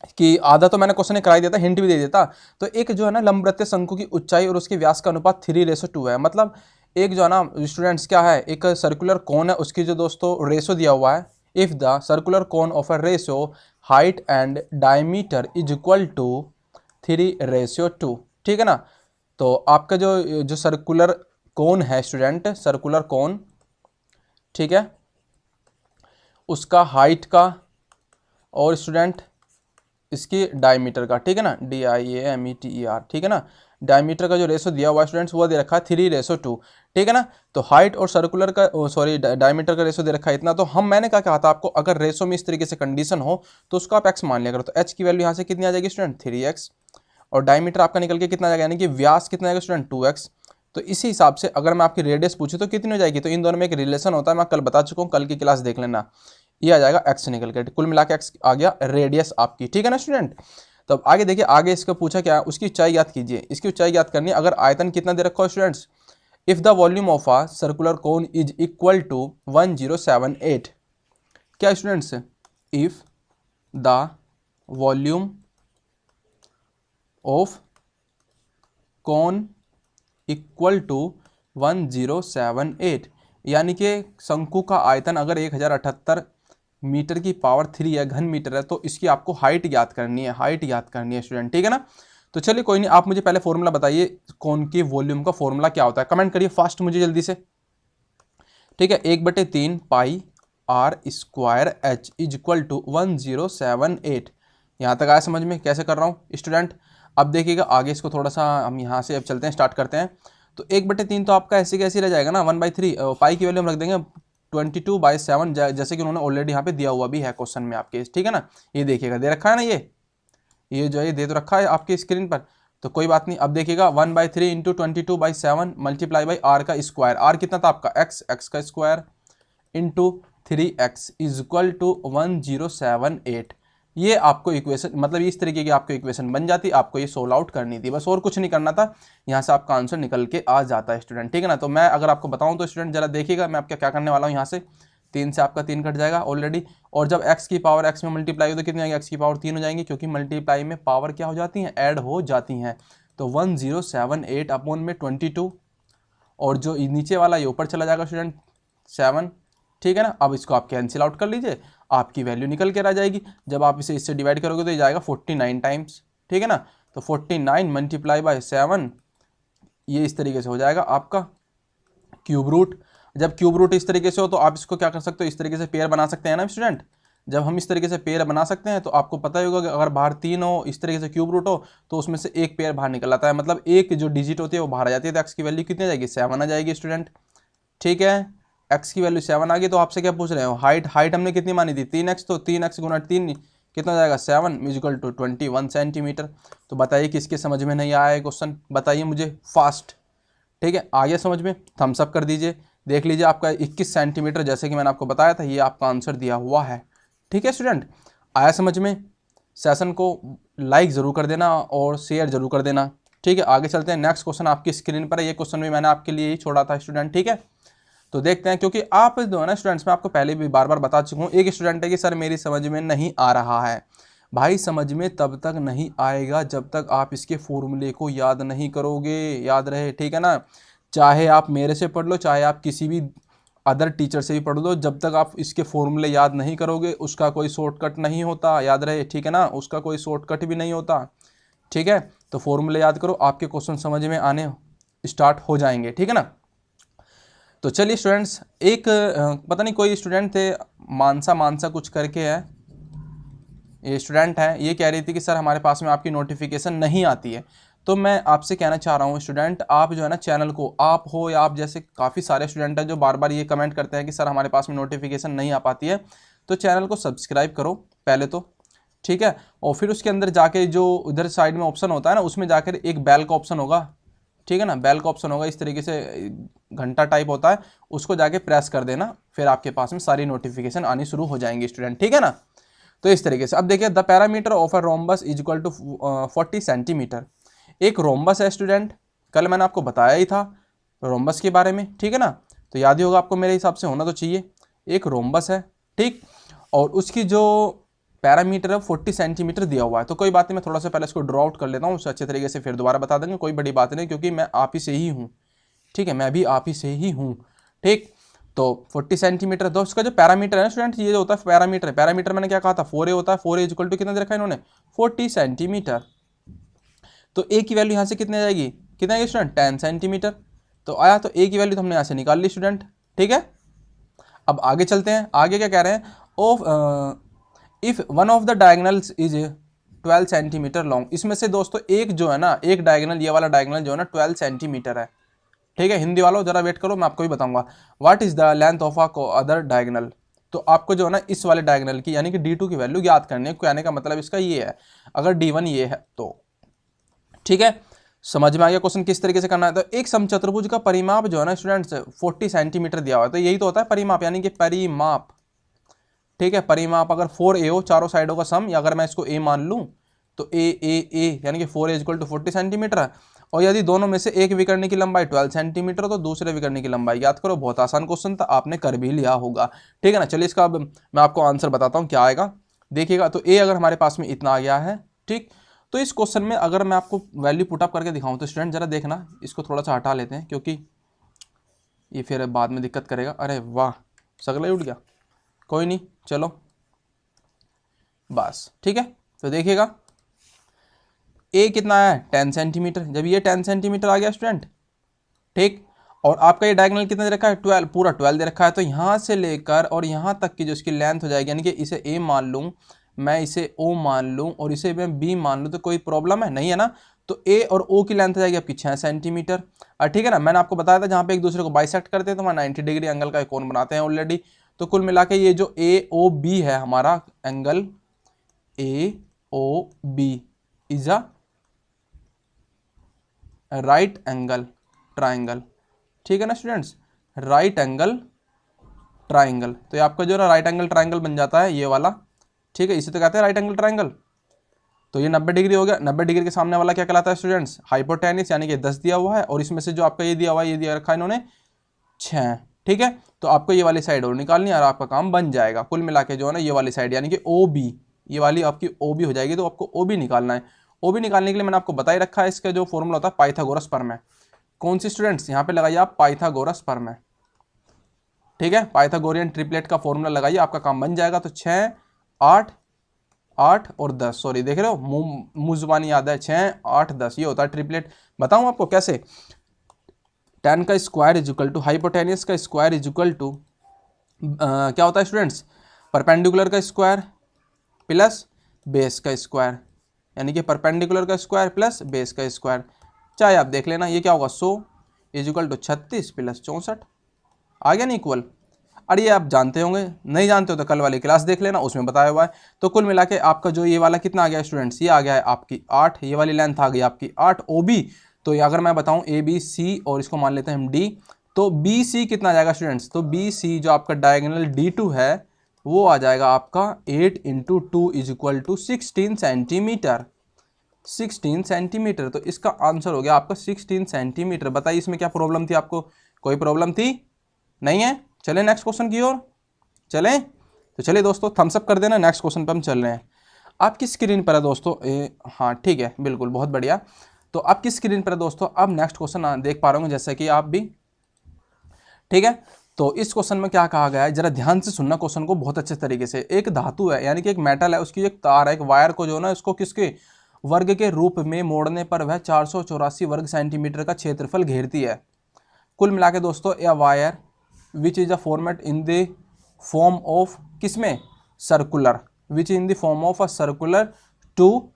कि आधा तो मैंने क्वेश्चन करा ही दिया था, हिंट भी दे देता। तो एक जो है ना लंबवृत्तीय शंकु की ऊंचाई और उसके व्यास का अनुपात 3:2 है। मतलब एक जो है ना स्टूडेंट्स क्या है, एक सर्कुलर कोन है, उसकी जो दोस्तों रेशो दिया हुआ है, if the circular cone of a ratio height and diameter is equal to 3:2, ठीक है ना। तो आपका जो सर्कुलर कोन है स्टूडेंट, सर्कुलर कोन, ठीक है, उसका हाइट का और स्टूडेंट इसकी डायमीटर का, ठीक है ना, DIAMETER, ठीक है ना। डायमीटर का जो रेशो दिया हुआ है स्टूडेंट्स वो दे रखा है 3:2, ठीक है ना। तो हाइट और सर्कुलर का सॉरी डायमीटर का रेशो दे रखा है इतना। तो मैंने क्या कहा था आपको, अगर रेशो में इस तरीके से कंडीशन हो तो उसको आप x मान लिया करो। तो h की वैल्यू यहाँ से कितनी आ जाएगी स्टूडेंट, 3x, और डायमीटर आपका निकल के कितना आ जाएगा, यानी कि व्यास कितना आएगा स्टूडेंट, 2x। तो इसी हिसाब से अगर मैं आपकी रेडियस पूछूं तो कितनी हो जाएगी, तो इन दोनों में एक रिलेशन होता है, मैं कल बता चुका हूँ, कल की क्लास देख लेना। ये आ जाएगा x निकल के, कुल मिला के x आ गया रेडियस आपकी, ठीक है ना स्टूडेंट। तो अब आगे देखिए, आगे इसका पूछा क्या, उसकी ऊंचाई याद कीजिए। इसकी ऊंचाई याद करनी है। अगर आयतन कितना दे रखा है students, if the volume of a circular cone is equal to 1078, क्या students, if the volume of cone equal to 1078, यानी कि शंकु का आयतन अगर 1078 मीटर की पावर 3 है, घन मीटर है, तो इसकी आपको हाइट याद करनी है, हाइट याद करनी है स्टूडेंट, ठीक है ना। तो चलिए कोई नहीं, आप मुझे पहले फॉर्मूला बताइए, कौन की वॉल्यूम का फॉर्मूला क्या होता है, कमेंट करिए फास्ट मुझे जल्दी से, ठीक है। 1/3 pi r square h is equal to 1078। यहाँ तक आया समझ में कैसे कर रहा हूँ स्टूडेंट। अब देखिएगा आगे इसको थोड़ा सा हम यहाँ से अब चलते हैं, स्टार्ट करते हैं। तो 1/3 तो आपका ऐसे कैसे रह जाएगा ना, 1/3 पाई की वैल्यू हम रख देंगे 22/7, जैसे कि उन्होंने ऑलरेडी यहाँ पे दिया हुआ भी है क्वेश्चन में आपके, ठीक है ना। ये देखिएगा दे रखा है ना, ये जो है दे तो रखा है आपकी स्क्रीन पर, तो कोई बात नहीं। अब देखिएगा 1/3 इंटू 22/7 मल्टीप्लाई बाई आर का स्क्वायर, आर कितना था आपका x का square into 3x is equal to 1078। ये आपको इक्वेशन, मतलब इस तरीके की आपको इक्वेशन बन जाती, आपको ये सोल्व आउट करनी थी बस, और कुछ नहीं करना था। यहाँ से आपका आंसर निकल के आ जाता है स्टूडेंट, ठीक है ना। तो मैं अगर आपको बताऊँ तो स्टूडेंट जरा देखिएगा मैं आपका क्या करने वाला हूँ, यहाँ से 3 से आपका 3 कट जाएगा ऑलरेडी, और जब x की पावर x में मल्टीप्लाई हो तो कितनी आएगी, x की पावर 3 हो जाएंगी, क्योंकि मल्टीप्लाई में पावर क्या हो जाती हैं, ऐड हो जाती हैं। तो 1078 अपॉन में 22, और जो नीचे वाला ये ऊपर चला जाएगा स्टूडेंट 7, ठीक है ना। अब इसको आप कैंसिल आउट कर लीजिए, आपकी वैल्यू निकल के आ जाएगी। जब आप इसे इससे डिवाइड करोगे तो ये जाएगा 49 टाइम्स, ठीक है ना। तो 49 मल्टीप्लाई बाय 7, ये इस तरीके से हो जाएगा आपका क्यूब रूट। जब क्यूब रूट इस तरीके से हो तो आप इसको क्या कर सकते हो, इस तरीके से पेयर बना सकते हैं ना स्टूडेंट। जब हम इस तरीके से पेयर बना सकते हैं तो आपको पता ही होगा कि अगर बाहर 3 हो, इस तरीके से क्यूब रूट हो, तो उसमें से एक पेयर बाहर निकल आता है, मतलब एक जो डिजिट होती है वो बाहर आ जाती है। तो एक्स की वैल्यू कितनी आ जाएगी, 7 आ जाएगी स्टूडेंट, ठीक है। एक्स की वैल्यू 7 आ गई, तो आपसे क्या पूछ रहे हो, हाइट हमने कितनी मानी थी, 3x, तो 3x गुना 3 कितना हो जाएगा, 7 इक्वल टू 21 सेंटीमीटर। तो बताइए किसके समझ में नहीं आया है क्वेश्चन, बताइए मुझे फास्ट, ठीक है। आ गया समझ में, थम्स अप कर दीजिए। देख लीजिए आपका 21 सेंटीमीटर, जैसे कि मैंने आपको बताया था, ये आपका आंसर दिया हुआ है, ठीक है स्टूडेंट। आया समझ में, सेशन को लाइक ज़रूर कर देना और शेयर जरूर कर देना, ठीक है। आगे चलते हैं, नेक्स्ट क्वेश्चन आपकी स्क्रीन पर है, ये क्वेश्चन भी मैंने आपके लिए ही छोड़ा था स्टूडेंट, ठीक है। तो देखते हैं, क्योंकि आप जो है ना स्टूडेंट्स, मैं आपको पहले भी बार बार बता चुका हूँ, एक स्टूडेंट है कि सर मेरी समझ में नहीं आ रहा है। भाई समझ में तब तक नहीं आएगा जब तक आप इसके फॉर्मूले को याद नहीं करोगे, याद रहे, ठीक है ना। चाहे आप मेरे से पढ़ लो, चाहे आप किसी भी अदर टीचर से भी पढ़ लो, जब तक आप इसके फॉर्मूले याद नहीं करोगे उसका कोई शॉर्टकट नहीं होता, याद रहे, ठीक है ना, उसका कोई शॉर्टकट भी नहीं होता, ठीक है। तो फॉर्मूले याद करो, आपके क्वेश्चन समझ में आने स्टार्ट हो जाएंगे, ठीक है ना। तो चलिए स्टूडेंट्स, एक पता नहीं कोई स्टूडेंट थे, मानसा कुछ करके है, ये स्टूडेंट है, ये कह रही थी कि सर हमारे पास में आपकी नोटिफिकेशन नहीं आती है। तो मैं आपसे कहना चाह रहा हूँ स्टूडेंट, आप जो है ना चैनल को, आप हो या आप जैसे काफ़ी सारे स्टूडेंट हैं जो बार बार ये कमेंट करते हैं कि सर हमारे पास में नोटिफिकेशन नहीं आ पाती है, तो चैनल को सब्सक्राइब करो पहले तो, ठीक है। और फिर उसके अंदर जाके जो उधर साइड में ऑप्शन होता है ना, उसमें जाकर एक बेल का ऑप्शन होगा, ठीक है ना, बेल का ऑप्शन होगा, इस तरीके से घंटा टाइप होता है, उसको जाके प्रेस कर देना, फिर आपके पास में सारी नोटिफिकेशन आनी शुरू हो जाएंगी स्टूडेंट, ठीक है ना। तो इस तरीके से अब देखिए, the parameter of a rhombus is equal to 40 centimetre. एक रोम्बस है स्टूडेंट, कल मैंने आपको बताया ही था रोम्बस के बारे में, ठीक है ना। तो याद ही होगा आपको, मेरे हिसाब से होना तो चाहिए। एक रोम्बस है, ठीक, और उसकी जो पैरामीटर है 40 सेंटीमीटर दिया हुआ है। तो कोई बात नहीं, मैं थोड़ा सा पहले इसको ड्रॉ आउट कर लेता हूँ, उससे अच्छे तरीके से फिर दोबारा बता देंगे, कोई बड़ी बात नहीं, क्योंकि मैं आप ही से ही हूँ, ठीक है, मैं भी आप ही से ही हूँ, ठीक। तो 40 सेंटीमीटर, तो उसका जो पैरामीटर है स्टूडेंट, ये जो होता है पैरामीटर, पैरामीटर मैंने क्या कहा था, 4a होता है, 4a इक्वल टू कितना दे रखा है इन्होंने, 40 सेंटीमीटर। तो a की वैल्यू यहाँ से कितने जाएगी, कितना आएगी स्टूडेंट, 10 सेंटीमीटर। तो आया, तो a की वैल्यू तो हमने यहाँ से निकाल ली स्टूडेंट, ठीक है। अब आगे चलते हैं, आगे क्या कह रहे हैं, of if one of the diagonals is 12 centimetre long, इसमें से दोस्तों एक जो है ना, एक डायगनल, ये वाला डायगनल जो है ना 12 सेंटीमीटर है, ठीक है। हिंदी वालों जरा वेट करो, मैं आपको भी बताऊंगा। What is the length of a other diagonal, तो आपको जो है ना इस वाले डायगनल की यानी कि D2 की वैल्यू याद करनी है। कहने का मतलब इसका ये है, अगर D1 ये है तो ठीक है। समझ में आ गया क्वेश्चन किस तरीके से करना है। तो एक समचतुर्भुज का परिमाप जो है ना स्टूडेंट्स 40 सेंटीमीटर दिया हुआ है, तो यही तो होता है परिमाप, यानी कि परिमाप, ठीक है। परिमाप अगर 4a हो, चारों साइडों का सम, या अगर मैं इसको a मान लूं तो a यानी कि 4a इक्वल टू 40 सेंटीमीटर है। और यदि दोनों में से एक विकर्ण की लंबाई 12 सेंटीमीटर तो दूसरे विकर्ण की लंबाई याद करो। बहुत आसान क्वेश्चन था, आपने कर भी लिया होगा, ठीक है ना। चलिए इसका अब मैं आपको आंसर बताता हूँ क्या आएगा, देखिएगा। तो a अगर हमारे पास में इतना आ गया है, ठीक। तो इस क्वेश्चन में अगर मैं आपको वैल्यू पुटअप करके दिखाऊं तो स्टूडेंट जरा देखना, इसको थोड़ा सा हटा लेते हैं क्योंकि ये फिर बाद में दिक्कत करेगा। अरे वाह, सगला ही उठ गया, कोई नहीं, चलो बस, ठीक है। तो देखिएगा ए कितना है 10 सेंटीमीटर, जब ये 10 सेंटीमीटर आ गया स्टूडेंट, ठीक। और आपका ये डायगोनल कितना दे रखा है 12, पूरा 12 दे रखा है। तो यहाँ से लेकर और यहाँ तक की जो इसकी लेंथ हो जाएगी, यानी कि इसे ए मान लूँ, मैं इसे ओ मान लूँ और इसे मैं बी मान लूँ, तो कोई प्रॉब्लम है नहीं है ना। तो ए और ओ की लेंथ हो जाएगी आपकी 6 सेंटीमीटर, ठीक है ना। मैंने आपको बताया था जहाँ पे एक दूसरे को बाइसेक्ट करते हैं तो वहाँ 90 डिग्री एंगल का एक कोण बनाते हैं ऑलरेडी। तो कुल मिला के ये जो ए ओ बी है हमारा angle, A O B is a right angle triangle, ठीक है ना स्टूडेंट्स, राइट एंगल ट्राइंगल। तो ये आपका जो है राइट एंगल ट्राइंगल बन जाता है ये वाला, ठीक है। इसे तो कहते हैं राइट एंगल ट्राइंगल। तो ये 90 डिग्री हो गया। 90 डिग्री के सामने वाला क्या कहलाता है स्टूडेंट्स, हाइपोटेनिस, यानी कि 10 दिया हुआ है और इसमें से जो आपका ये दिया हुआ है, ये दिया रखा है इन्होंने 6, ठीक है। तो आपको ये वाली साइड और निकालनी है और आपका काम बन जाएगा। कुल मिला के जो है ना ये वाली साइड यानी कि ओ बी, ये वाली आपकी ओ बी हो जाएगी। तो आपको ओ बी निकालना है। ओ बी निकालने के लिए मैंने आपको बता ही रखा है, इसका जो फॉर्मूला होता है पाइथागोरस प्रमेय। कौन सी स्टूडेंट्स, यहाँ पे लगाइए आप पाइथागोरस प्रमेय, ठीक है। पाइथागोरियन ट्रिपलेट का फॉर्मूला लगाइए, आपका काम बन जाएगा। तो 6 8 8 और 10, सॉरी देख रहे हो मुंह जुबानी याद है, 6 8 10 ये होता है ट्रिपलेट। बताऊं आपको कैसे, 10 का square is equal to hypotenuse का स्क्वायर इज इक्वल टू क्या होता है स्टूडेंट्स, परपेंडिकुलर का स्क्वायर प्लस बेस का स्क्वायर, यानी कि परपेंडिकुलर का स्क्वायर प्लस बेस का स्क्वायर। चाहे आप देख लेना ये क्या होगा, 100 इज इक्वल टू 36 प्लस 64, आ गया नहीं इक्वल। और ये आप जानते होंगे, नहीं जानते हो तो कल वाली क्लास देख लेना, उसमें बताया हुआ है। तो कुल मिला के आपका जो ये वाला कितना आ गया स्टूडेंट्स, ये आ गया है आपकी 8, ये वाली लेंथ आ गई आपकी 8 ओ बी। तो ये अगर मैं बताऊं ए बी सी और इसको मान लेते हैं हम डी, तो बी सी कितना आ जाएगा स्टूडेंट्स, तो बी सी जो आपका डायगोनल D2 है वो आ जाएगा आपका 8 into 2 is equal to 16 centimetre, 16 centimetre. तो इसका आंसर हो गया आपका 16 सेंटीमीटर। बताइए इसमें क्या प्रॉब्लम थी आपको, कोई प्रॉब्लम थी नहीं है। चलें नेक्स्ट क्वेश्चन की ओर चलें। तो चलिए दोस्तों थम्स अप कर देना, नेक्स्ट क्वेश्चन पर हम चल रहे हैं। आपकी स्क्रीन पर है दोस्तों, हाँ ठीक है बिल्कुल बहुत बढ़िया। तो आपकी स्क्रीन पर है दोस्तों, अब नेक्स्ट क्वेश्चन देख पा रहे होंगे जैसे कि आप भी, ठीक है। तो इस क्वेश्चन में क्या कहा गया है, जरा ध्यान से सुनना क्वेश्चन को बहुत अच्छे तरीके से। एक धातु है यानी कि एक मेटल है, उसकी एक तार है, एक वायर को जो है ना इसको किसके वर्ग के रूप में मोड़ने पर वह 484 वर्ग सेंटीमीटर का क्षेत्रफल घेरती है। कुल मिला के दोस्तों यह wire which is a format in the form of किसमें, circular, which in the form of a circular to,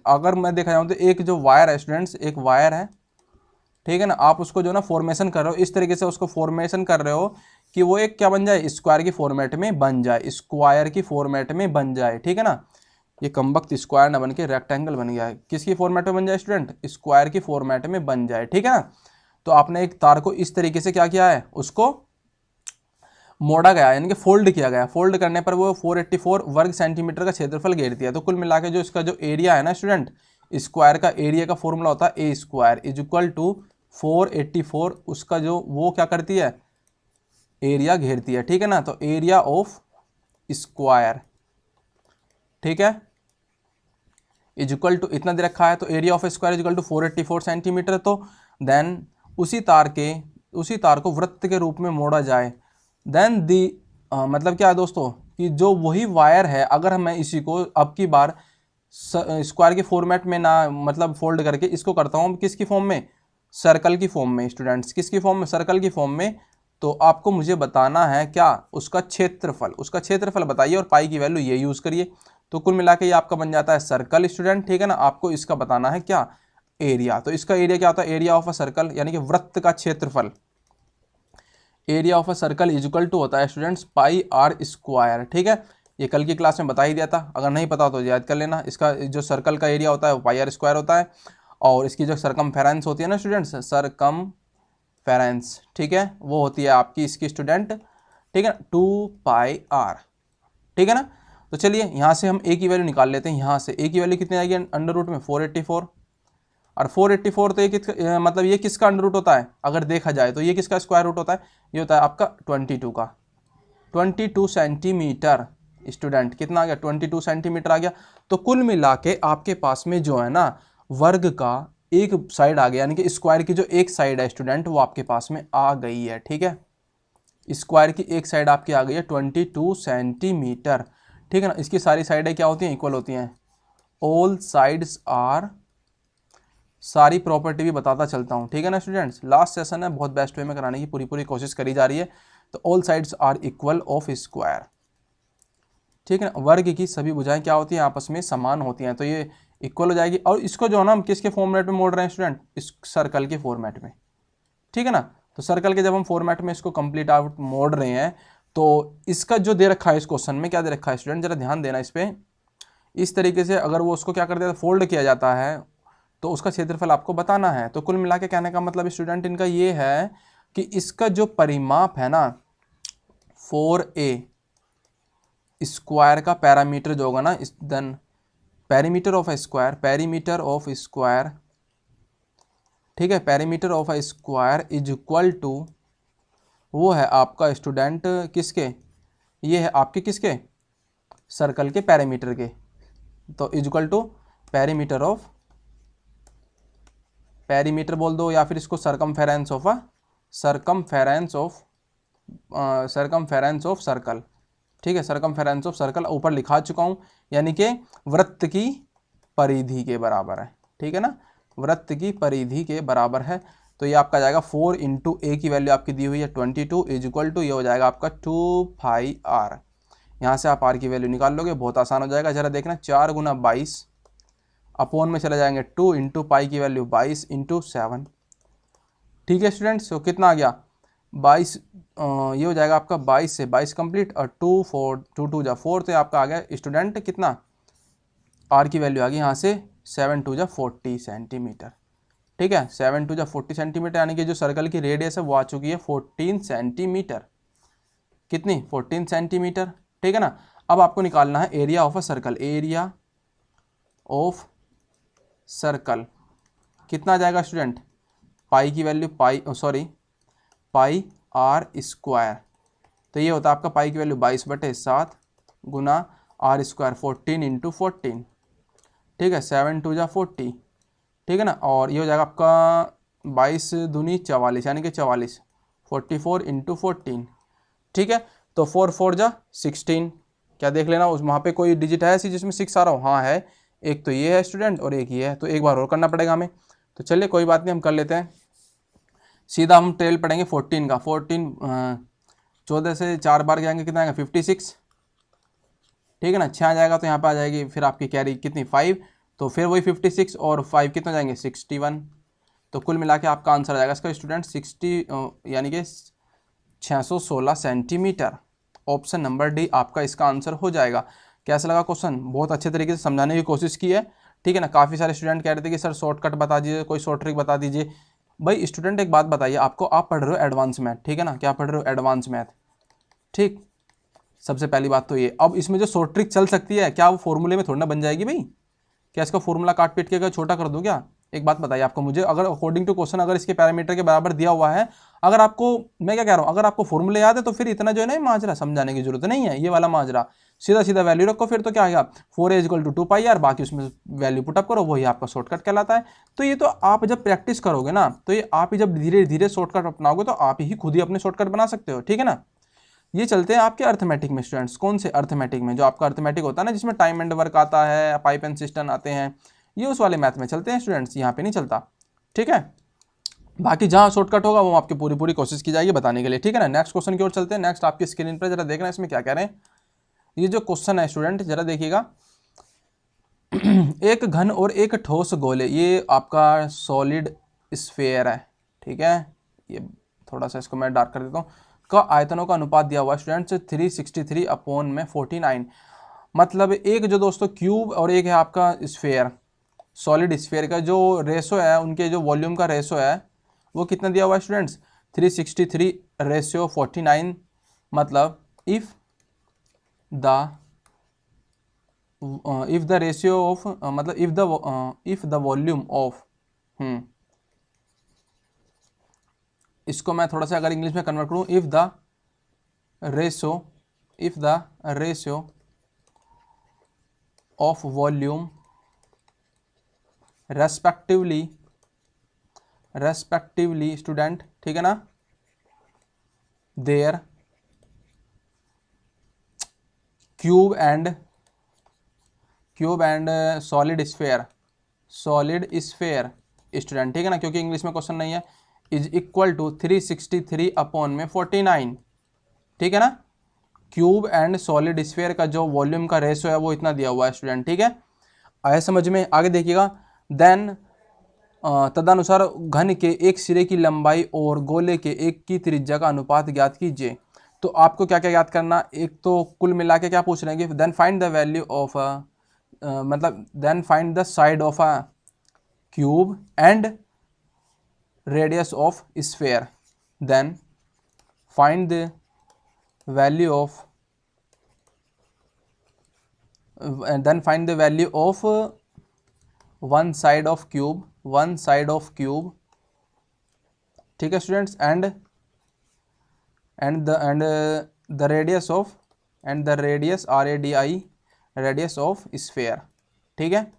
अगर मैं देखा जाऊँ तो एक जो वायर है स्टूडेंट्स, एक वायर है, ठीक है ना। आप उसको जो ना फॉर्मेशन कर रहे हो, इस तरीके से उसको फॉर्मेशन कर रहे हो कि वो एक क्या बन जाए, स्क्वायर की फॉर्मेट में बन जाए, स्क्वायर की फॉर्मेट में बन जाए, ठीक है ना। ये कमबख्त स्क्वायर ना बन के रेक्टेंगल बन गया है, किसकी फॉर्मेट में बन जाए स्टूडेंट, स्क्वायर की फॉर्मेट में बन जाए, ठीक है ना। तो आपने एक तार को इस तरीके से क्या किया है, उसको मोड़ा गया यानी कि फोल्ड किया गया, फोल्ड करने पर वो 484 वर्ग सेंटीमीटर का क्षेत्रफल घेरती है। तो कुल मिला के जो इसका जो एरिया है ना स्टूडेंट, स्क्वायर का एरिया का फॉर्मूला होता है ए स्क्वायर इज इक्वल टू 484, उसका जो वो क्या करती है, एरिया घेरती है, ठीक है ना। तो एरिया ऑफ स्क्वायर, ठीक है, इज इक्वल टू इतना दे रखा है। तो area of square is equal to 484 centimetre. तो देन उसी तार को वृत्त के रूप में मोड़ा जाए, देन दी मतलब क्या है दोस्तों कि जो वही वायर है, अगर मैं इसी को अब की बार स्क्वायर के फॉर्मेट में ना मतलब फोल्ड करके इसको करता हूँ किसकी फॉर्म में, सर्कल की फॉर्म में स्टूडेंट्स, किसकी फॉर्म में, सर्कल की फॉर्म में। तो आपको मुझे बताना है क्या, उसका क्षेत्रफल बताइए और पाई की वैल्यू ये यूज़ करिए। तो कुल मिला के ये आपका बन जाता है सर्कल स्टूडेंट, ठीक है ना। आपको इसका बताना है क्या, एरिया। तो इसका एरिया क्या होता है, एरिया ऑफ अ सर्कल यानी कि वृत्त का क्षेत्रफल। Area of a circle is equal to होता है स्टूडेंट्स पाई आर स्क्वायर, ठीक है। ये कल की क्लास में बता ही दिया था, अगर नहीं पता तो याद कर लेना। इसका जो सर्कल का एरिया होता है वो पाई आर स्क्वायर होता है, और इसकी जो सरकमफेरेंस होती है ना स्टूडेंट्स, सरकमफेरेंस, ठीक है, वो होती है आपकी इसकी स्टूडेंट, ठीक है, 2 पाई आर, ठीक है ना। तो चलिए यहाँ से हम ए की वैल्यू निकाल लेते हैं। यहाँ से ए की वैल्यू कितनी आएगी अंडर रूट में 484, और 484 तो ये मतलब ये किसका अंडर रूट होता है, अगर देखा जाए तो ये किसका स्क्वायर रूट होता है, ये होता है आपका 22 का, 22 सेंटीमीटर स्टूडेंट, कितना आ गया 22 सेंटीमीटर आ गया। तो कुल मिला के आपके पास में जो है ना वर्ग का एक साइड आ गया, यानी कि स्क्वायर की जो एक साइड है स्टूडेंट वो आपके पास में आ गई है, ठीक है। स्क्वायर की एक साइड आपकी आ गई है 22 सेंटीमीटर, ठीक है ना। इसकी सारी साइडें क्या होती हैं, इक्वल होती हैं। ऑल साइड्स आर, सारी प्रॉपर्टी भी बताता चलता हूँ, ठीक है ना स्टूडेंट्स। लास्ट सेशन है, बहुत बेस्ट वे में कराने की पूरी कोशिश करी जा रही है। तो all sides are equal of square, ठीक है ना। वर्ग की सभी भुजाएं क्या होती हैं, आपस में समान होती हैं, तो ये इक्वल हो जाएगी। और इसको जो है ना हम किसके फॉर्मेट में मोड़ रहे हैं स्टूडेंट, इस सर्कल के फॉर्मेट में, ठीक है ना। तो सर्कल के जब हम फॉर्मेट में इसको कंप्लीट आउट मोड़ रहे हैं, तो इसका जो दे रखा है इस क्वेश्चन में, क्या दे रखा है स्टूडेंट, जरा ध्यान देना इस पर। इस तरीके से अगर वो उसको क्या कर देता है, फोल्ड किया जाता है, तो उसका क्षेत्रफल आपको बताना है। तो कुल मिला के कहने का मतलब स्टूडेंट इनका ये है कि इसका जो परिमाप है ना 4a स्क्वायर का पैरामीटर जो होगा ना, is then perimeter of a square, ठीक है, perimeter of a square is equal to, वो है आपका स्टूडेंट किसके, ये है आपके किसके, सर्कल के पेरीमीटर के। तो इज इक्वल टू पेरीमीटर बोल दो, या फिर इसको सरकमफेरेंस ऑफ सर्कल, ठीक है, सरकमफेरेंस ऑफ सर्कल ऊपर लिखा चुका हूँ, यानी कि वृत्त की परिधि के बराबर है, ठीक है ना, वृत्त की परिधि के बराबर है। तो ये आपका जाएगा 4 इंटू ए की वैल्यू आपकी दी हुई है 22 इज इक्वल टू, ये हो जाएगा आपका 2 पाई आर। यहाँ से आप आर की वैल्यू निकाल लोगे, बहुत आसान हो जाएगा। जरा देखना 4 गुना 22 अपॉन में चले जाएंगे 2 इंटू पाई की वैल्यू 22 इंटू 7, ठीक है स्टूडेंट्स। तो कितना आ गया 22, ये हो जाएगा आपका 22 से 22 कंप्लीट, और 2 2 जा 4, तो आपका आ गया स्टूडेंट कितना, आर की वैल्यू आ गई यहाँ से 7 2 जा 40 सेंटीमीटर, ठीक है, 7 2 जा 40 सेंटीमीटर, यानी कि जो सर्कल की रेडियस है वो आ चुकी है 14 सेंटीमीटर, कितनी 14 सेंटीमीटर, ठीक है ना। अब आपको निकालना है area of a circle, area of circle कितना आ जाएगा स्टूडेंट, पाई की वैल्यू पाई आर स्क्वायर, तो ये होता है आपका पाई की वैल्यू 22/7 गुना आर स्क्वायर 14 इंटू 14, ठीक है, 7 2 जा 40, ठीक है ना। और ये हो जाएगा आपका 22 दूनी 44, यानी कि 44, 44 इंटू 14, ठीक है। तो 4 4 जा 16, क्या देख लेना उस वहाँ पे कोई डिजिट है ऐसी जिसमें 6 आ रहा हो, हाँ है, एक तो ये है स्टूडेंट और एक ये है, तो एक बार और करना पड़ेगा हमें। तो चलिए कोई बात नहीं, हम कर लेते हैं, सीधा हम टेल पढ़ेंगे 14 का। 14 से 4 बार जाएंगे, कितना आएगा 56, ठीक है ना। 6 आ जाएगा तो यहाँ पे आ जाएगी फिर आपकी कैरी कितनी 5, तो फिर वही 56 और 5 कितना जाएंगे 61, तो कुल मिला के आपका आंसर आ जाएगा इसका स्टूडेंट 60 यानी कि 616 सेंटीमीटर। ऑप्शन नंबर डी आपका इसका आंसर हो जाएगा। कैसा लगा क्वेश्चन, बहुत अच्छे तरीके से समझाने की कोशिश की है, ठीक है ना। काफ़ी सारे स्टूडेंट कह रहे थे कि सर शॉर्टकट बता दीजिए, कोई शॉर्ट ट्रिक बता दीजिए। भाई स्टूडेंट एक बात बताइए आपको, आप पढ़ रहे हो एडवांस मैथ, ठीक है ना, क्या पढ़ रहे हो एडवांस मैथ, ठीक, सबसे पहली बात तो ये। अब इसमें जो शॉर्ट ट्रिक चल सकती है, क्या वो फॉर्मूले में थोड़ा ना बन जाएगी भाई, क्या इसका फॉर्मूला काट पीट के छोटा कर दूं क्या। एक बात बताइए आपको मुझे, अगर अकॉर्डिंग टू क्वेश्चन अगर इसके पैरामीटर के बराबर दिया हुआ है, अगर आपको, मैं क्या कह रहा हूँ, अगर आपको फॉर्मूले याद है तो फिर इतना जो है ना माजरा समझाने की जरूरत नहीं है, ये वाला माजरा सीधा सीधा वैल्यू रखो, फिर तो क्या आएगा 4a = 2 पाई आर, बाकी उसमें वैल्यू पुटअप करो, वही आपका शॉर्टकट कहलाता है। तो ये तो आप जब प्रैक्टिस करोगे ना, तो ये आप ही जब धीरे धीरे शॉर्टकट अपनाओगे तो आप ही खुद ही अपने शॉर्टकट बना सकते हो, ठीक है ना। ये चलते हैं आपके अर्थमेटिक में स्टूडेंट्स, कौन से अर्थमेटिक में, जो आपका अर्थमेटिक होता है ना जिसमें टाइम एंड वर्क आता है, पाइप एंड सिस्टम आते हैं, ये उस वाले मैथ में चलते हैं स्टूडेंट्स, यहाँ पे नहीं चलता, ठीक है। बाकी जहाँ शॉर्टकट होगा वो आपकी पूरी पूरी कोशिश की जाएगी बताने के लिए, ठीक है ना। नेक्स्ट क्वेश्चन की ओर चलते हैं। नेक्स्ट आपकी स्क्रीन पर जरा देखना इसमें क्या कह रहे हैं। ये जो क्वेश्चन है स्टूडेंट जरा देखिएगा। एक घन और एक ठोस गोले, ये आपका सॉलिड स्फेयर है, ठीक है। ये थोड़ा सा इसको मैं डार्क कर देता हूँ। का आयतनों का अनुपात दिया हुआ स्टूडेंट्स 363 अपॉन में 49। मतलब एक जो दोस्तों क्यूब और एक है आपका स्फेयर, सॉलिड स्फेयर का जो रेशो है, उनके जो वॉल्यूम का रेशो है वो कितना दिया हुआ है स्टूडेंट्स 363 रेशियो 49। मतलब इफ द रेशियो ऑफ मतलब इफ द वॉल्यूम ऑफ इसको मैं थोड़ा सा अगर इंग्लिश में कन्वर्ट करूं, if the ratio of volume respectively student, ठीक है ना, their cube and solid sphere student, ठीक है ना, क्योंकि इंग्लिश में क्वेश्चन नहीं है, इज इक्वल टू 363 अपॉन में 49, ठीक है ना। क्यूब एंड सॉलिड स्फेयर का जो वॉल्यूम का रेशो है वो इतना दिया हुआ है स्टूडेंट, ठीक है। आया समझ में। आगे देखिएगा। देन तदनुसार घन के एक सिरे की लंबाई और गोले के एक की त्रिज्या का अनुपात ज्ञात कीजिए। तो आपको क्या क्या ज्ञात करना, एक तो कुल मिला के क्या पूछ रहे हैं कि then find the value of मतलब then find the side of a cube and radius of sphere, then find the value of one side of cube, ठीक है students, and the radius radius of sphere, ठीक है।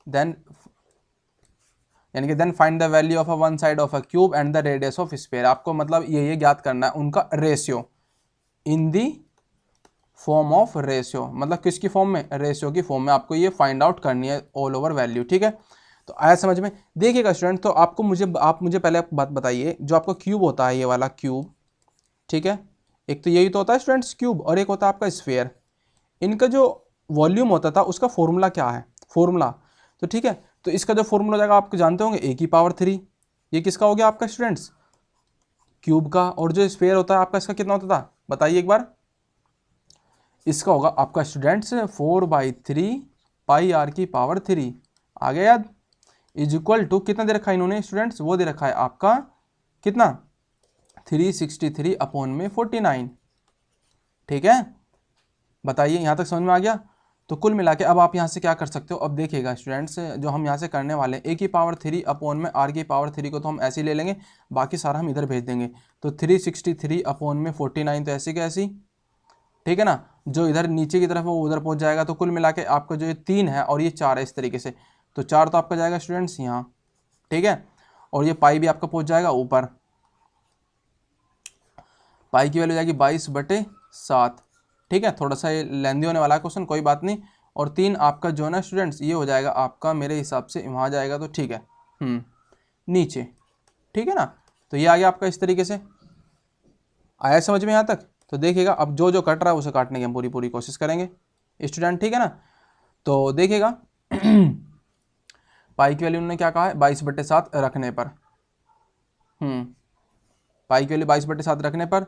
Then यानी कि then find the value of a one side of a cube and the radius of sphere. आपको मतलब ये ज्ञात करना है उनका ratio in the form of ratio, मतलब किसकी फॉर्म में, रेशियो की फॉर्म में आपको ये फाइंड आउट करनी है ऑल ओवर वैल्यू, ठीक है। तो आया समझ में। देखिएगा स्टूडेंट, तो आप मुझे पहले बात बताइए, जो आपका क्यूब होता है ये वाला क्यूब, ठीक है, एक तो यही तो होता है स्टूडेंट्स क्यूब, और एक होता है आपका स्फेयर। इनका जो वॉल्यूम होता था उसका फॉर्मूला क्या है, फॉर्मूला तो ठीक है, तो इसका जो फॉर्मूला हो जाएगा आपको जानते होंगे a की पावर 3। ये किसका हो गया आपका स्टूडेंट्स, क्यूब का। और जो स्फेयर होता है आपका इसका कितना होता था बताइए एक बार। इसका होगा आपका स्टूडेंट्स 4/3 पाई आर की पावर 3, आ गया याद। इज इक्वल टू कितना दे रखा है इन्होंने स्टूडेंट्स, वो दे रखा है आपका कितना 363 अपॉन में 49, ठीक है। बताइए यहाँ तक समझ में आ गया। तो कुल मिला के अब आप यहाँ से क्या कर सकते हो, अब देखिएगा स्टूडेंट्स, जो हम यहाँ से करने वाले हैं a की पावर 3 अपॉन में r की पावर 3 को तो हम ऐसे ही ले लेंगे, बाकी सारा हम इधर भेज देंगे। तो 363 अपॉन में 49 तो ऐसी कैसी, ठीक है ना, जो इधर नीचे की तरफ है वो उधर पहुँच जाएगा। तो कुल मिला के आपका जो ये 3 है और ये 4 है इस तरीके से, तो 4 तो आपका जाएगा स्टूडेंट्स यहाँ, ठीक है। और ये पाई भी आपका पहुँच जाएगा ऊपर, पाई की वैल्यू जाएगी 22/7, ठीक है। थोड़ा सा ये लेंदी होने वाला है क्वेश्चन, कोई बात नहीं। और 3 आपका जो है ना स्टूडेंट्स ये हो जाएगा आपका मेरे हिसाब से वहाँ जाएगा, तो ठीक है नीचे, ठीक है ना। तो ये आ गया आपका इस तरीके से, आया समझ में यहाँ तक। तो देखिएगा अब जो जो कट रहा है उसे काटने की हम पूरी पूरी कोशिश करेंगे स्टूडेंट, ठीक है ना। तो देखिएगा पाई की वैल्यू उन्होंने क्या कहा है 22/7 रखने पर, पाई की वैल्यू 22/7 रखने पर,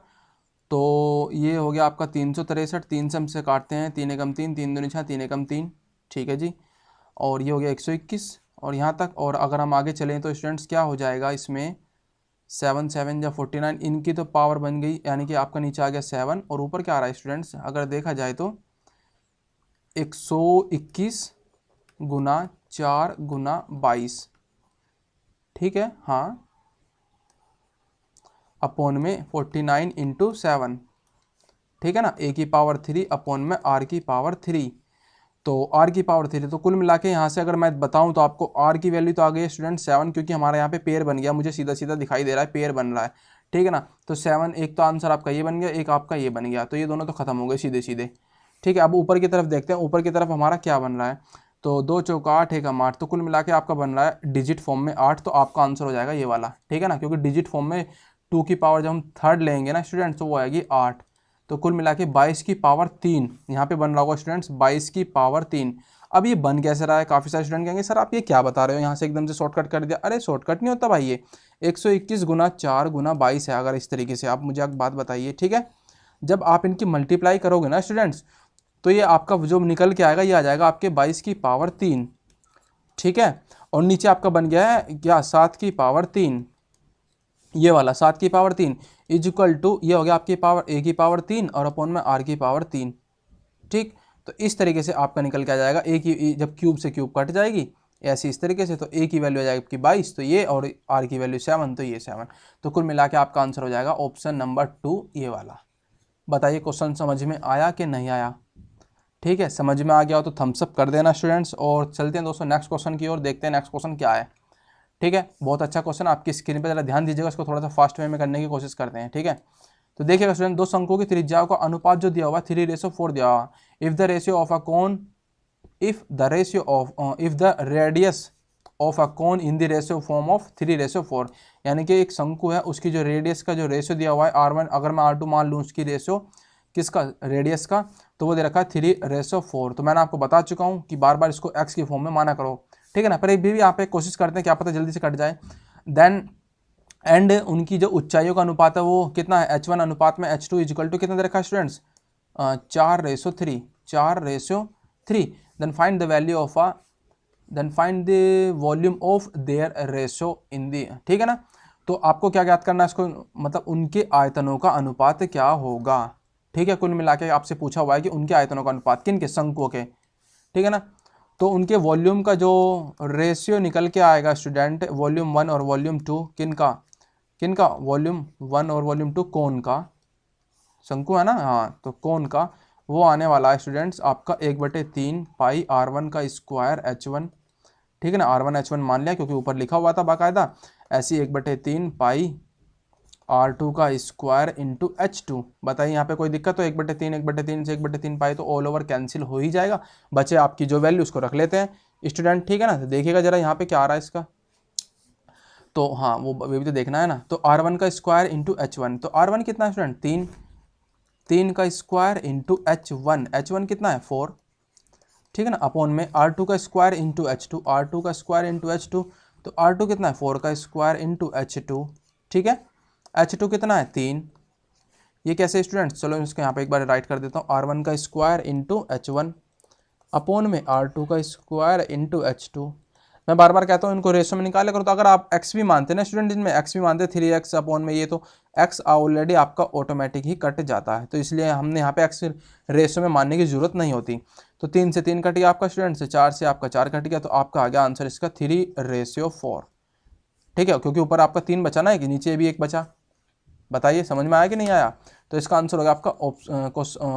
तो ये हो गया आपका 363, 3 से हमसे काटते हैं, 3 एकम 3, 3 दूनी 6, 3 एकम 3, ठीक है जी। और ये हो गया 121 और यहाँ तक। और अगर हम आगे चलें तो स्टूडेंट्स क्या हो जाएगा इसमें 7 7 या 49, इनकी तो पावर बन गई, यानी कि आपका नीचे आ गया 7 और ऊपर क्या आ रहा है स्टूडेंट्स, अगर देखा जाए तो 121 गुना 4 गुना 22, ठीक है, हाँ, अपॉन में 49 इंटू 7, ठीक है ना, a की पावर 3 अपॉन में r की पावर 3, तो r की पावर 3। तो कुल मिला के यहाँ से अगर मैं बताऊँ तो आपको r की वैल्यू तो आ गई है स्टूडेंट 7, क्योंकि हमारे यहाँ पे पेयर बन गया, मुझे सीधा सीधा दिखाई दे रहा है पेयर बन रहा है, ठीक है ना। तो 7, एक तो आंसर आपका ये बन गया, एक आपका ये बन गया, तो ये दोनों तो खत्म हो गए सीधे सीधे, ठीक है। अब ऊपर की तरफ देखते हैं, ऊपर की तरफ हमारा क्या बन रहा है। तो 2 चौका 8, 1 हम 8, तो कुल मिला के आपका बन रहा है डिजिट फॉर्म में 8, तो आपका आंसर हो जाएगा ये वाला, ठीक है ना, क्योंकि डिजिट फॉर्म में 2 की पावर जब हम थर्ड लेंगे ना स्टूडेंट्स तो वो आएगी 8। तो कुल मिला के 22 की पावर 3 यहाँ पे बन रहा होगा स्टूडेंट्स, 22 की पावर 3। अब ये बन कैसे रहा है, काफ़ी सारे स्टूडेंट कहेंगे सर आप ये क्या बता रहे हो, यहाँ से एकदम से शॉर्टकट कर दिया। अरे शॉर्टकट नहीं होता भाई, ये 121 गुना 4 गुना 22 है। अगर इस तरीके से आप मुझे एक बात बताइए, ठीक है, जब आप इनकी मल्टीप्लाई करोगे ना स्टूडेंट्स तो ये आपका जो निकल के आएगा ये आ जाएगा आपके 22 की पावर 3, ठीक है। और नीचे आपका बन गया है क्या, 7 की पावर 3, ये वाला 7 की पावर 3 इज इक्वल टू ये हो गया आपकी पावर a की पावर 3 और अपॉन में r की पावर 3, ठीक। तो इस तरीके से आपका निकल के आ जाएगा a की, जब क्यूब से क्यूब कट जाएगी ऐसे इस तरीके से, तो a की वैल्यू आ जाएगी आपकी 22, तो ये, और r की वैल्यू 7, तो ये 7। तो कुल मिला के आपका आंसर हो जाएगा ऑप्शन नंबर 2 ये वाला। बताइए क्वेश्चन समझ में आया कि नहीं आया, ठीक है। समझ में आ गया हो तो थम्स अप कर देना स्टूडेंट्स, और चलते हैं दोस्तों नेक्स्ट क्वेश्चन की ओर, देखते हैं नेक्स्ट क्वेश्चन क्या है, ठीक है। बहुत अच्छा क्वेश्चन, आपकी स्क्रीन पे जरा ध्यान दीजिएगा, इसको थोड़ा सा फास्ट वे में करने की कोशिश करते हैं, ठीक है। तो देखिएगा स्टूडेंट, 2 शंकुओं की त्रिज्याओं का अनुपात जो दिया हुआ 3:4 दिया हुआ, if the ratio of a cone, if the radius of a cone in the ratio form of 3:4, यानी कि एक शंकु है उसकी जो रेडियस का जो रेशियो दिया हुआ है r1, अगर मैं r2 मान लूँ उसकी रेशियो किसका, रेडियस का, तो वो दे रखा है 3:4। तो मैंने आपको बता चुका हूँ कि बार बार इसको x की फॉर्म में माना करो, ठीक है ना। पर एक भी यहाँ पे कोशिश करते हैं, क्या पता जल्दी से कट जाए। देन एंड उनकी जो ऊंचाइयों का अनुपात है वो कितना है, h1 अनुपात में h2 इज इक्वल टू कितना दे रखा है students, 4:3, 4:3। Then find the value of a, then find the volume of their ratio in the, ठीक है ना। तो आपको क्या ज्ञात करना है इसको, मतलब उनके आयतनों का अनुपात क्या होगा, ठीक है। कुल मिला के आपसे पूछा हुआ है कि उनके आयतनों का अनुपात, किन के, शंकुओं के, ठीक है ना। तो उनके वॉल्यूम का जो रेशियो निकल के आएगा स्टूडेंट, वॉल्यूम 1 और वॉल्यूम 2 किनका, किनका, वॉल्यूम 1 और वॉल्यूम 2 कोन का, शंकु है ना, हाँ, तो कोन का वो आने वाला है स्टूडेंट्स आपका 1/3 पाई r1 का स्क्वायर h1, ठीक है ना। r1 h1 मान लिया क्योंकि ऊपर लिखा हुआ था बाकायदा, ऐसी 1/3 पाई r2 का स्क्वायर इंटू h2। बताइए यहाँ पे कोई दिक्कत, तो 1/3 1/3 से 1/3 पाई तो ऑल ओवर कैंसिल हो ही जाएगा, बचे आपकी जो वैल्यू उसको रख लेते हैं स्टूडेंट, ठीक है ना। तो देखिएगा जरा यहाँ पे क्या आ रहा है इसका, तो हाँ वो भी तो देखना है ना। तो r1 का स्क्वायर इंटू h1, तो r1 कितना है स्टूडेंट 3, 3 का स्क्वायर इंटू h1, h1 कितना है 4, ठीक है ना, अपॉन में r2 का स्क्वायर इंटू h2, r2 का स्क्वायर इंटू h2, तो r2 कितना है 4 का स्क्वायर इंटू h2, ठीक है। h2 कितना है 3, ये कैसे स्टूडेंट्स, चलो इसको यहाँ पे एक बार राइट कर देता हूँ, r1 का स्क्वायर इंटू h1 अपॉन में r2 का स्क्वायर इंटू h2। मैं बार बार कहता हूँ इनको रेशो में निकाले करो, तो अगर आप x भी मानते हैं ना स्टूडेंट, इनमें x भी मानते हैं 3x अपॉन में ये, तो x ऑलरेडी आपका ऑटोमेटिक ही कट जाता है, तो इसलिए हमने यहाँ पे x रेशो में मानने की जरूरत नहीं होती। तो 3 से 3 कट गया आपका स्टूडेंट, से 4 से आपका 4 कट गया, तो आपका आ गया आंसर इसका 3:4, ठीक है, क्योंकि ऊपर आपका 3 बचा ना, कि नीचे भी 1 बचा। बताइए समझ में आया कि नहीं आया। तो इसका आंसर होगा आपका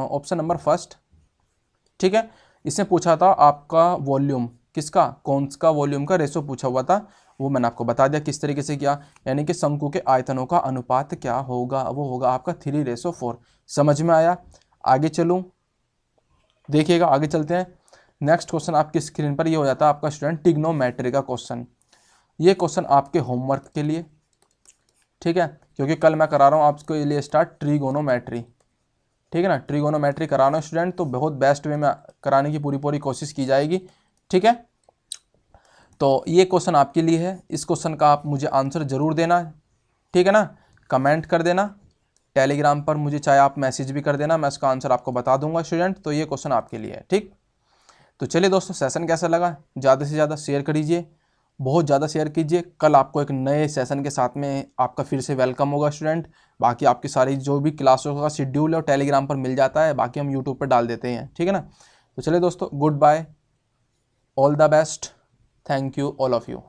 ऑप्शन नंबर फर्स्ट, ठीक है। इसने पूछा था आपका वॉल्यूम किसका, कौन का वॉल्यूम का रेशो पूछा हुआ था, वो मैंने आपको बता दिया किस तरीके से किया, यानी कि शंकु के आयतनों का अनुपात क्या होगा, वो होगा आपका 3:4। समझ में आया। आगे चलूँ, देखिएगा आगे चलते हैं। नेक्स्ट क्वेश्चन आपकी स्क्रीन पर ये हो जाता है आपका स्टूडेंट ट्रिग्नोमेट्री का क्वेश्चन। ये क्वेश्चन आपके होमवर्क के लिए, ठीक है, क्योंकि कल मैं करा रहा हूँ आपको लिए स्टार्ट ट्रिगोनोमेट्री, ठीक है ना। ट्रिगोनोमेट्री कराना है स्टूडेंट, तो बहुत बेस्ट वे में कराने की पूरी कोशिश की जाएगी, ठीक है। तो ये क्वेश्चन आपके लिए है, इस क्वेश्चन का आप मुझे आंसर जरूर देना, ठीक है ना, कमेंट कर देना टेलीग्राम पर, मुझे चाहे आप मैसेज भी कर देना, मैं इसका आंसर आपको बता दूंगा स्टूडेंट। तो ये क्वेश्चन आपके लिए है, ठीक। तो चलिए दोस्तों, सेशन कैसा लगा, ज़्यादा से ज़्यादा शेयर करिए, बहुत ज़्यादा शेयर कीजिए। कल आपको एक नए सेशन के साथ में आपका फिर से वेलकम होगा स्टूडेंट। बाकी आपकी सारी जो भी क्लासों का शेड्यूल है वो टेलीग्राम पर मिल जाता है, बाकी हम यूट्यूब पर डाल देते हैं, ठीक है ना। तो चलिए दोस्तों, good bye, all the best, thank you all of you.